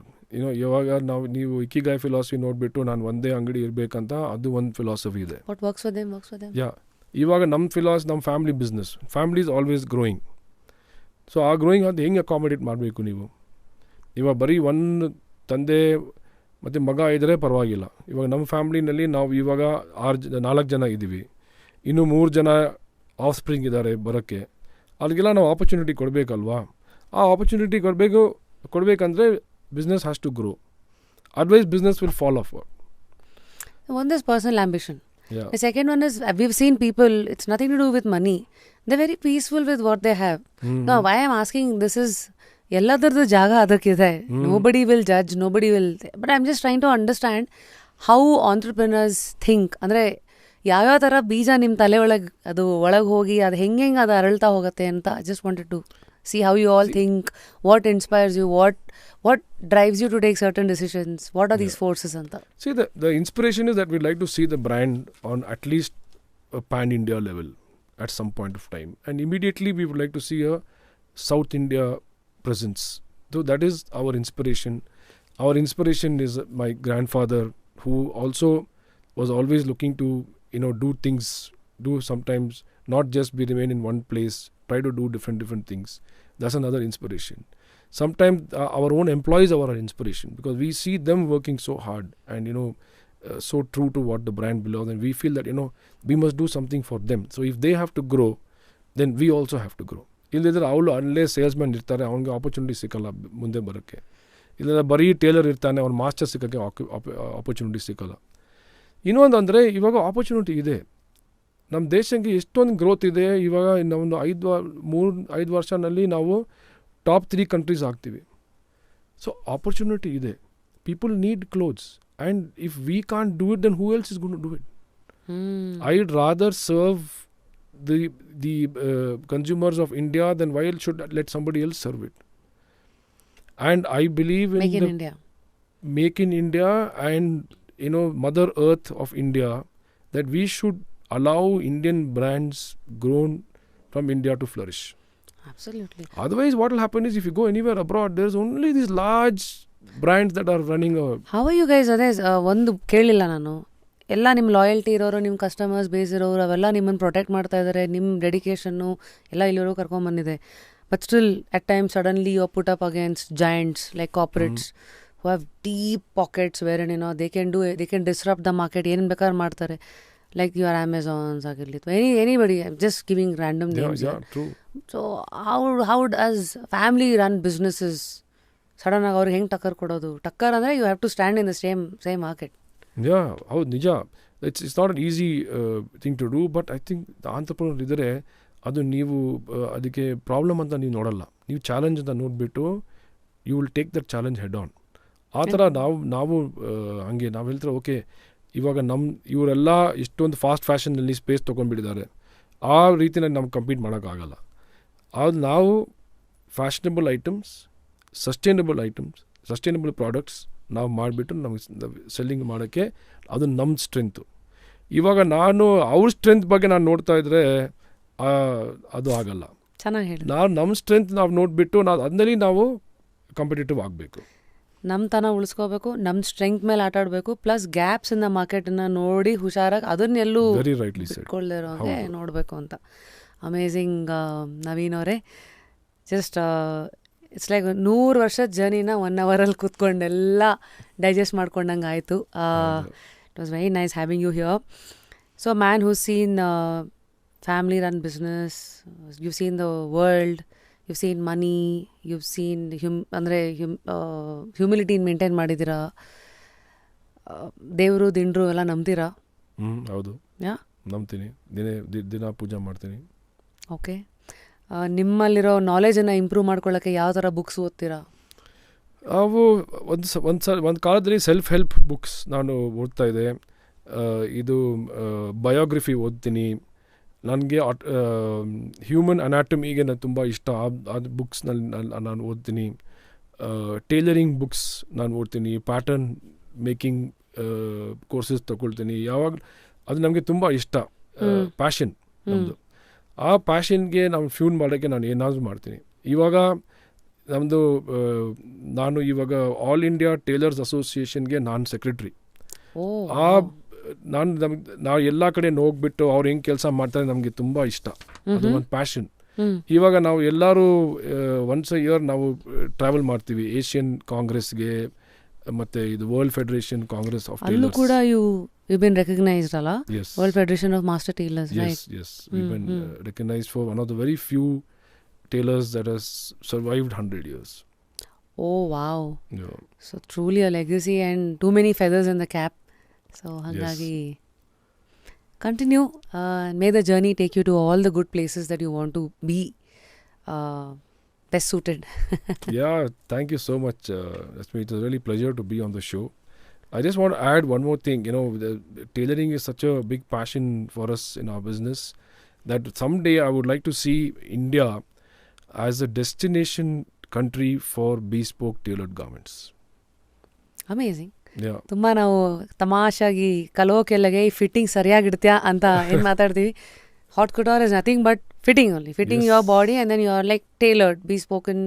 ಇವಾಗ ನೀವು ಇಕಿಗಾಯ್ ಫಿಲಾಸಫಿ ನೋಡಿಬಿಟ್ಟು ನಾನು ಒಂದೇ ಅಂಗಡಿ ಇರಬೇಕಂತ ಅದು ಒಂದು ಫಿಲಾಸಫಿ ಇದೆ. What works for them. ಇವಾಗ ನಮ್ಮ family business, family is always growing. So ಆ ಗ್ರೋಯಿಂಗ್ ಅದು ಹೆಂಗೆ ಅಕಾಮಡೇಟ್ ಮಾಡಬೇಕು ನೀವು? ಇವಾಗ ಬರೀ ಒಂದು ತಂದೆ ಮತ್ತು ಮಗ ಇದ್ದರೆ ಪರವಾಗಿಲ್ಲ. ಇವಾಗ ನಮ್ಮ ಫ್ಯಾಮ್ಲಿನಲ್ಲಿ ನಾವು ಇವಾಗ 4 ಜನ ಇದ್ದೀವಿ, ಇನ್ನೂ 3 ಜನ ಆಫ್ ಸ್ಪ್ರಿಂಗ್ ಇದ್ದಾರೆ ಬರೋಕ್ಕೆ. ಅದಕ್ಕೆಲ್ಲ ನಾವು ಆಪರ್ಚುನಿಟಿ ಕೊಡಬೇಕಲ್ವಾ? ಆ opportunity ಕೊಡಬೇಕಂದ್ರೆ business has to grow. Otherwise business will fall off. One is personal ambition. Yeah. The second one is we've seen people, it's nothing to do with money. They're very peaceful with what they have. Now why I'm asking this is ಎಲ್ಲದರದ್ದು ಜಾಗ ಅದಕ್ಕಿದೆ. Nobody will judge, nobody will, but I'm just trying to understand how entrepreneurs think. ಅಂದರೆ ಯಾವ್ಯಾವ ಥರ ಬೀಜ ನಿಮ್ಮ ತಲೆ ಒಳಗೆ ಅದು ಒಳಗೆ ಹೋಗಿ ಅದು ಹೆಂಗೆ ಅದು ಅರಳ್ತಾ ಹೋಗುತ್ತೆ ಅಂತ just wanted to see how you all think, what inspires you, what drives you to take certain decisions, what are these forces anta? See, the inspiration is that we'd like to see the brand on at least a pan-India level at some point of time, and immediately we would like to see a South India presence. So that is our inspiration. Our inspiration is my grandfather, who also was always looking to do things, do sometimes not just be remain in one place, try to do different things. That's another inspiration. Sometimes our own employees are our inspiration, because we see them working so hard and so true to what the brand belongs, and we feel that we must do something for them. So if they have to grow, then we also have to grow. ಇಲ್ಲದಿದ್ರೆ ಅವಳು ಅಲ್ಲೇ salesman ಇರ್ತಾರೆ, ಅವ್ನಿಗೆ opportunity ಸಿಕ್ಕಲ್ಲ ಮುಂದೆ ಬರೋಕ್ಕೆ. ಇಲ್ಲ ಬರೀ ಟೇಲರ್ ಇರ್ತಾನೆ, ಅವ್ನು ಮಾಸ್ಟರ್ ಸಿಕ್ಕೋಕ್ಕೆ ಆಪರ್ಚುನಿಟಿ ಸಿಕ್ಕಲ್ಲ. ಇನ್ನೊಂದು ಅಂದರೆ ಇವಾಗ ಆಪರ್ಚುನಿಟಿ ಇದೆ, ನಮ್ಮ ದೇಶಕ್ಕೆ ಎಷ್ಟೊಂದು ಗ್ರೋತ್ ಇದೆ. ಇವಾಗ ನಾವೊಂದು 5 ವರ್ಷನಲ್ಲಿ ನಾವು ಟಾಪ್ 3 ಕಂಟ್ರೀಸ್ ಆಗ್ತೀವಿ. ಸೊ ಆಪರ್ಚುನಿಟಿ ಇದೆ. People need clothes, and if we can't do it, then who else is gonna to do it? I'd rather serve the consumers of India, then why should let somebody else serve it? And I believe in Make in India and Mother Earth of India, that we should allow Indian brands grown from India to flourish. Absolutely. Otherwise, what will happen is, if you go anywhere abroad, there's only these large brands that are running a... How are you guys? ಅದೇ ಒಂದು ಕೇಳಿಲ್ಲ ನಾನು. ಎಲ್ಲ ನಿಮ್ಮ loyalty ಇರೋರು, ನಿಮ್ಮ customers base ಇರೋರು, ಅವೆಲ್ಲ ನಿಮ್ಮನ್ನು ಪ್ರೊಟೆಕ್ಟ್ ಮಾಡ್ತಾ ಇದ್ದಾರೆ. ನಿಮ್ಮ ಡೆಡಿಕೇಶನ್ನು ಎಲ್ಲ ಇಲ್ಲಿವರೆಗೂ ಕರ್ಕೊಂಡ್ಬಂದಿದೆ. But still at time suddenly you put up against giants like corporates who have deep pockets wherein they can disrupt the market. ಏನು ಬೇಕಾದ್ರೂ ಮಾಡ್ತಾರೆ. Like your Amazons ಆಗಿರಲಿ, anybody. I'm just giving random names. Yeah, true. So how does family run businesses sudden ಆಗಿ ಅವ್ರಿಗೆ ಹೆಂಗೆ ಟಕ್ಕರ್ ಕೊಡೋದು? ಟಕ್ಕರ್ ಅಂದರೆ you have to stand in the same market. Yeah, ಹೌದು ನಿಜ. It's not an easy thing to do, but I think the entrepreneur ಇದ್ದರೆ ಅದು ನೀವು ಅದಕ್ಕೆ ಪ್ರಾಬ್ಲಮ್ ಅಂತ ನೀವು ನೋಡಲ್ಲ, ನೀವು ಚಾಲೆಂಜ್ ಅಂತ ನೋಡಿಬಿಟ್ಟು you will take that challenge head on. ಆ ಥರ ನಾವು ಹಂಗೆ ನಾವು ಹೇಳ್ತಾರೆ, ಓಕೆ ಇವಾಗ ಇವರೆಲ್ಲ ಇಷ್ಟೊಂದು ಫಾಸ್ಟ್ ಫ್ಯಾಷನ್ನಲ್ಲಿ ಸ್ಪೇಸ್ ತೊಗೊಂಡ್ಬಿಟ್ಟಿದ್ದಾರೆ, ಆ ರೀತಿಯಲ್ಲಿ ನಾವು ಕಂಪೀಟ್ ಮಾಡೋಕ್ಕಾಗಲ್ಲ. ಅದು ನಾವು ಫ್ಯಾಷನಬಲ್ ಐಟಮ್ಸ್, ಸಸ್ಟೈನಬಲ್ ಪ್ರಾಡಕ್ಟ್ಸ್ ನಾವು ಮಾಡಿಬಿಟ್ಟು ನಮಗೆ ಸೆಲ್ಲಿಂಗ್ ಮಾಡೋಕ್ಕೆ ಅದು ನಮ್ಮ ಸ್ಟ್ರೆಂತು. ಇವಾಗ ನಾನು ಅವ್ರ ಸ್ಟ್ರೆಂತ್ ಬಗ್ಗೆ ನಾನು ನೋಡ್ತಾ ಇದ್ದರೆ ಅದು ಆಗಲ್ಲ. ಚೆನ್ನಾಗಿ ಹೇಳಿ. ನಮ್ಮ ಸ್ಟ್ರೆಂತ್ ನಾವು ನೋಡಿಬಿಟ್ಟು ಅದನ್ನಲ್ಲಿ ನಾವು ಕಾಂಪಿಟೇಟಿವ್ ಆಗಬೇಕು, ನಮ್ಮ ತನ ಉಳಿಸ್ಕೋಬೇಕು, ನಮ್ಮ ಸ್ಟ್ರೆಂತ್ ಮೇಲೆ ಆಟ ಆಡಬೇಕು. ಪ್ಲಸ್ ಗ್ಯಾಪ್ಸ್ ಇನ್ ದ ಮಾರ್ಕೆಟನ್ನು ನೋಡಿ ಹುಷಾರಾಗಿ ಅದನ್ನೆಲ್ಲೂ ಇಟ್ಕೊಳ್ಳಿರೋ ಹಾಗೆ ನೋಡಬೇಕು ಅಂತ. ಅಮೇಝಿಂಗ್ ನವೀನ್ ಅವರೇ. ಜಸ್ಟ್ ಇಟ್ಸ್ ಲೈಕ್ 100 ವರ್ಷದ ಜರ್ನಿನ 1 ಅವರಲ್ಲಿ ಕೂತ್ಕೊಂಡೆಲ್ಲ ಡೈಜೆಸ್ಟ್ ಮಾಡ್ಕೊಂಡಂಗೆ ಆಯಿತು. It was very nice having you here. So man who seen family run business, you've seen the world, you've seen money, you've seen humility maintain ಮಾಡಿದ್ದೀರಾ. ದೇವರು ದಿಂಡ್ರು ಎಲ್ಲ ನಂಬ್ತೀರಾ? ಹೌದು, ನಂಬ್ತೀನಿ. ದಿನ ಪೂಜೆ ಮಾಡ್ತೀನಿ. ಓಕೆ. ನಿಮ್ಮಲ್ಲಿರೋ ನಾಲೆಜನ್ನು ಇಂಪ್ರೂವ್ ಮಾಡ್ಕೊಳ್ಳೋಕ್ಕೆ ಯಾವ ಥರ ಬುಕ್ಸ್ ಓದ್ತೀರಾ? ಅವು ಒಂದು ಕಾಲದಲ್ಲಿ ಸೆಲ್ಫ್ ಹೆಲ್ಪ್ ಬುಕ್ಸ್ ನಾನು ಓದ್ತಾ ಇದ್ದೆ. ಇದು ಬಯೋಗ್ರಫಿ ಓದ್ತೀನಿ. ನನಗೆ ಹ್ಯೂಮನ್ ಅನಾಟಮಿಗೆ ನಾನು ತುಂಬ ಇಷ್ಟ. ಅದು ಬುಕ್ಸ್ನಲ್ಲಿ ನಾನು ಓದ್ತೀನಿ. ಟೇಲರಿಂಗ್ ಬುಕ್ಸ್ ನಾನು ಓದ್ತೀನಿ. ಪ್ಯಾಟರ್ನ್ ಮೇಕಿಂಗ್ ಕೋರ್ಸಸ್ ತಗೊಳ್ತೀನಿ. ಯಾವಾಗ ಅದು ನಮಗೆ ತುಂಬ ಇಷ್ಟ, ಪ್ಯಾಷನ್ ನಮ್ಮದು. ಆ ಪ್ಯಾಷನ್ಗೆ ನಾವು ಫ್ಯೂನ್ ಮಾಡೋಕ್ಕೆ ನಾನು ಏನಾದರೂ ಮಾಡ್ತೀನಿ. ಇವಾಗ ನಾನು ಇವಾಗ ಆಲ್ ಇಂಡಿಯಾ ಟೇಲರ್ಸ್ ಅಸೋಸಿಯೇಷನ್ಗೆ ನಾನು ಸೆಕ್ರೆಟ್ರಿ. ನಾವು ಎಲ್ಲ ಕಡೆ ಹೋಗ್ಬಿಟ್ಟು ಅವ್ರು ಹೆಂಗೆ ಕೆಲಸ ಮಾಡ್ತಾರೆ ನಮಗೆ ತುಂಬ ಇಷ್ಟ. ಅದು ಒಂದು ಪ್ಯಾಷನ್. ಇವಾಗ ನಾವು ಎಲ್ಲರೂ ಒನ್ಸ್ ಅ ಇಯರ್ ನಾವು ಟ್ರಾವೆಲ್ ಮಾಡ್ತೀವಿ ಏಷ್ಯನ್ ಕಾಂಗ್ರೆಸ್ಗೆ, ಮತ್ತೆ ಇದು world federation Congress of Taylor's. ಕೂಡ you've been recognized ಅಲ್ಲ? Yes. World Federation of Master Tailors, right? Yes. We've been recognized for one of the very few tailors that has survived 100 years. Oh wow. Yeah. So truly a legacy and too many feathers in the cap. So hangagi continue. May the journey take you to all the good places that you want to be best suited. Yeah, thank you so much, Rashmi. It was really a pleasure to be on the show. I just want to add one more thing. The tailoring is such a big passion for us in our business that someday I would like to see India as a destination country for bespoke tailored garments. Amazing. Yeah. ತುಂಬ ನಾವು ತಮಾಷಾಗಿ ಕಲೋಕೆಲ್ಲಗೆ ಈ fitting ಸರಿಯಾಗಿಡ್ತ್ಯಾ ಅಂತ ಏನು ಮಾತಾಡ್ತೀವಿ. Hot couture is nothing but fitting only. Fitting Yes. your body and then you are like tailored, bespoken,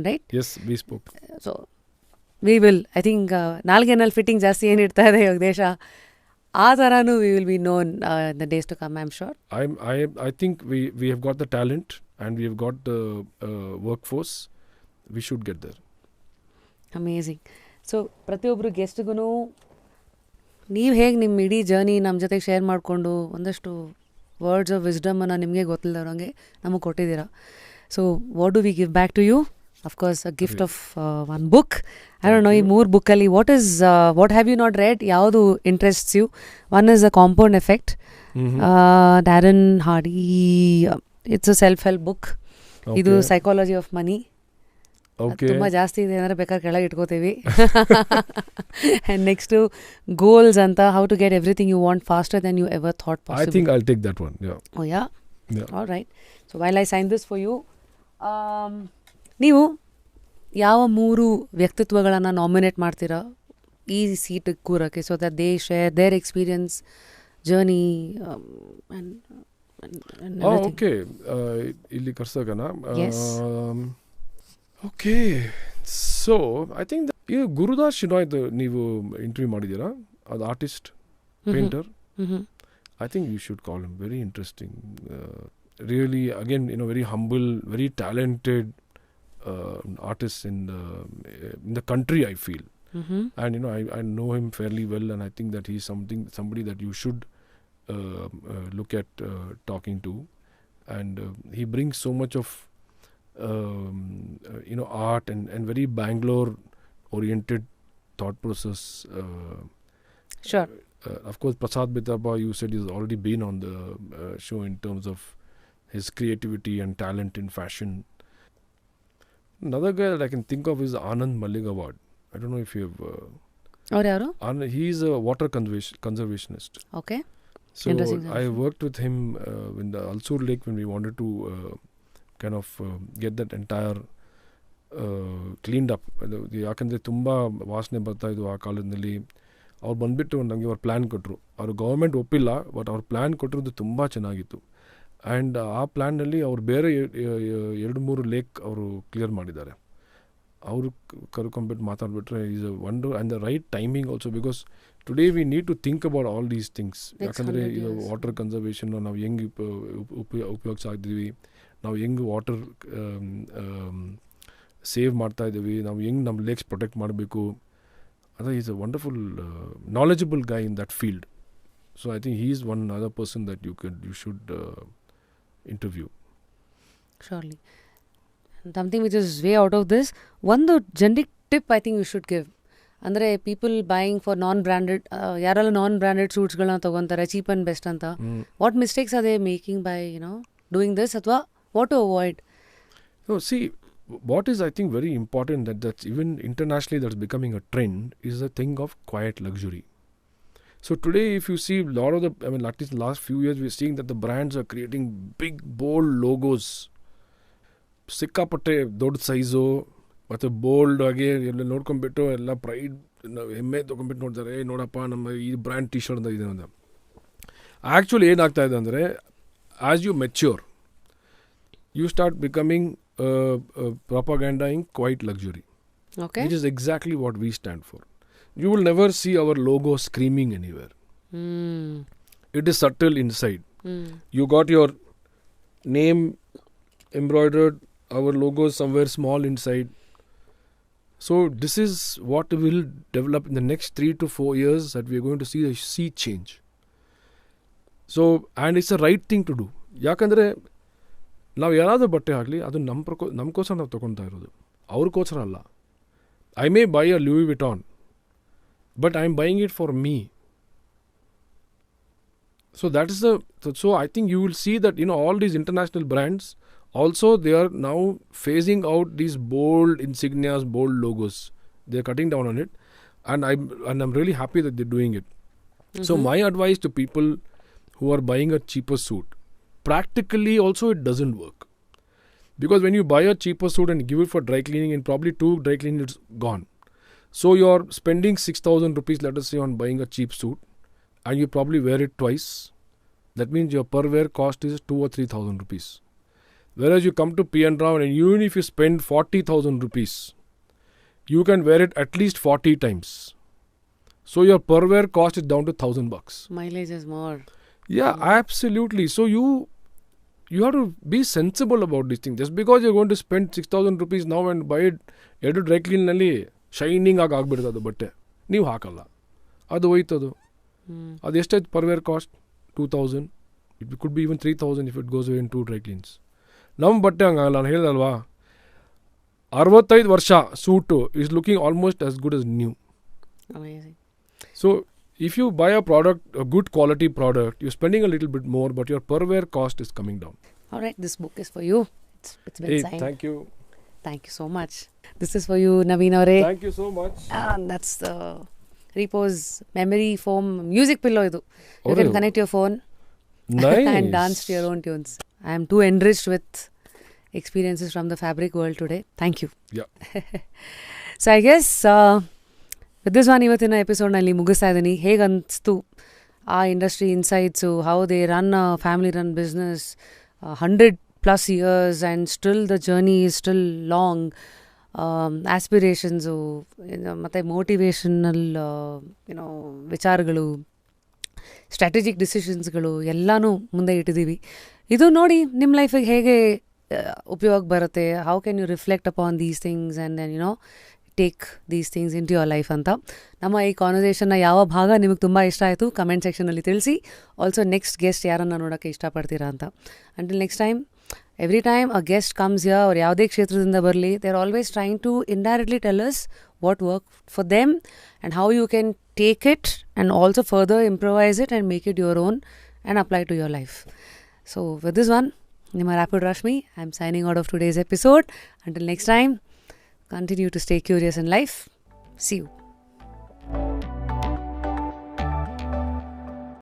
right? Yes, bespoke. So we will I think ನಾಲ್ಗೆನಲ್ಲಿ fitting ಜಾಸ್ತಿ ಏನು ಇಡ್ತಾ ಇದೆ ಇವಾಗ ದೇಶ, ಆ ಥರನೂ we will be known in the days to come, I am sure. I think we have got the talent and we have got the workforce. We should get there. Amazing. So ಪ್ರತಿಯೊಬ್ಬರು ಗೆಸ್ಟ್ಗೂ ನೀವು ಹೇಗೆ ನಿಮ್ಮ ಇಡೀ journey ನಮ್ಮ ಜೊತೆಗೆ share ಮಾಡಿಕೊಂಡು ಒಂದಷ್ಟು words of ವಿಸ್ಡಮನ್ನು ನಿಮಗೆ ಗೊತ್ತಿಲ್ಲದವ್ರಂಗೆ ನಮಗೆ ಕೊಟ್ಟಿದ್ದೀರಾ. So what do we give back to you? Of course, a gift of one book. I don't know, ಈ 3 bookಲ್ಲಿ what have you not read? ಯಾವುದು interests you? One is a compound effect. Darren Hardy, it's a self-help book. ಇದು psychology of money. ತುಂಬ ಜಾಸ್ತಿ ಇದೆ ಅಂದರೆ ಬೇಕಾದ್ರೆ ಕೆಳಗೆ ಇಟ್ಕೋತೀವಿ. And next goals ಅಂತ, how to get everything you want faster than you ever thought possible. I think I'll take that one. Yeah. Oh yeah? All right. So while I sign this for you, ನೀವು ಯಾವ 3 ವ್ಯಕ್ತಿತ್ವಗಳನ್ನು nominate ಮಾಡ್ತೀರಾ ಈ ಸೀಟಿಗೆ ಕೂರಕ್ಕೆ, so that they share their experience journey? Okay, ಇಲ್ಲಿ ಕರ್ಸಕನ. Okay, so I think ಇದು ಗುರುದಾಸ್ ಶಿನಾಯ್ದ್ ನೀವು ಇಂಟರ್ವ್ಯೂ ಮಾಡಿದ್ದೀರಾ, ಅದು artist, painter. I think you should call him. Very interesting, really again very humble, very talented artists in the country, I feel. And I know him fairly well, and I think that he's somebody that you should look at talking to. And he brings so much of art and very Bangalore oriented thought process. Sure. Of course, Prasad Bitaba, you said he's already been on the show in terms of his creativity and talent in fashion. Another guy that I can think of is Anand Malligawad. I don't know if you have... Or yaru? He's a water conservationist. Okay. So I worked with him in the Alsur Lake when we wanted to kind of get that entire cleaned up. ಯಾಕಂದರೆ ತುಂಬ ವಾಸನೆ ಬರ್ತಾಯಿದ್ದು ಆ ಕಾಲದಲ್ಲಿ. ಅವ್ರು ಬಂದುಬಿಟ್ಟು ನನಗೆ ಅವ್ರ plan ಕೊಟ್ಟರು. ಅವ್ರು ಗೌರ್ಮೆಂಟ್ ಒಪ್ಪಿಲ್ಲ, ಬಟ್ ಅವ್ರ ಪ್ಲ್ಯಾನ್ ಕೊಟ್ಟಿರೋದು ತುಂಬ ಚೆನ್ನಾಗಿತ್ತು. ಆ್ಯಂಡ್ ಆ ಪ್ಲ್ಯಾನ್ನಲ್ಲಿ ಅವ್ರು ಬೇರೆ 2-3 ಲೇಕ್ ಅವರು ಕ್ಲಿಯರ್ ಮಾಡಿದ್ದಾರೆ. ಅವರು ಕರ್ಕೊಂಡ್ಬಿಟ್ಟು ಮಾತಾಡ್ಬಿಟ್ರೆ is a wonder and the right timing also, because today we need to think about all these things. ಯಾಕಂದರೆ ಇದು ವಾಟರ್ ಕನ್ಸರ್ವೇಷನ್ ನಾವು ಹೆಂಗೆ ಉಪಯೋಗಿಸ್ತಾ ಇದ್ದೀವಿ, ನಾವು ಹೆಂಗೆ ವಾಟರ್ ಸೇವ್ ಮಾಡ್ತಾಯಿದ್ದೀವಿ, ನಾವು ಹೆಂಗೆ ನಮ್ಮ ಲೇಕ್ಸ್ ಪ್ರೊಟೆಕ್ಟ್ ಮಾಡಬೇಕು. ಅದು is a wonderful knowledgeable Guy in that field. So I think he is one other person that you should interview. Surely. Something which is way out of this, one generic tip I think you should give. ಅಂದರೆ people buying for non-branded, ಯಾರೆಲ್ಲ non-branded ಸೂಟ್ಸ್ಗಳನ್ನ ತೊಗೊತಾರೆ cheap and best ಅಂತ, what mistakes are they making by doing this, ಅಥವಾ what to avoid? See, what is I think very important that's even internationally that's becoming a trend is the thing of quiet luxury. So today, if you see a lot of at least the last few years, we're seeing that the brands are creating big, bold logos. ಸಿಕ್ಕಾಪಟ್ಟೆ ದೊಡ್ಡ size ಮತ್ತು bold ಆಗಿ ಎಲ್ಲ ನೋಡ್ಕೊಂಡ್ಬಿಟ್ಟು ಎಲ್ಲ pride ಹೆಮ್ಮೆ ತೊಗೊಂಡ್ಬಿಟ್ಟು ನೋಡ್ತಾರೆ, ನೋಡಪ್ಪ ನಮ್ಮ ಈ ಬ್ರ್ಯಾಂಡ್ ಟಿ ಶರ್ಟ್ ಅಂತ ಇದೆ ಅಂತ. ಆ್ಯಕ್ಚುಲಿ ಏನಾಗ್ತಾ ಇದೆ ಅಂದರೆ, as you mature you start becoming propagandizing quite luxury. Okay. Which is exactly what we stand for. You will never see our logo screaming anywhere. It is subtle inside. You got your name embroidered, our logo somewhere small inside. So this is what will develop in the next 3 to 4 years, that we are going to see a sea change. So, and it's the right thing to do. ಯಾಕಂದರೆ ನಾವು ಯಾರಾದರೂ ಬಟ್ಟೆ ಆಗಲಿ ಅದು ನಮಗೋಸ್ಕರ ನಾವು ತೊಗೊತಾ ಇರೋದು, ಅವ್ರಿಗೋಸ್ಕರ ಅಲ್ಲ. I may buy a Louis Vuitton, but I am buying it for me. So that is so I think you will see that all these international brands also, they are now phasing out these bold insignias, bold logos. They are cutting down on it. And I'm really happy that they're doing it. So my advice to people who are buying a cheaper suit, practically also it doesn't work. Because when you buy a cheaper suit and give it for dry cleaning, in probably 2 dry cleaning, it's gone. So you're spending 6,000 rupees, let us say, on buying a cheap suit, and you probably wear it twice. That means your per wear cost is 2 or 3,000 rupees. Whereas you come to P N Rao, and even if you spend 40,000 rupees, you can wear it at least 40 times. So your per wear cost is down to $1,000. Mileage is more. Yeah, absolutely. So you have to be sensible about this thing. Just because you're going to spend 6,000 rupees now and buy it, ಎರಡು dry ಕ್ಲೀನಲ್ಲಿ shining ಆಗಿಬಿಡ್ತದೆ ಅದು ಬಟ್ಟೆ, ನೀವು ಹಾಕಲ್ಲ, ಅದು ಹೋಯ್ತದು. ಅದು ಎಷ್ಟಾಯ್ತು per wear cost? 2,000. It could be even 3,000 if it goes away in 2 dry cleans. ನಮ್ಮ ಬಟ್ಟೆ ಹಂಗಲ್ಲ. ನಾನು ಹೇಳಿದಲ್ವಾ, 65 ವರ್ಷ suit is looking almost as good as new. Amazing. So if you buy a product, a good quality product, you're spending a little bit more, but your per wear cost is coming down. All right, this book is for you. It's been signed. Thank you. Thank you so much. This is for you, Naveen Aure. Thank you so much. That's the Repose memory foam music pillow. You can connect your phone Nice. and dance to your own tunes. I am too enriched with experiences from the fabric world today. Thank you. Yeah. So I guess with this one, ಇವತ್ತಿನ ಎಪಿಸೋಡ್ನಲ್ಲಿ ಮುಗಿಸ್ತಾ ಇದ್ದೀನಿ. ಹೇಗೆ ಅನಿಸ್ತು ಆ industry insights, how they run family run business 100+ years and still the journey is still long. Aspirations ಮತ್ತು motivational ವಿಚಾರಗಳು, strategic ಡಿಸಿಷನ್ಸ್ಗಳು ಎಲ್ಲನೂ ಮುಂದೆ ಇಟ್ಟಿದ್ದೀವಿ. ಇದು ನೋಡಿ ನಿಮ್ಮ ಲೈಫಿಗೆ ಹೇಗೆ ಉಪಯೋಗ ಬರುತ್ತೆ, how can you reflect upon these things and then take these things into your life ಅಂತ. ನಮ್ಮ ಈ ಕಾನ್ವರ್ಸೇಷನ್ನ ಯಾವ ಭಾಗ ನಿಮಗೆ ತುಂಬ ಇಷ್ಟ ಆಯಿತು ಕಮೆಂಟ್ ಸೆಕ್ಷನಲ್ಲಿ ತಿಳಿಸಿ. ಆಲ್ಸೋ ನೆಕ್ಸ್ಟ್ ಗೆಸ್ಟ್ ಯಾರನ್ನು ನೋಡೋಕ್ಕೆ ಇಷ್ಟಪಡ್ತೀರಾ ಅಂತ. Until next time, every time a guest comes here, ಅವ್ರು ಯಾವುದೇ ಕ್ಷೇತ್ರದಿಂದ ಬರಲಿ, they are always trying to indirectly tell us what work for them and how you can take it and also further improvise it and make it your own and apply to your life. So with this one, ನಿಮ್ಮ Rapid Rashmi, I am signing out of today's episode. Until next time, continue to stay curious in life. See you.